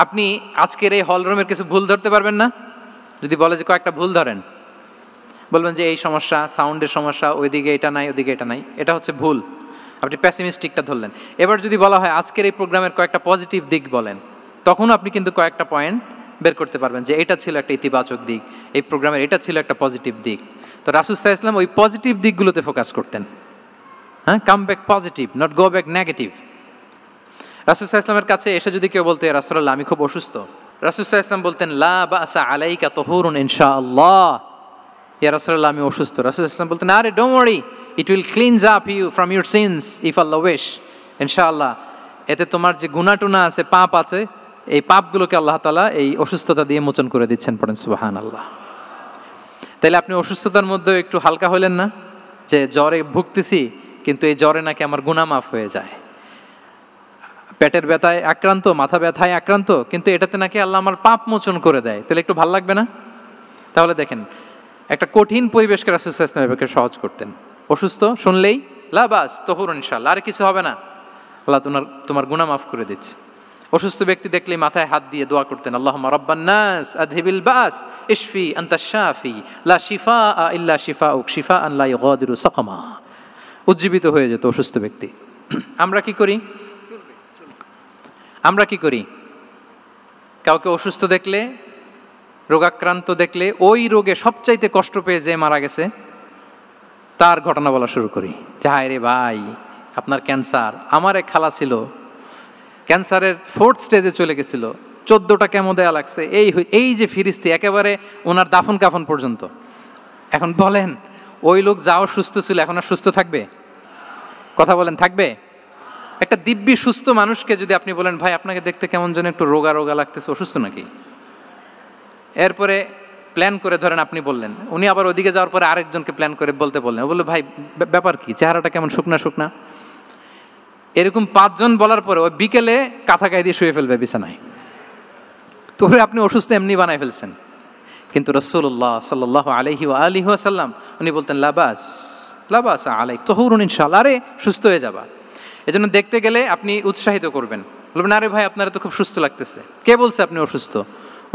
আপনি আজকের এই হল রুমের কিছু ভুল ধরতে পারবেন না? যদি বলে যে কয়েকটা ভুল ধরেন, বলবেন যে এই সমস্যা, সাউন্ডের সমস্যা, ওইদিকে এটা নাই, ওইদিকে এটা নাই, এটা হচ্ছে ভুল। আপনি প্যাসিমিস্টিকটা ধরলেন। এবার যদি বলা হয় আজকের এই প্রোগ্রামের কয়েকটা পজিটিভ দিক বলেন, তখন আপনি কিন্তু কয়েকটা পয়েন্ট বের করতে পারবেন যে এটা ছিল একটা ইতিবাচক দিক, এই প্রোগ্রামের এটা ছিল একটা পজিটিভ দিক। তো রাসূল সাল্লাল্লাহু আলাইহি ওয়াসাল্লাম ওই পজিটিভ দিকগুলোতে ফোকাস করতেন। Come back positive, not go back negative. রাসূল সাল্লাল্লাহু আলাইহি ওয়াসাল্লামের কাছে এসে যদি কেউ বলতে ইয়া রাসূলুল্লাহ আমি খুব অসুস্থ, রাসূল সাল্লাল্লাহু আলাইহি ওয়াসাল্লাম বলতেন লা বাসা আলাইকা তুহুরুন ইনশাআল্লাহ। ইয়া রাসূলুল্লাহ আমি অসুস্থ। রাসূল সাল্লাল্লাহু আলাইহি ওয়াসাল্লাম বলতেন আরে don't worry, it will cleanse up you from your sins if Allah wish, ইনশাআল্লাহ এতে তোমার যে গুনাহ টুনা আছে, পাপ আছে, এই পাপগুলোকে আল্লাহ তাআলা এই অসুস্থতা দিয়ে মোচন করে দিচ্ছেন। পড়েন সুবহানাল্লাহ। তাইলে আপনি অসুস্থতার মধ্যে একটু হালকা হলেন না যে জ্বরে ভুগতেছি, কিন্তু এই জ্বরে নাকি আমার গুনাহ মাফ হয়ে যায়। পেটের ব্যথায় আক্রান্ত, মাথা ব্যথায় আক্রান্ত, কিন্তু এটাতে নাকি আল্লাহ আমার পাপ মোচন করে দেয়, তাহলে একটু ভাল লাগবে না? তাহলে দেখেন একটা কঠিন পরিবেশকে রাসূল সাল্লাল্লাহু আলাইহি ওয়াসাল্লাম সহজ করতেন। অসুস্থ শুনলেই লা বাস তুহুরুন ইনশাআল্লাহ, আর কিছু হবে না, আল্লাহ তোমার গুনাহ মাফ করে দিচ্ছে। অসুস্থ ব্যক্তি দেখলেই মাথায় হাত দিয়ে দোয়া করতেন আল্লাহুম্মা রাব্বান নাস আযহিবিল বাস ইশফি আনতাশ শাফি লা শিফাআ ইল্লা শিফাউক শিফাআন লা ইগাদিরু সাকামা। উজ্জীবিত হয়ে যেত অসুস্থ ব্যক্তি। আমরা কি করি? কাউকে অসুস্থ দেখলে, রোগাক্রান্ত দেখলে, ওই রোগে সবচাইতে কষ্ট পেয়ে যে মারা গেছে তার ঘটনা বলা শুরু করি যে হায় রে ভাই আপনার ক্যান্সার, আমার এক খালা ছিল ক্যান্সারের 4th স্টেজে চলে গেছিল, 14টা কেমো দেয়া লাগছে, এই যে ফিরিস্তি একেবারে ওনার দাফন কাফন পর্যন্ত। এখন বলেন ওই লোক যাও সুস্থ ছিল এখন আর সুস্থ থাকবে? কথা বলেন থাকবে? একটা দিব্যি সুস্থ মানুষকে যদি আপনি বলেন ভাই আপনাকে দেখতে কেমন যেন একটু রোগা রোগা লাগতেছে, অসুস্থ নাকি? এরপরে প্ল্যান করে ধরেন আপনি বললেন, উনি আবার ওদিকে যাওয়ার পরে আরেকজনকে প্ল্যান করে বলতে বললেন, ও বললো ভাই ব্যাপার কি, চেহারাটা কেমন শুকনা শুকনা। এরকম 5 জন বলার পরে ওই বিকেলে কাঁথা গায়ে দিয়ে শুয়ে ফেলবে বিছানায়। তবে আপনি অসুস্থ এমনি বানায় ফেলছেন। কিন্তু রাসূলুল্লাহ সাল্লাল্লাহু আলাইহি ওয়া আলিহি ওয়াসাল্লাম উনি বলতেন লাবাস লাবাস আলাইক তাহুরুন ইনশাআল্লাহ, আরে সুস্থ হয়ে যাবা। এজন্য দেখতে গেলে আপনি উৎসাহিত করবেন, বলবেন আরে ভাই আপনারা তো খুব সুস্থ লাগতেছে। কে বলছে আপনি অসুস্থ?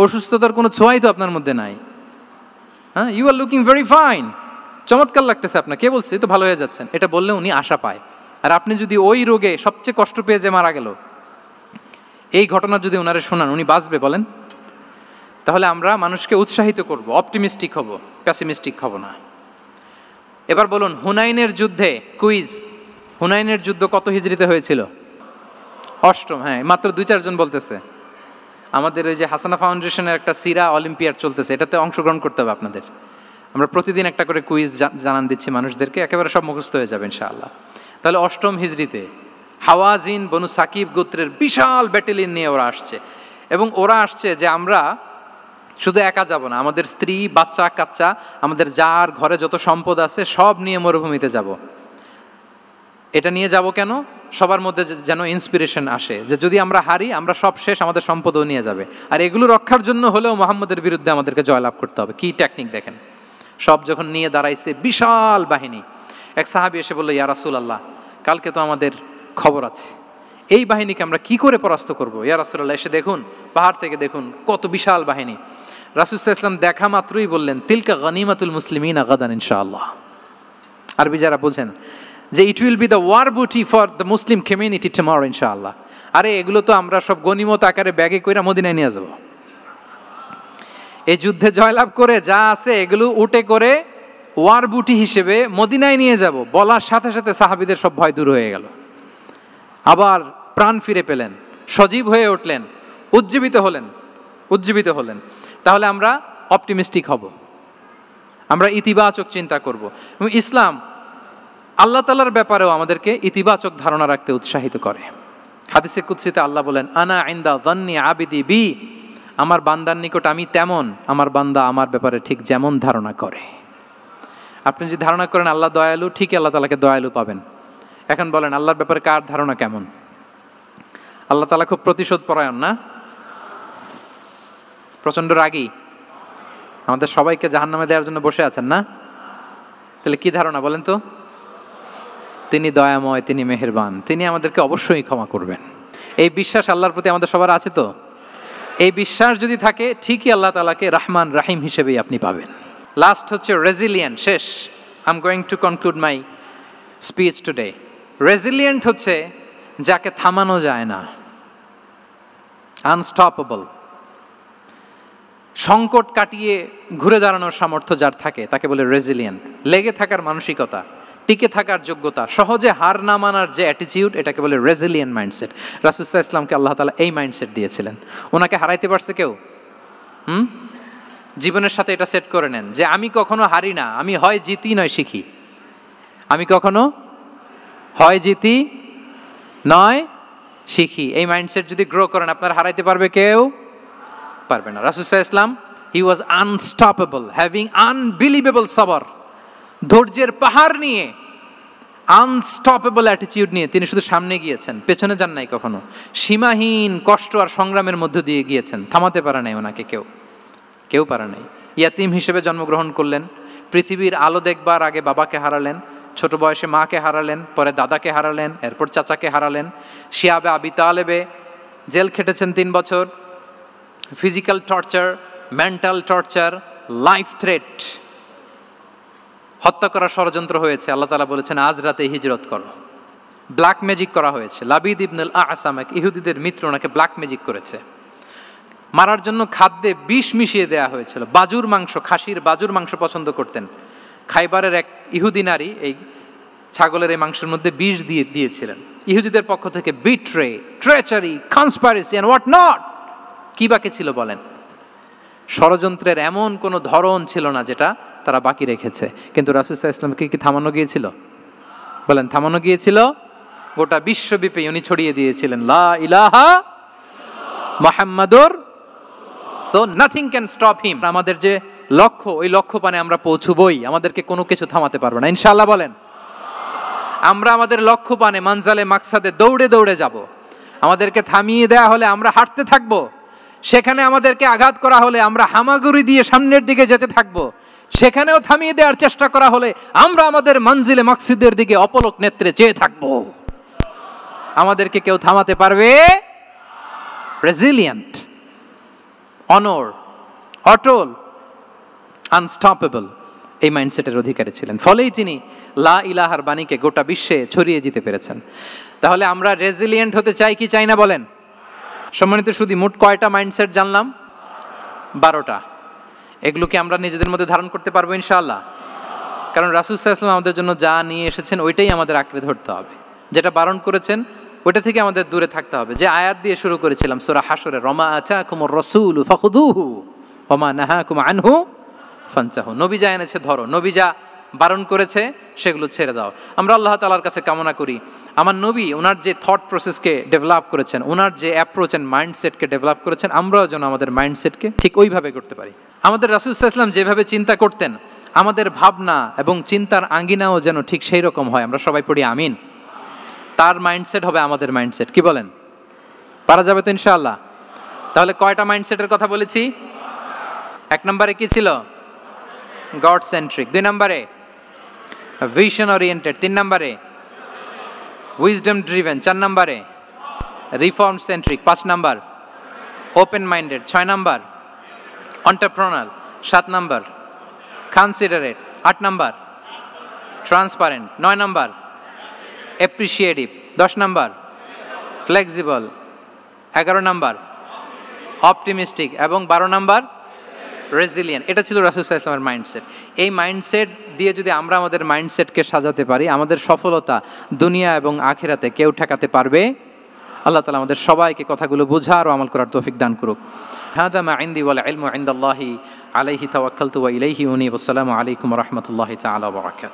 অসুস্থতার কোনো ছোঁয়াই তো আপনার মধ্যে নাই। হ্যাঁ, you are looking very fine, চমৎকার লাগতেছে আপনার, কে বলছে তো ভালো হয়ে যাচ্ছেন। এটা বললে উনি আশা পায়। আর আপনি যদি ওই রোগে সবচেয়ে কষ্ট পেয়ে যে মারা গেল, এই ঘটনা যদি ওনারে শোনান, উনি বাঁচবে বলেন? তাহলে আমরা মানুষকে উৎসাহিত করব, অপটিমিস্টিক হব, প্যাসিমিস্টিক হব না। এবার বলুন হুনাইনের যুদ্ধে, কুইজ, হুনাইনের যুদ্ধ কত হিজরিতে হয়েছিল? 8ম। হ্যাঁ, মাত্র 2-4 জন বলতেছে। আমাদের ওই যে হাসানা ফাউন্ডেশনের একটা সিরা অলিম্পিয়াড চলতেছে, এটাতে অংশগ্রহণ করতে হবে আপনাদের। আমরা প্রতিদিন একটা করে কুইজ জানান দিচ্ছি মানুষদেরকে, একেবারে সব মুখস্থ হয়ে যাবে ইনশাআল্লাহ। তাহলে 8ম হিজরিতে হাওয়াজিন বনু সাকিব গোত্রের বিশাল ব্যাটালিয়ন নিয়ে ওরা আসছে, এবং ওরা আসছে যে আমরা শুধু একা যাব না, আমাদের স্ত্রী বাচ্চা কাচ্চা, আমাদের যার ঘরে যত সম্পদ আছে সব নিয়ে মরুভূমিতে যাব। এটা নিয়ে যাব কেন? সবার মধ্যে যেন ইন্সপিরেশন আসে যে যদি আমরা হারি আমরা সব শেষ, আমাদের সম্পদও নিয়ে যাবে। আর এগুলো রক্ষার জন্য হলেও মুহাম্মদের বিরুদ্ধে আমাদেরকে জয়লাভ করতে হবে। কি টেকনিক দেখেন। সব যখন নিয়ে দাঁড়াইছে বিশাল বাহিনী, এক সাহাবী এসে বলল ইয়া রাসূলুল্লাহ, কালকে তো আমাদের খবর আছে, এই বাহিনীকে আমরা কি করে পরাস্ত করব? ইয়া রাসূলুল্লাহ এসে দেখুন, পাহাড় থেকে দেখুন কত বিশাল বাহিনী। রাসূল সাল্লাল্লাহু আলাইহি ওয়াসাল্লাম দেখা মাত্রই বললেন তিলকা গনিমাতুল মুসলিমিনা গাদান ইনশাআল্লাহ। আরবি যারা বোঝেন যে it will be the war booty for the Muslim community tomorrow ইনশাআল্লাহ। আরে এগুলো তো আমরা সব গনিমত আকারে ব্যাগে কইরা মদিনায় নিয়ে যাব। এই যুদ্ধে জয়লাভ করে যা আছে এগুলো উটে করে ওয়ার বুটি হিসেবে মদিনায় নিয়ে যাব। বলার সাথে সাথে সাহাবীদের সব ভয় দূর হয়ে গেল, আবার প্রাণ ফিরে পেলেন, সজীব হয়ে উঠলেন, উজ্জীবিত হলেন। তাহলে আমরা অপটিমিস্টিক হব, আমরা ইতিবাচক চিন্তা করব। এবং ইসলাম আল্লাহ তাআলার ব্যাপারেও আমাদেরকে ইতিবাচক ধারণা রাখতে উৎসাহিত করে। হাদিসে কুদসিতে আল্লাহ বলেন আনা ইনদা যান্নি আবিদি বি, আমার বান্দার নিকট আমি তেমন, আমার বান্দা আমার ব্যাপারে ঠিক যেমন ধারণা করে। আপনি যদি ধারণা করেন আল্লাহ দয়ালু, ঠিক আল্লাহ তাআলাকে দয়ালু পাবেন। এখন বলেন আল্লাহর ব্যাপারে কার ধারণা কেমন? আল্লাহ তাআলা খুব প্রতিশোধ পরায়ণ না? প্রচন্ড রাগী, আমাদের সবাইকে জাহান্নামে দেওয়ার জন্য বসে আছেন না? তাহলে কি ধারণা বলেন তো? তিনি দয়াময়, তিনি মেহেরবান, তিনি আমাদেরকে অবশ্যই ক্ষমা করবেন। এই বিশ্বাস আল্লাহর প্রতি আমাদের সবার আছে তো? এই বিশ্বাস যদি থাকে ঠিকই আল্লাহ তাআলাকে রহমান রাহিম হিসেবেই আপনি পাবেন। লাস্ট হচ্ছে রেজিলিয়েন্ট। শেষ, I am going to conclude my speech today. Resilient হচ্ছে যাকে থামানো যায় না, আনস্টপেবল। সংকট কাটিয়ে ঘুরে দাঁড়ানোর সামর্থ্য যার থাকে তাকে বলে রেজিলিয়েন্ট। লেগে থাকার মানসিকতা, টিকে থাকার যোগ্যতা, সহজে হার না মানার যে অ্যাটিটিউড, এটাকে বলে রেজিলিয়েন্ট মাইন্ডসেট। রাসূল সাল্লাল্লাহু আলাইহি ওয়াসাল্লামকে আল্লাহ তাআলা এই মাইন্ডসেট দিয়েছিলেন। ওনাকে হারাইতে পারছে কেউ? জীবনের সাথে এটা সেট করে নেন যে আমি কখনো হারি না, আমি হয় জিতি নয় শিখি। আমি কখনো হয় জিতি নয় শিখি। এই মাইন্ডসেট যদি গ্রো করেন আপনার হারাইতে পারবে কেউ? পারবে না। রাসূল সাল্লাল্লাহু আলাইহি ওয়াসাল্লাম he was unstoppable, having unbelievable সাবর। ধৈর্যের পাহাড় নিয়ে, আনস্টপেবল অ্যাটিটিউড নিয়ে তিনি শুধু সামনে গিয়েছেন, পেছনে যান নাই কখনো। সীমাহীন কষ্ট আর সংগ্রামের মধ্য দিয়ে গিয়েছেন, থামাতে পারে নাই ওনাকে কেউ পারে নাই। ইয়াতিম হিসেবে জন্মগ্রহণ করলেন, পৃথিবীর আলো দেখবার আগে বাবাকে হারালেন, ছোট বয়সে মাকে হারালেন, পরে দাদাকে হারালেন, এরপর চাচাকে হারালেন। শিয়াবে আবি তালেবে জেল খেটেছেন 3 বছর। Physical torture, mental torture, life threat, হত্যা করার ষড়যন্ত্র হয়েছে। আল্লাহ তাআলা বলেছেন আজ রাতে হিজরত করো। ব্ল্যাক ম্যাজিক করা হয়েছে। লাবিদ ইবনুল আ'সাম, ইহুদিদের মিত্র, ওনাকে ব্ল্যাক ম্যাজিক করেছে। মারার জন্য খাদ্যে বিষ মিশিয়ে দেওয়া হয়েছিল। বাজুর মাংস, খাসির বাজুর মাংস পছন্দ করতেন, খাইবারের এক ইহুদি নারী এই ছাগলের এই মাংসের মধ্যে বিষ দিয়েছিলেন। ইহুদিদের পক্ষ থেকে betray, treachery, conspiracy and what not, কি বাকি ছিল বলেন? ষড়যন্ত্রের এমন কোনো ধরন ছিল না যেটা তারা বাকি রেখেছে। কিন্তু রাসূল সাল্লাল্লাহু আলাইহি ওয়াসাল্লামকে কি থামানো গিয়েছিল? বলেন, থামানো গিয়েছিল? গোটা বিশ্বব্যাপী উনি ছড়িয়ে দিয়েছিলেন লা ইলাহা মুহাম্মাদুর, so nothing can stop him. আমাদের যে লক্ষ্য, ওই লক্ষ্য পানে আমরা পৌঁছবই, আমাদেরকে কোনো কিছু থামাতে পারবে না, ইনশাআল্লাহ বলেন। আমরা আমাদের লক্ষ্য পানে মানজালে মাকসাদে দৌড়ে দৌড়ে যাব। আমাদেরকে থামিয়ে দেয়া হলে আমরা হাঁটতে থাকবো, সেখানে আমাদেরকে আঘাত করা হলে আমরা হামাগুড়ি দিয়ে সামনের দিকে যেতে থাকবো, সেখানেও থামিয়ে দেওয়ার চেষ্টা করা হলে আমরা আমাদের মঞ্জিলে মাকসুদের দিকে অপলক নেত্রে চেয়ে থাকবো। আমাদেরকে কেউ থামাতে পারবে? রেজিলিয়েন্ট, অনর, অটল, আনস্টপেবল, এই মাইন্ডসেটের অধিকারী ছিলেন। ফলেই তিনি লা ইলাহার বাণীকে গোটা বিশ্বে ছড়িয়ে দিতে পেরেছেন। তাহলে আমরা রেজিলিয়েন্ট হতে চাই কি চাই না বলেন? সম্মানিত সুধী, মোট কয়টা মাইন্ডসেট জানলাম? 12টা। এগুলোকে আমরা নিজেদের মধ্যে ধারণ করতে পারবো ইনশাআল্লাহ। কারণ রাসূল সাল্লাল্লাহু আলাইহি ওয়াসাল্লাম আমাদের জন্য যা নিয়ে এসেছেন ওইটাই আমাদের আঁকড়ে ধরতে হবে। যেটা বারণ করেছেন ওইটা থেকে আমাদের দূরে থাকতে হবে। যে আয়াত দিয়ে শুরু করেছিলাম সূরা হাশরে, ওমা আতাকুমুর রাসূলু ফাখুযুহু ওমা নাহাকুম আনহু ফানতাহু। নবী যা এনেছে ধরো, নবী যা বারণ করেছে সেগুলো ছেড়ে দাও। আমরা আল্লাহ তাআলার কাছে কামনা করি আমার নবী ওনার যে থট প্রসেসকে ডেভেলপ করেছেন, ওনার যে অ্যাপ্রোচ অ্যান্ড মাইন্ডসেটকে ডেভেলপ করেছেন, আমরাও যেন আমাদের মাইন্ডসেটকে ঠিক ওইভাবে করতে পারি। আমাদের রাসূল সাল্লাল্লাহু আলাইহি ওয়াসাল্লাম যেভাবে চিন্তা করতেন, আমাদের ভাবনা এবং চিন্তার আঙ্গিনাও যেন ঠিক সেই রকম হয়। আমরা সবাই পড়ি আমিন। তার মাইন্ডসেট হবে আমাদের মাইন্ডসেট, কি বলেন? পারা যাবে তো ইনশাআল্লাহ? তাহলে কয়টা মাইন্ডসেটের কথা বলেছি? 1 নম্বরে কি ছিল? God centric. 2 নম্বরে ভিশন ওরিয়েন্টেড। 3 নম্বরে উইজডম ড্রিভেন। 4 নম্বরে রিফর্ম সেন্ট্রিক। 5 নম্বর ওপেন মাইন্ডেড। 6 নম্বর এন্টারপ্রেনার। 7 নম্বর কনসিডারেট। 8 নম্বর ট্রান্সপারেন্ট। 9 নম্বর অ্যাপ্রিশিয়েটিভ। 10 নম্বর ফ্লেক্সিবল। 11 নম্বর অপটিমিস্টিক এবং 12 নম্বর রেজিলিয়েন্ট। এটা ছিল রাসূল সাল্লাল্লাহু আলাইহি ওয়াসাল্লামের মাইন্ডসেট। এই মাইন্ডসেট দিয়ে যদি আমরা আমাদের মাইন্ডসেটকে সাজাতে পারি, আমাদের সফলতা দুনিয়া এবং আখিরাতে কেউ ঠেকাতে পারবে? আল্লাহ তাআলা আমাদের সবাইকে কথাগুলো বোঝার ও আমল করার তৌফিক দান করুক। হাদা মা ইনদি ওয়াল ইলমু ইনদাল্লাহি আলাইহি তাওয়াক্কালতু ওয়া ইলাইহি উনীব। আসসালামু আলাইকুম ওয়া রাহমাতুল্লাহি তাআলা ওয়া বারাকাতুহু।